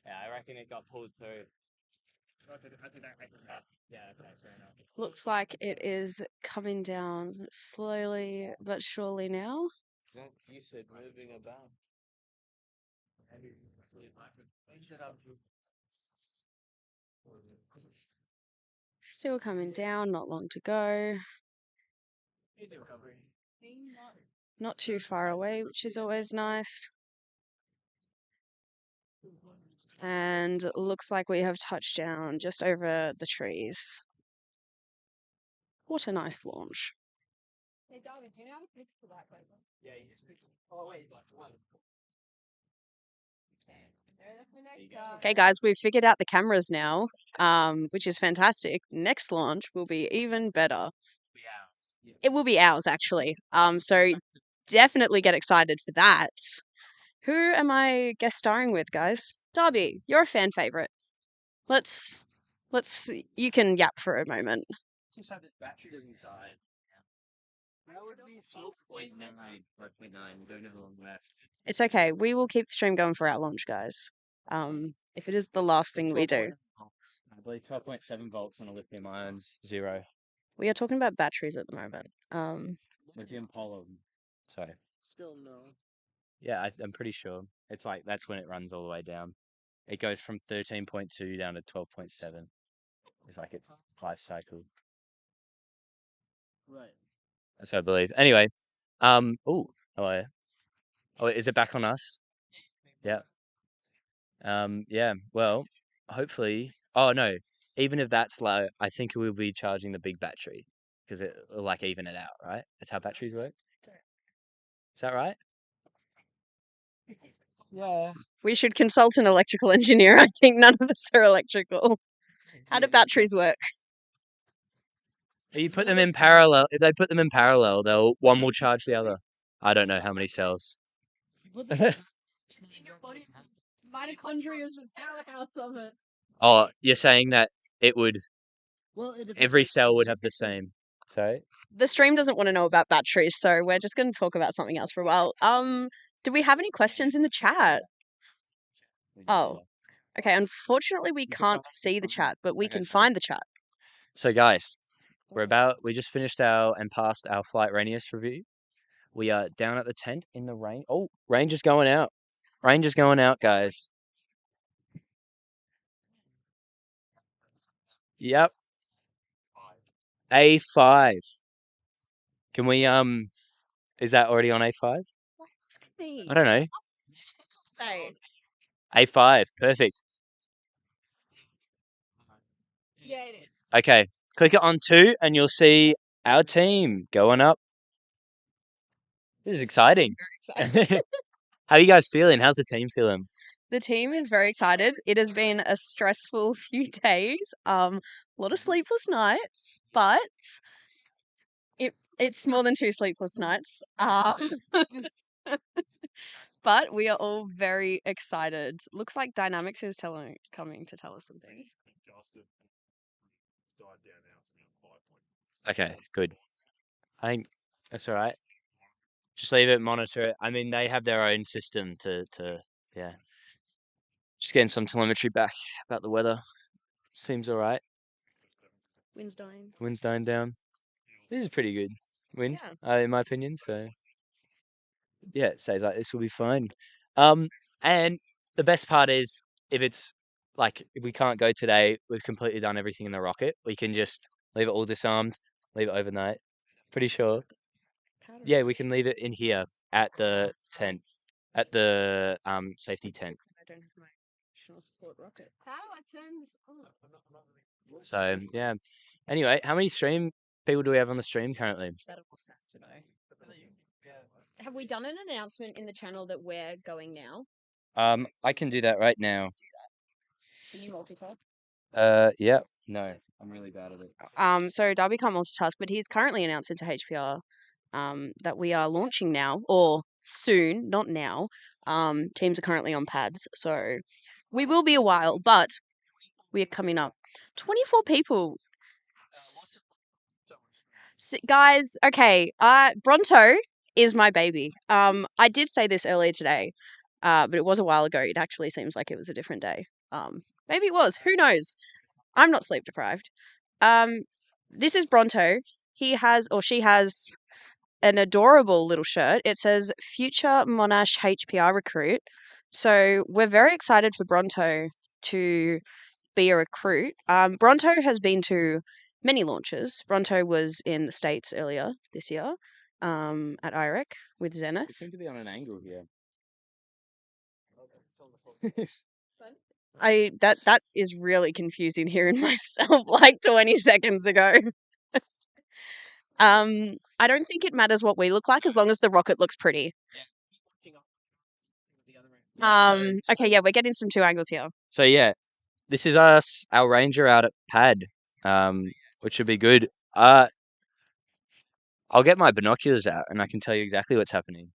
Yeah, I reckon it got pulled through. Yeah, okay, fair enough. Looks like it is coming down slowly but surely now. You said moving about. Still coming down, not long to go. Not too far away, which is always nice. And looks like we have touched down just over the trees. What a nice launch. Okay, guys, we've figured out the cameras now, which is fantastic. Next launch will be even better. It will be ours, actually. So definitely get excited for that. Who am I guest starring with, guys? Darby, you're a fan favorite. Let's you can yap for a moment. Just hope this battery doesn't die. That would be 4.9. 4.9. We don't have long left. It's okay. We will keep the stream going for our launch, guys. If it is the last thing we do. I believe 12.7 volts on a lithium ions, 0. We are talking about batteries at the moment. Lithium polymer. Sorry. Still no. Yeah, I'm pretty sure. It's like that's when it runs all the way down. It goes from 13.2 down to 12.7. It's like its life cycle. Right. That's what I believe. Anyway, oh, hello. Oh, is it back on us? Yeah. Yeah. Well, hopefully. Oh no. Even if that's low, I think we'll be charging the big battery because it will like even it out, right? That's how batteries work. Is that right? Yeah. We should consult an electrical engineer. I think none of us are electrical. How do batteries work? You put them in parallel. If they put them in parallel, they'll one will charge the other. I don't know how many cells. Mitochondria is the powerhouse of it. Oh, you're saying that it would Well, every cell would have the same. Sorry. The stream doesn't want to know about batteries, so we're just going to talk about something else for a while. Do we have any questions in the chat? Oh, okay. Unfortunately, we can't see the chat, but we can find the chat. So guys, we just finished and passed our flight readiness review. We are down at the tent in the rain. Oh, range is going out. Range is going out, guys. Yep. A5. Can we is that already on A5? I don't know. A5, perfect. Yeah, it is. Okay, click it on 2 and you'll see our team going up. This is exciting. Very excited. How are you guys feeling? How's the team feeling? The team is very excited. It has been a stressful few days. A lot of sleepless nights, but it's more than 2 sleepless nights. But we are all very excited. Looks like Dynamics is coming to tell us some things. Okay, good. I think that's all right. Just leave it, monitor it. I mean, they have their own system to yeah. Just getting some telemetry back about the weather. Seems all right. Wind's dying. Wind's dying down. This is pretty good wind, Yeah. in my opinion. So yeah, it stays like this will be fine. And the best part is if it's like if we can't go today, we've completely done everything in the rocket. We can just leave it all disarmed, leave it overnight. Pretty sure. Yeah, we can leave it in here at the tent, at the safety tent. I don't have my additional support rocket. How do I turn this on? So yeah. Anyway, how many stream people do we have on the stream currently? That'll be sad to know. Have we done an announcement in the channel that we're going now? I can do that right now. Can you multitask? Yeah. No, I'm really bad at it. So Darby can't multitask, but he's currently announced into HPR that we are launching now, or soon, not now. Teams are currently on pads, so we will be a while, but we are coming up. 24 people. Guys, okay. Bronto is my baby. I did say this earlier today, but it was a while ago. It actually seems like it was a different day. Maybe it was. Who knows? I'm not sleep deprived. This is Bronto. He has, or she has, an adorable little shirt. It says "Future Monash HPR Recruit." So we're very excited for Bronto to be a recruit. Bronto has been to many launches. Bronto was in the States earlier this year at AURC with Zenith. seem to be on an angle here. That is really confusing hearing myself like 20 seconds ago. I don't think it matters what we look like as long as the rocket looks pretty. Okay, yeah, we're getting some two angles here. So yeah, this is us, our ranger out at pad, which should be good. I'll get my binoculars out and I can tell you exactly what's happening.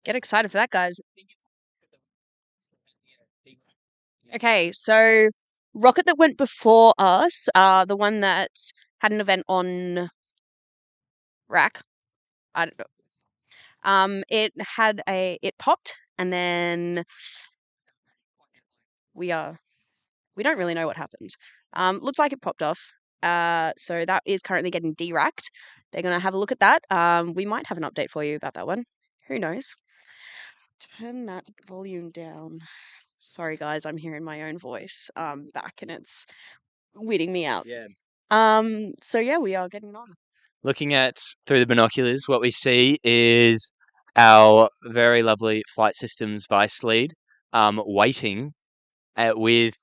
Get excited for that, guys. Okay, so rocket that went before us, the one that had an event on rack. I don't know. It popped, and then we don't really know what happened. Looked like it popped off. So that is currently getting de-racked. They're gonna have a look at that. We might have an update for you about that one. Who knows? Turn that volume down. Sorry, guys, I'm hearing my own voice back, and it's weirding me out. Yeah. So yeah, we are getting on. Looking at through the binoculars, what we see is our very lovely flight systems vice lead, waiting with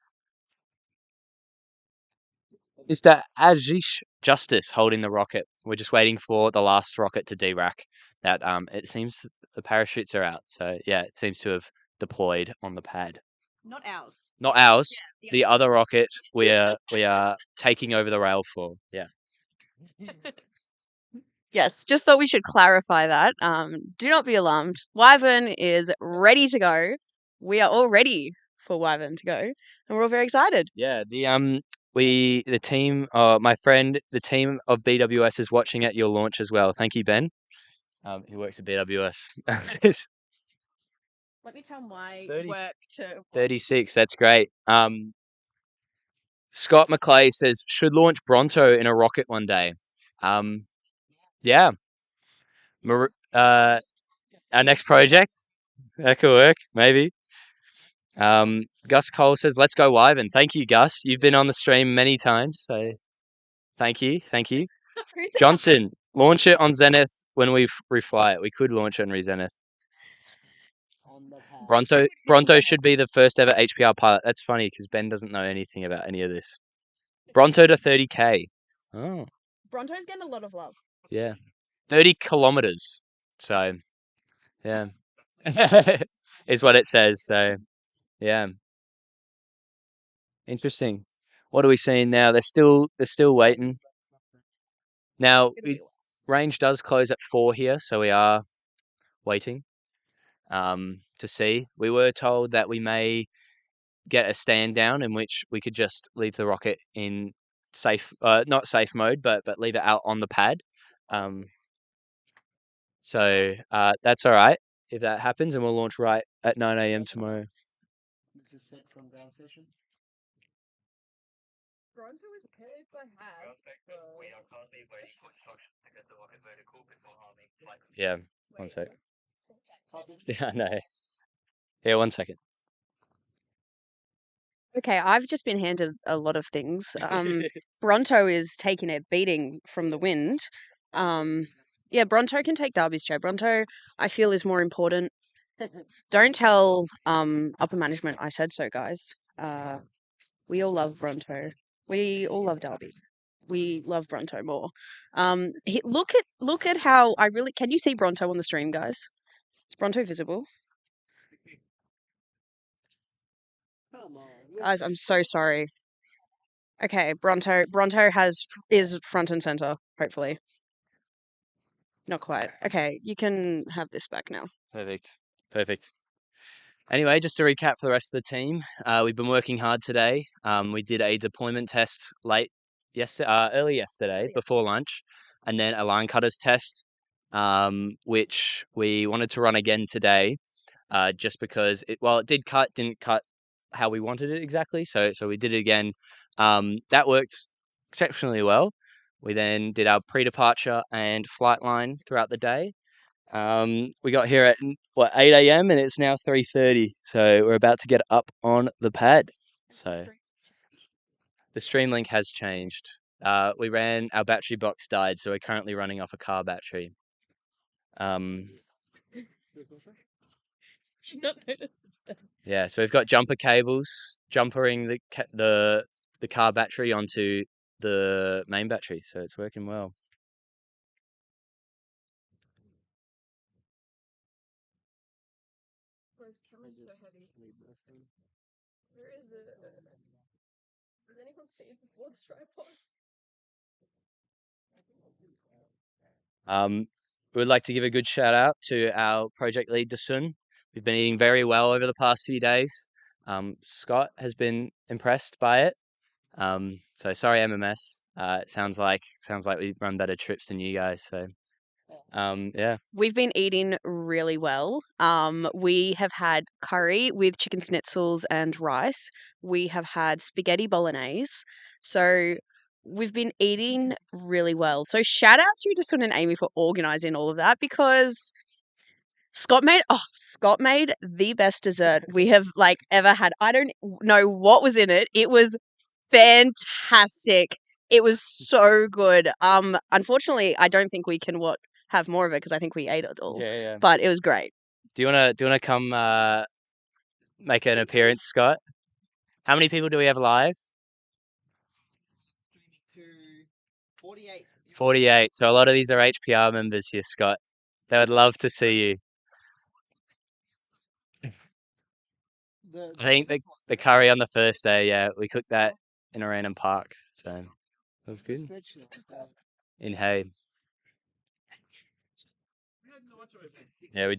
Mr. Ajish Justice holding the rocket. We're just waiting for the last rocket to de-rack. That it seems the parachutes are out. So yeah, it seems to have deployed on the pad. Not ours. Not ours. The other rocket we are taking over the rail for. Yeah. Yes, just thought we should clarify that. Do not be alarmed. Wyvern is ready to go. We are all ready for Wyvern to go, and we're all very excited. Yeah, the team, my friend, the team of BWS is watching at your launch as well. Thank you, Ben. He works at BWS. Let me tell my 30 work to 36. That's great. Scott McClay says should launch Bronto in a rocket one day. Yeah. Our next project that could work maybe. Gus Cole says, let's go Wyvern. Thank you, Gus. You've been on the stream many times, so thank you. Johnson, launch it on Zenith when we refly it. We could launch it on Zenith. Bronto should be the first ever HPR pilot. That's funny because Ben doesn't know anything about any of this. Bronto to 30K. Oh. Bronto's getting a lot of love. Yeah. 30 kilometers. So, yeah. is what it says. So, yeah. Interesting. What are we seeing now? They're still waiting. Now, range does close at 4 here, so we are waiting to see. We were told that we may get a stand down in which we could just leave the rocket in not safe mode, but leave it out on the pad. So that's all right if that happens, and we'll launch right at 9 a.m. tomorrow. Yeah, one sec. Yeah, I know. Yeah, 1 second. Okay, I've just been handed a lot of things. Bronto is taking a beating from the wind. Yeah, Bronto can take Darby's chair. Bronto, I feel, is more important. Don't tell upper management I said so, guys. We all love Bronto. We all love Darby. We love Bronto more. Look at how I really can you see Bronto on the stream, guys? Is Bronto visible? Guys, I'm so sorry. Okay, Bronto is front and center, hopefully. Not quite. Okay, you can have this back now. Perfect. Anyway, just to recap for the rest of the team, we've been working hard today. We did a deployment test early yesterday before lunch. and then a line cutters test, which we wanted to run again today, just because it didn't cut how we wanted it exactly. So we did it again. That worked exceptionally well. We then did our pre-departure and flight line throughout the day. We got here at 8 a.m. and it's now 3:30. So we're about to get up on the pad. So the stream link has changed. Our battery box died, so we're currently running off a car battery. Yeah, so we've got jumper cables jumpering the car battery onto the main battery, so it's working well. Where is it? Does anyone see it before the tripod? We would like to give a good shout out to our project lead, Dasun. We've been eating very well over the past few days. Scott has been impressed by it. So sorry, MMS. It sounds like we run better trips than you guys. So, yeah. We've been eating really well. We have had curry with chicken schnitzels and rice. We have had spaghetti bolognese. So we've been eating really well. So shout out to Dasun and Amy for organising all of that, because Scott made the best dessert we have ever had. I don't know what was in it. It was fantastic. It was so good. Unfortunately, I don't think we can have more of it because I think we ate it all. Yeah. But it was great. Do you wanna come make an appearance, Scott? How many people do we have live? 48. So a lot of these are HPR members here, Scott. They would love to see you. I think the curry on the first day, yeah, we cooked that in a random park, so it was good. In Hay. Yeah, we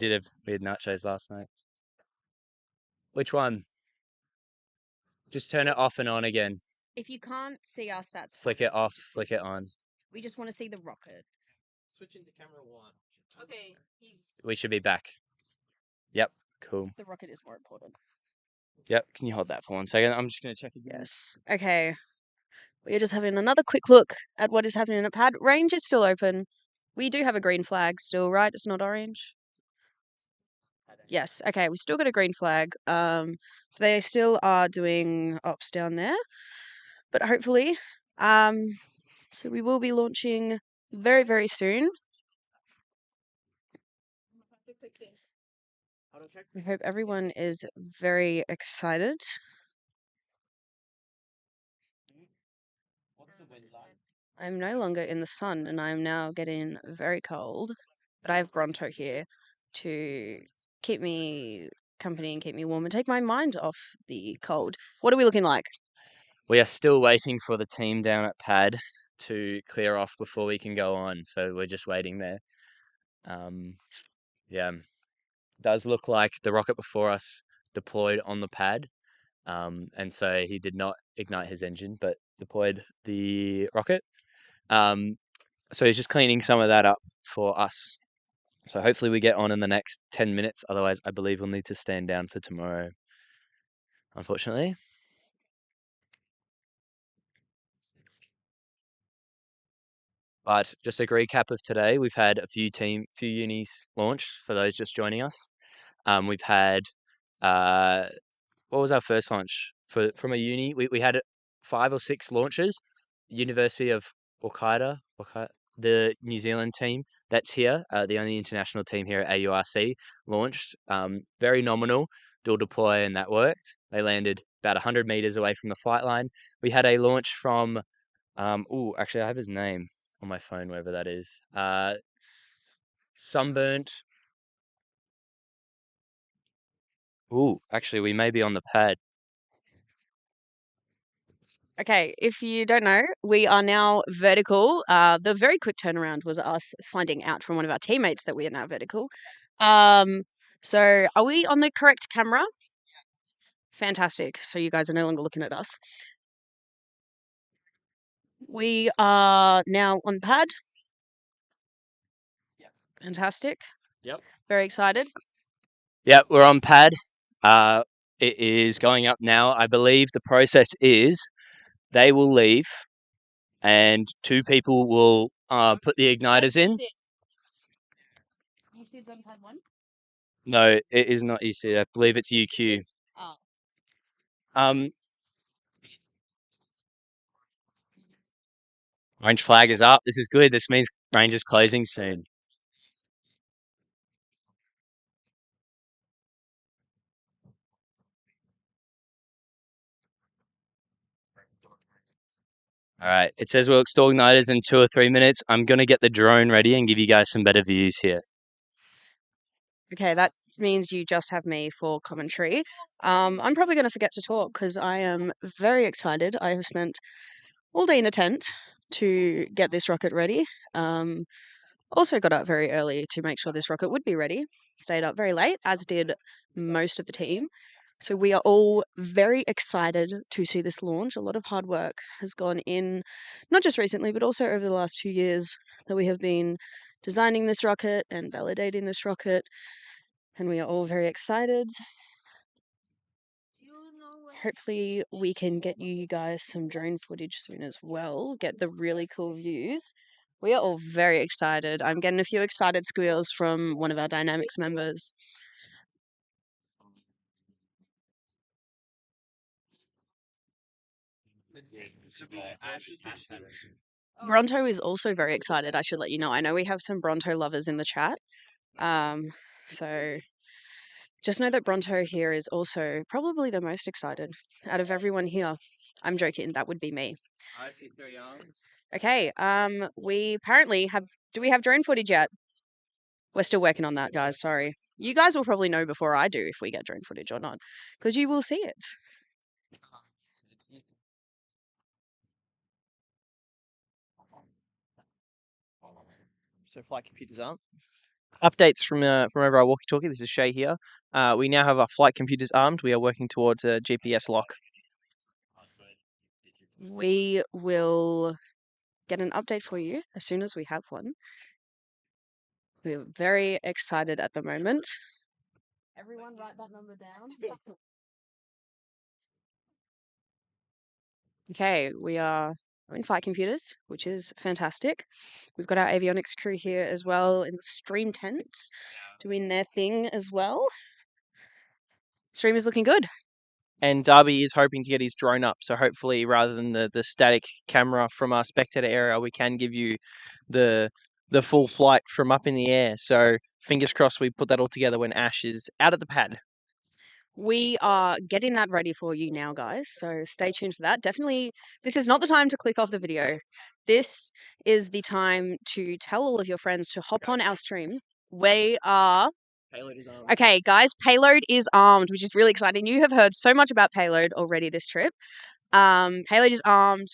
had nachos last night. Which one? Just turn it off and on again. If you can't see us, that's Flick it off, flick it on. we just want to see the rocket. Switching to camera 1. Okay, We should be back. Yep, cool. the rocket is more important. Yep, can you hold that for 1 second? I'm just going to check again. Yes. Okay. We're just having another quick look at what is happening at pad. Range is still open. We do have a green flag still, right? It's not orange. Yes. Okay. We still got a green flag. So they still are doing ops down there, but hopefully, so we will be launching very, very soon. We hope everyone is very excited. I'm no longer in the sun and I'm now getting very cold, but I have Bronto here to keep me company and keep me warm and take my mind off the cold. What are we looking like? We are still waiting for the team down at pad to clear off before we can go on, so we're just waiting there. Yeah, does look like the rocket before us deployed on the pad, and so he did not ignite his engine, but deployed the rocket. So he's just cleaning some of that up for us. So hopefully we get on in the next 10 minutes. Otherwise, I believe we'll need to stand down for tomorrow, unfortunately. But just a recap of today, we've had a few unis launched for those just joining us. We've had, what was our first launch from a uni? We had 5 or 6 launches. University of Hokkaido, the New Zealand team that's here, the only international team here at AURC, launched. Very nominal dual deploy, and that worked. They landed about 100 meters away from the flight line. We had a launch from, actually I have his name on my phone, wherever that is. Sunburnt. Actually, we may be on the pad. Okay, if you don't know, we are now vertical. The very quick turnaround was us finding out from one of our teammates that we are now vertical. So are we on the correct camera? Fantastic. So you guys are no longer looking at us. We are now on pad. Fantastic. Yep. Very excited. Yep, we're on pad. It is going up now. I believe the process is they will leave and 2 people will put the igniters in. You said on pad 1? No, it is not EC. I believe it's UQ. Oh. Orange flag is up. This is good. This means range is closing soon. All right. It says we'll install igniters in 2 or 3 minutes. I'm going to get the drone ready and give you guys some better views here. Okay, that means you just have me for commentary. I'm probably going to forget to talk because I am very excited. I have spent all day in a tent to get this rocket ready. Also got up very early to make sure this rocket would be ready. Stayed up very late, as did most of the team. So we are all very excited to see this launch. A lot of hard work has gone in, not just recently, but also over the last 2 years that we have been designing this rocket and validating this rocket. And we are all very excited. Hopefully we can get you guys some drone footage soon as well, get the really cool views. We are all very excited. I'm getting a few excited squeals from one of our Dynamics members. Bronto is also very excited, I should let you know. I know we have some Bronto lovers in the chat. So just know that Bronto here is also probably the most excited out of everyone here. I'm joking, that would be me. Okay, we apparently have, do we have drone footage yet? We're still working on that, guys, sorry. You guys will probably know before I do if we get drone footage or not, because you will see it. So flight computers aren't. Updates from over our walkie-talkie. This is Shay here. We now have our flight computers armed. We are working towards a GPS lock. We will get an update for you as soon as we have one. We're very excited at the moment. Everyone write that number down. Okay, we are in flight computers, which is fantastic. We've got our avionics crew here as well in the stream tent doing their thing as well. Stream is looking good. And Darby is hoping to get his drone up. So hopefully, rather than the static camera from our spectator area, we can give you the full flight from up in the air. So fingers crossed we put that all together when Ash is out at the pad. We are getting that ready for you now, guys. So stay tuned for that. Definitely, this is not the time to click off the video. This is the time to tell all of your friends to hop on our stream. We are... Payload is armed. Okay, guys, Payload is armed, which is really exciting. You have heard so much about Payload already this trip. Payload is armed.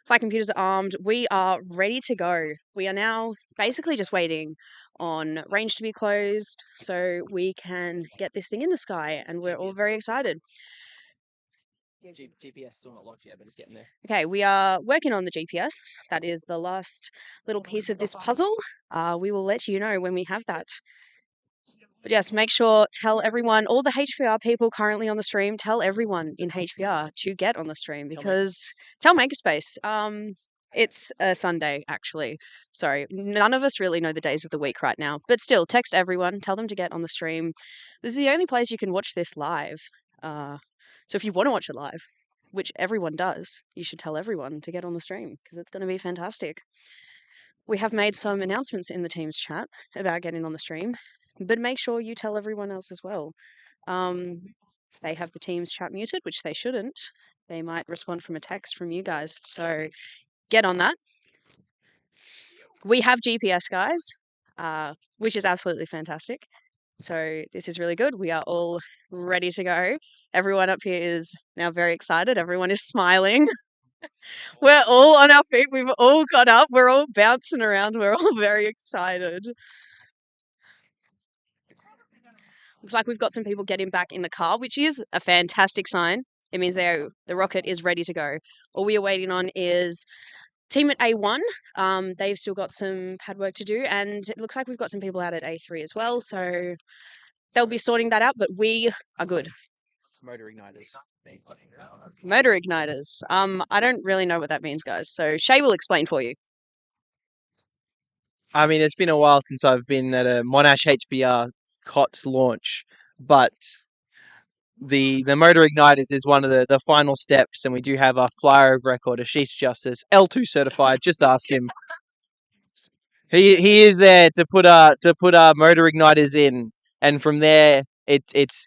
Flight computers are armed. We are ready to go. We are now basically just waiting on range to be closed so we can get this thing in the sky, and we're all very excited. GPS still not locked yet, but it's getting there. Okay, we are working on the GPS. That is the last little piece of this puzzle. We will let you know when we have that. But yes, make sure, tell everyone, all the HPR people currently on the stream, tell everyone in HPR to get on the stream because tell Makerspace. It's a Sunday, actually. Sorry, none of us really know the days of the week right now. But still, text everyone, tell them to get on the stream. This is the only place you can watch this live. So if you want to watch it live, which everyone does, you should tell everyone to get on the stream because it's going to be fantastic. We have made some announcements in the Teams chat about getting on the stream, but make sure you tell everyone else as well. They have the Teams chat muted, which they shouldn't. They might respond from a text from you guys. So get on that. We have GPS, guys, which is absolutely fantastic. So this is really good. We are all ready to go. Everyone up here is now very excited. Everyone is smiling. We're all on our feet. We've all got up. We're all bouncing around. We're all very excited. Looks like we've got some people getting back in the car, which is a fantastic sign. It means the rocket is ready to go. All we are waiting on is team at A1, they've still got some pad work to do, and it looks like we've got some people out at A3 as well, so they'll be sorting that out, but we are good. Motor igniters. Motor igniters. I don't really know what that means, guys, so Shay will explain for you. I mean, it's been a while since I've been at a Monash HPR COTS launch, but the motor igniters is one of the final steps, and we do have our flyer of record, a Chief Justice, L2 certified. Just ask him. He is there to put our motor igniters in, and from there it's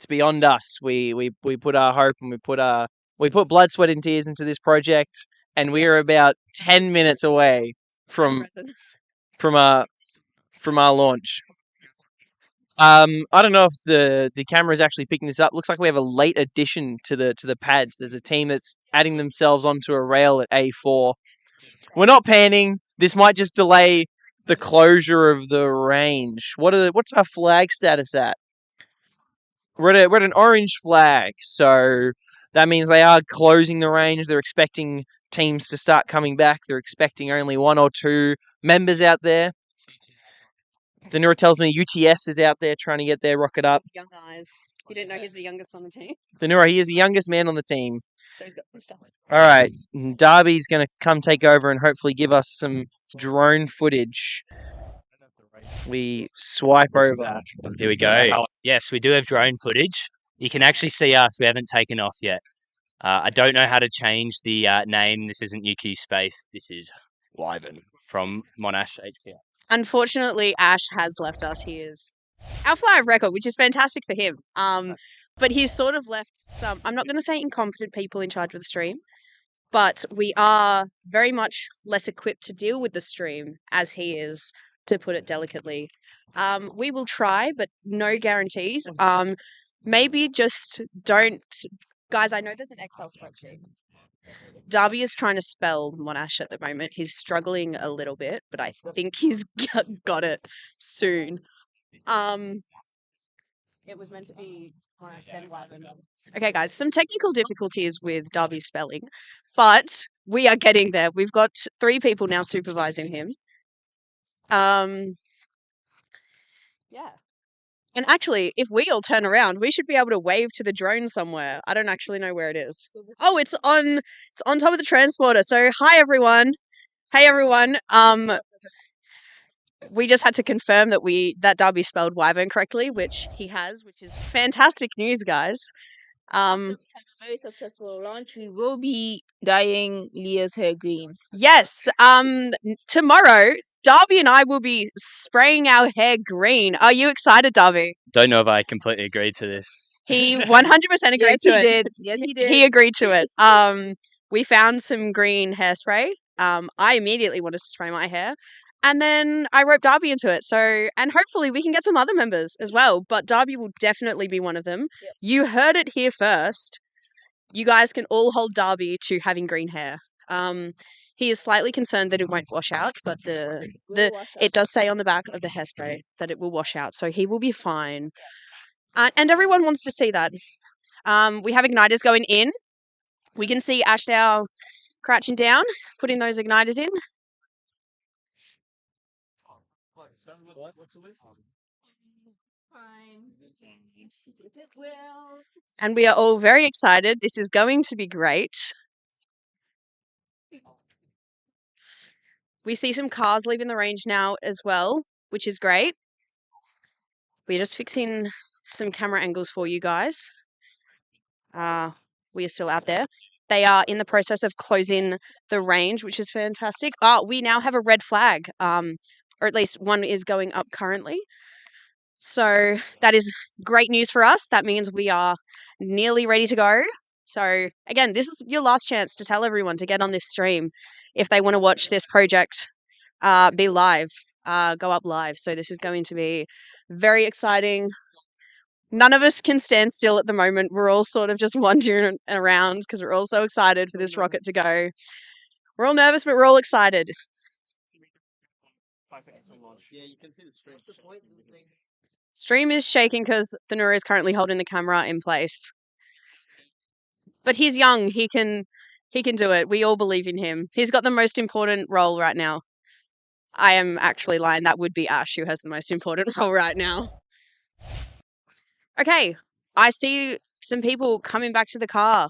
beyond us. We put our hope and we put blood, sweat, and tears into this project, and we are about 10 minutes away from our launch. I don't know if the camera is actually picking this up. Looks like we have a late addition to the pads. There's a team that's adding themselves onto a rail at A4. We're not panning. This might just delay the closure of the range. What's our flag status at? We're at an orange flag, so that means they are closing the range. They're expecting teams to start coming back. They're expecting only 1 or 2 members out there. Danura tells me UTS is out there trying to get their rocket up. Young eyes. You didn't know he's the youngest on the team? Danura, he is the youngest man on the team. So he's got some stuff. All right, Darby's going to come take over and hopefully give us some drone footage. We swipe over. Here we go. Yes, we do have drone footage. You can actually see us. We haven't taken off yet. I don't know how to change the name. This isn't UQ Space. This is Wyvern from Monash HPR. Unfortunately, Ash has left us. He is our flyer of record, which is fantastic for him. But he's sort of left some, I'm not going to say incompetent people in charge of the stream, but we are very much less equipped to deal with the stream as he is, to put it delicately. We will try, but no guarantees. Maybe just don't, guys, I know there's an Excel spreadsheet. Darby is trying to spell Monash at the moment. He's struggling a little bit, but I think he's got it soon. It was meant to be Monash then Wyvern. Okay, guys, some technical difficulties with Darby's spelling, but we are getting there. We've got 3 people now supervising him. Yeah. And actually, if we all turn around, we should be able to wave to the drone somewhere. I don't actually know where it is. Oh, it's on top of the transporter. So, hi everyone. Hey everyone. We just had to confirm that Darby spelled Wyvern correctly, which he has, which is fantastic news, guys. Very successful launch. We will be dyeing Leah's hair green. Yes. Tomorrow, Darby and I will be spraying our hair green. Are you excited, Darby? Don't know if I completely agreed to this. He 100% agreed Yes, to he it. did. Yes, he did. He agreed to it. We found some green hairspray. I immediately wanted to spray my hair. And then I roped Darby into it. So, and hopefully we can get some other members as well. But Darby will definitely be one of them. Yep. You heard it here first. You guys can all hold Darby to having green hair. He is slightly concerned that it won't wash out, but it does say on the back of the hairspray that it will wash out. So he will be fine. And everyone wants to see that. We have igniters going in. We can see Ash now crouching down, putting those igniters in. And we are all very excited. This is going to be great. We see some cars leaving the range now as well, which is great. We're just fixing some camera angles for you guys. We are still out there. They are in the process of closing the range, which is fantastic. We now have a red flag, or at least one is going up currently. So that is great news for us. That means we are nearly ready to go. So again, this is your last chance to tell everyone to get on this stream if they want to watch this project be live, go up live. So this is going to be very exciting. None of us can stand still at the moment. We're all sort of just wandering around because we're all so excited for this rocket to go. We're all nervous, but we're all excited. Yeah, you can see the stream. Stream is shaking because Thanura is currently holding the camera in place. But he's young. He can He can do it. We all believe in him. He's got the most important role right now. I am actually lying. That would be Ash who has the most important role right now. Okay, I see some people coming back to the car.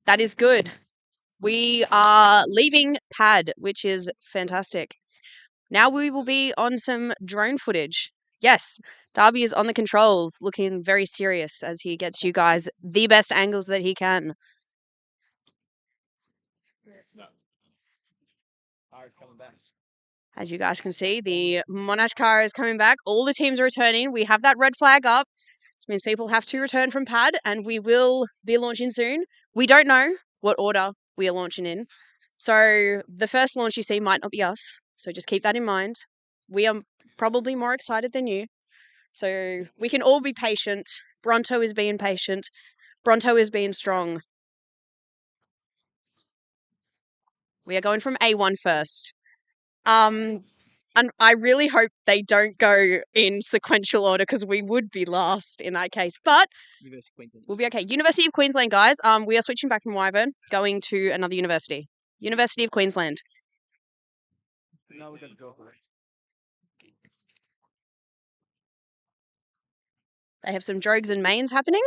That is good. We are leaving pad, which is fantastic. Now we will be on some drone footage. Yes, Darby is on the controls, looking very serious as he gets you guys the best angles that he can. As you guys can see, the Monash car is coming back. All the teams are returning. We have that red flag up. This means people have to return from pad, and we will be launching soon. We don't know what order we are launching in. So the first launch you see might not be us. So just keep that in mind. We are probably more excited than you. So we can all be patient. Bronto is being patient. Bronto is being strong. We are going from A1 first. And I really hope they don't go in sequential order because we would be last in that case. But we'll be okay. University of Queensland, guys. We are switching back from Wyvern, going to another university. University of Queensland. Now we're gonna go for it. They have some drogues and mains happening.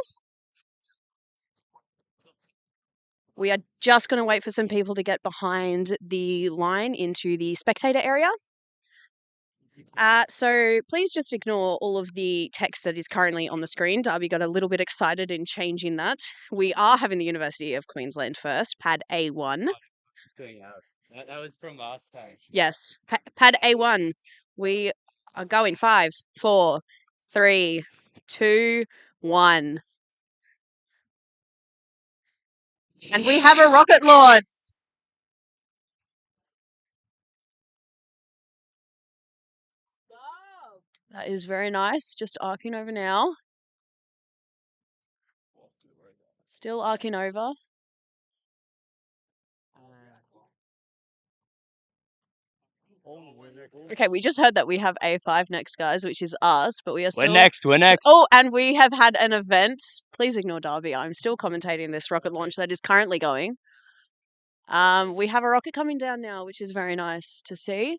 We are just going to wait for some people to get behind the line into the spectator area. So please just ignore all of the text that is currently on the screen. Darby got a little bit excited in changing that. We are having the University of Queensland first, pad A1. She's doing ours. That was from last time. Yes, pad A1. We are going 5, 4, 3, 2, 1. And we have a rocket launch. That is very nice. Just arcing over now. Still arcing over. Okay, we just heard that we have A5 next, guys, which is us, but we are still... We're next. Oh, and we have had an event. Please ignore Darby. I'm still commentating this rocket launch that is currently going. We have a rocket coming down now, which is very nice to see.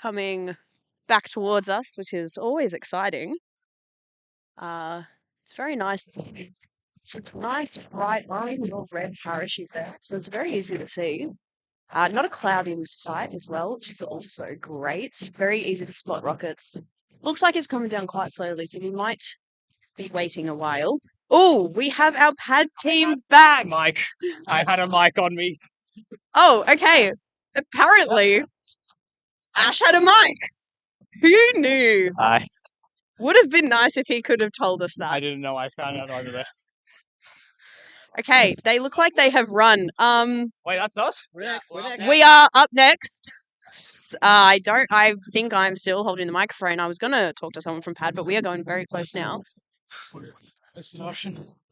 Coming back towards us, which is always exciting. It's very nice. It's a nice bright line with red parachute there, so it's very easy to see. Not a cloud in sight as well, which is also great. Very easy to spot rockets. Looks like it's coming down quite slowly, so we might be waiting a while. Oh, we have our pad team back. Mic. I had a mic on me. Oh, okay. Apparently, Ash had a mic. Who knew? Would have been nice if he could have told us that. I didn't know. I found out over there. Okay, they look like they have run. Wait, that's us? We're next. We are up next. I think I'm still holding the microphone. I was going to talk to someone from pad, but we are going very close now.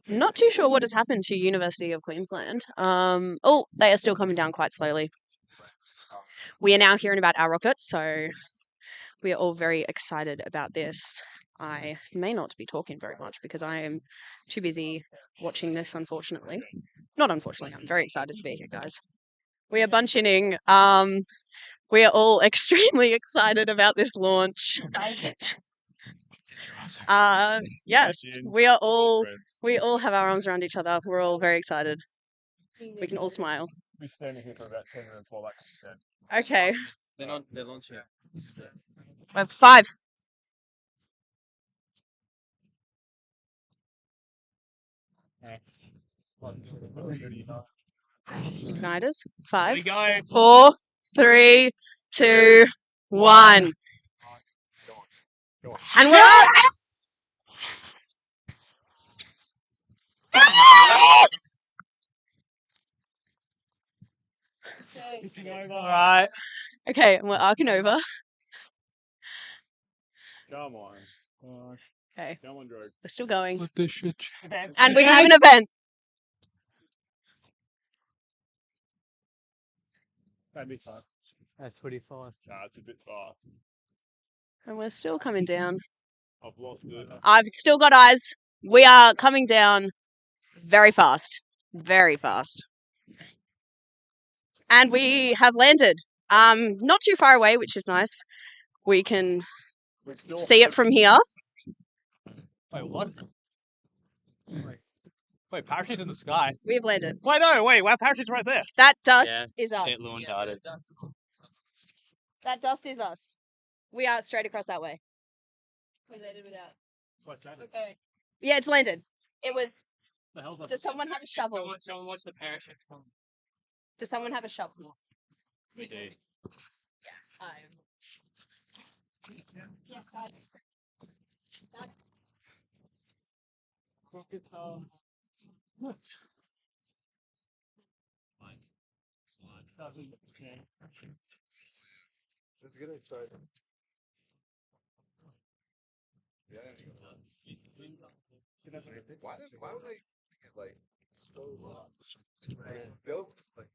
Not too sure what has happened to University of Queensland. Oh, they are still coming down quite slowly. We are now hearing about our rockets, so we are all very excited about this. I may not be talking very much because I am too busy watching this, unfortunately. Not unfortunately, I'm very excited to be here, guys. We are bunching in. We are all extremely excited about this launch. Yes, we all have our arms around each other. We're all very excited. We can all smile. We're standing here for about 10 minutes while that comes down. Okay. They're launching. 5. Igniters. 5, 4, 3, 2, 1. And we're up! Alright. Okay, and we're arcing over. Come on. Okay, Come on, Drew. we're still going. Let this shit. And we have an event. That'd be fun. That's 25. Nah, it's a bit fast. And we're still coming down. I've lost it. I've still got eyes. We are coming down very fast. very fast. And we have landed. Not too far away, which is nice. We can see it from here. Wait, what? Wait, parachute's in the sky. We've landed. Wait, no, wait, our parachute's right there. That dust is us. It Lewin darted. That dust is us. We are straight across that way. We landed without. Okay. Yeah, it's landed. It was. The hell's Does someone have a shovel? Someone watch the parachutes come. Does someone have a shovel? We do. Let's get excited. Yeah. Why would they get like so built like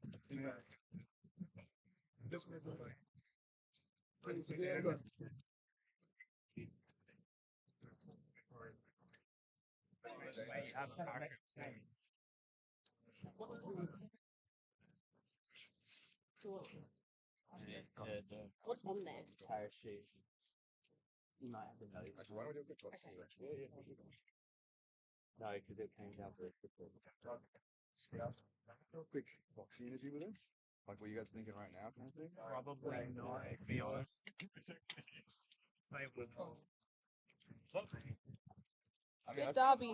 What's on there? Parachute. You might have to know. Actually, why don't we do a quick box? Yeah. No, because it came down very quickly. Quick box energy with it. Like what you guys thinking right now, kind of thing? Probably not, to be honest. Good derby.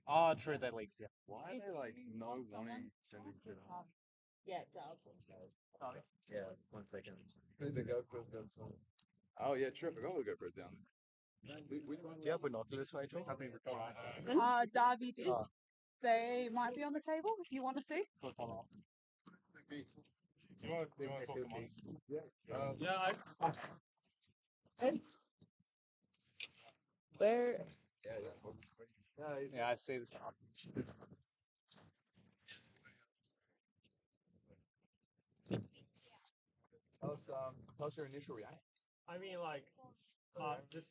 Oh, true, they leaked, yeah. Why are they like no warning sending to them? Yeah, dog. Yeah, 1 second. The GoPro's got some. Oh yeah, true. I forgot the GoPro's down there. Do you have binoculars this way, Joel? Darby did. Oh. They might be on the table if you want to see. You want to talk amongst? Yeah, Where? yeah, I see this. How's your initial reaction? I mean, like, just.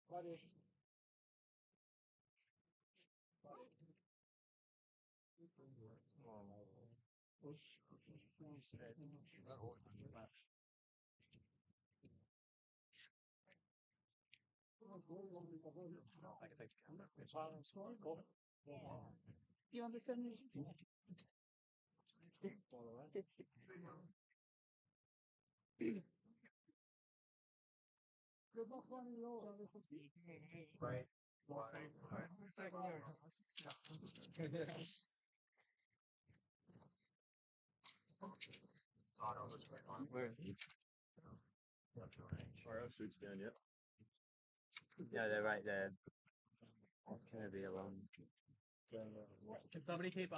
What is? You want to send me? Right. Our suits down yet? Yeah, they're right there. Can it be alone? Can somebody keep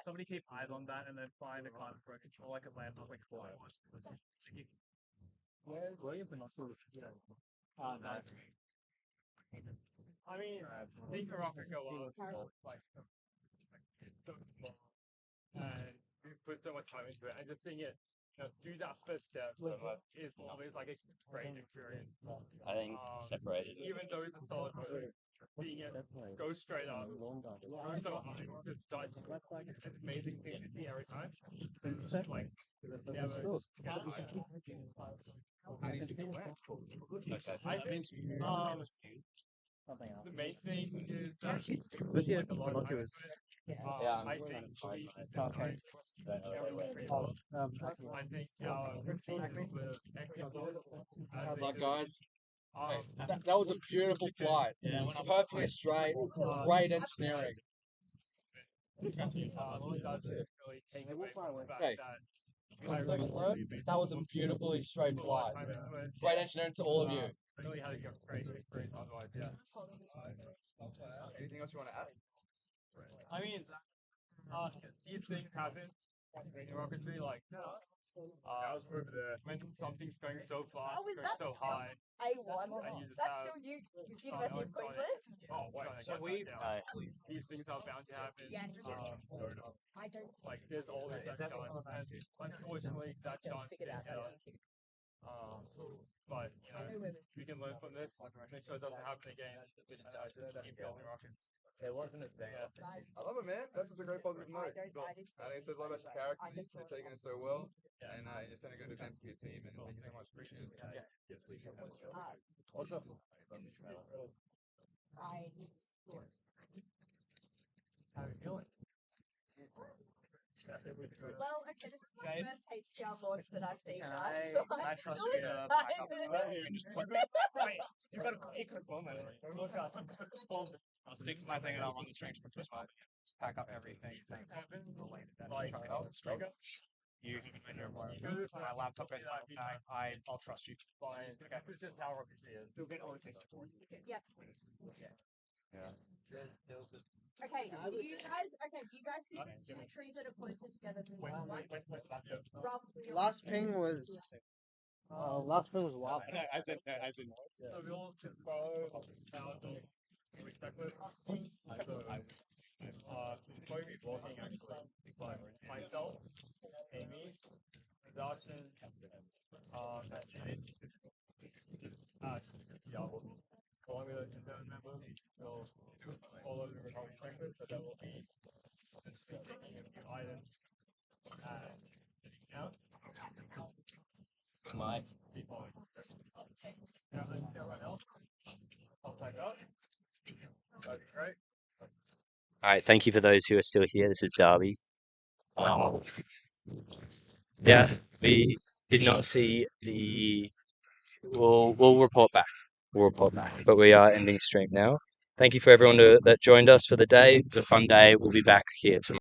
somebody keep eyes on that and then find a card for a control like a land like fly? Where are your binoculars? No. I mean, think a rocket go up like and you put so much time into it and just seeing it, do that first step is always like a great experience. I think separated. Even though it's a solid mode, seeing it go straight up, so high, just dive. It's an amazing thing to see every time. Like, never. I think the main thing is that What's your like a lot of binoculars? Yeah, I think we Okay. I think our procedures were excellent. Like guys, that was a beautiful flight. Perfectly straight, great engineering. Hey, that was a beautifully straight flight. Great engineering to all of you. Really had a great experience otherwise, yeah. Anything else you want to add? I mean, these things happen in rocketry, like, I was over there when something's going so fast, Oh, is going that so still high. A1? And you just That's have, still University of Queensland? Oh, wait, so these things are bound to happen. Yeah. I don't. Like, there's always that chance, and unfortunately, that chance didn't hit us. But we can learn from this. Make sure it doesn't happen again. Just keep building rockets. There wasn't a thing. I love it, man. That's such a great positive note. I think it says a lot about your character. You're taking it so well, and you're setting a good example for your team. And thank you so much. Appreciate it. Awesome. How are you feeling? Well, okay, this is the first HPR launch that I've seen, Can guys. I- So can I I'm trust still you to back up? excited. You've got a quick moment. Look up. I'll stick to my thing and I'll run the strength for this one. Pack up everything. Things related to that. Like, you can your my laptop and my bag. I'll trust you. Fine. Okay. This is just how it is. You'll get all the things for you. Yep. Yeah. Okay, do you guys see the trees that are closer together than the other ones? Roughly. Last ping was. Last ping was wild. No, as in. So we all just follow respectfully. Going to be walking actually. Myself, Amy, Dawson, along with the intern members, will follow the recovery checklist, so that will be taking a few items and sitting out. Mike. Everyone else, I'll take up. That'd be great. All right, thank you for those who are still here. This is Darby. Yeah, we did not see the. We'll report back. We'll report back. But we are ending stream now. Thank you for everyone that joined us for the day. It was a fun day. We'll be back here tomorrow.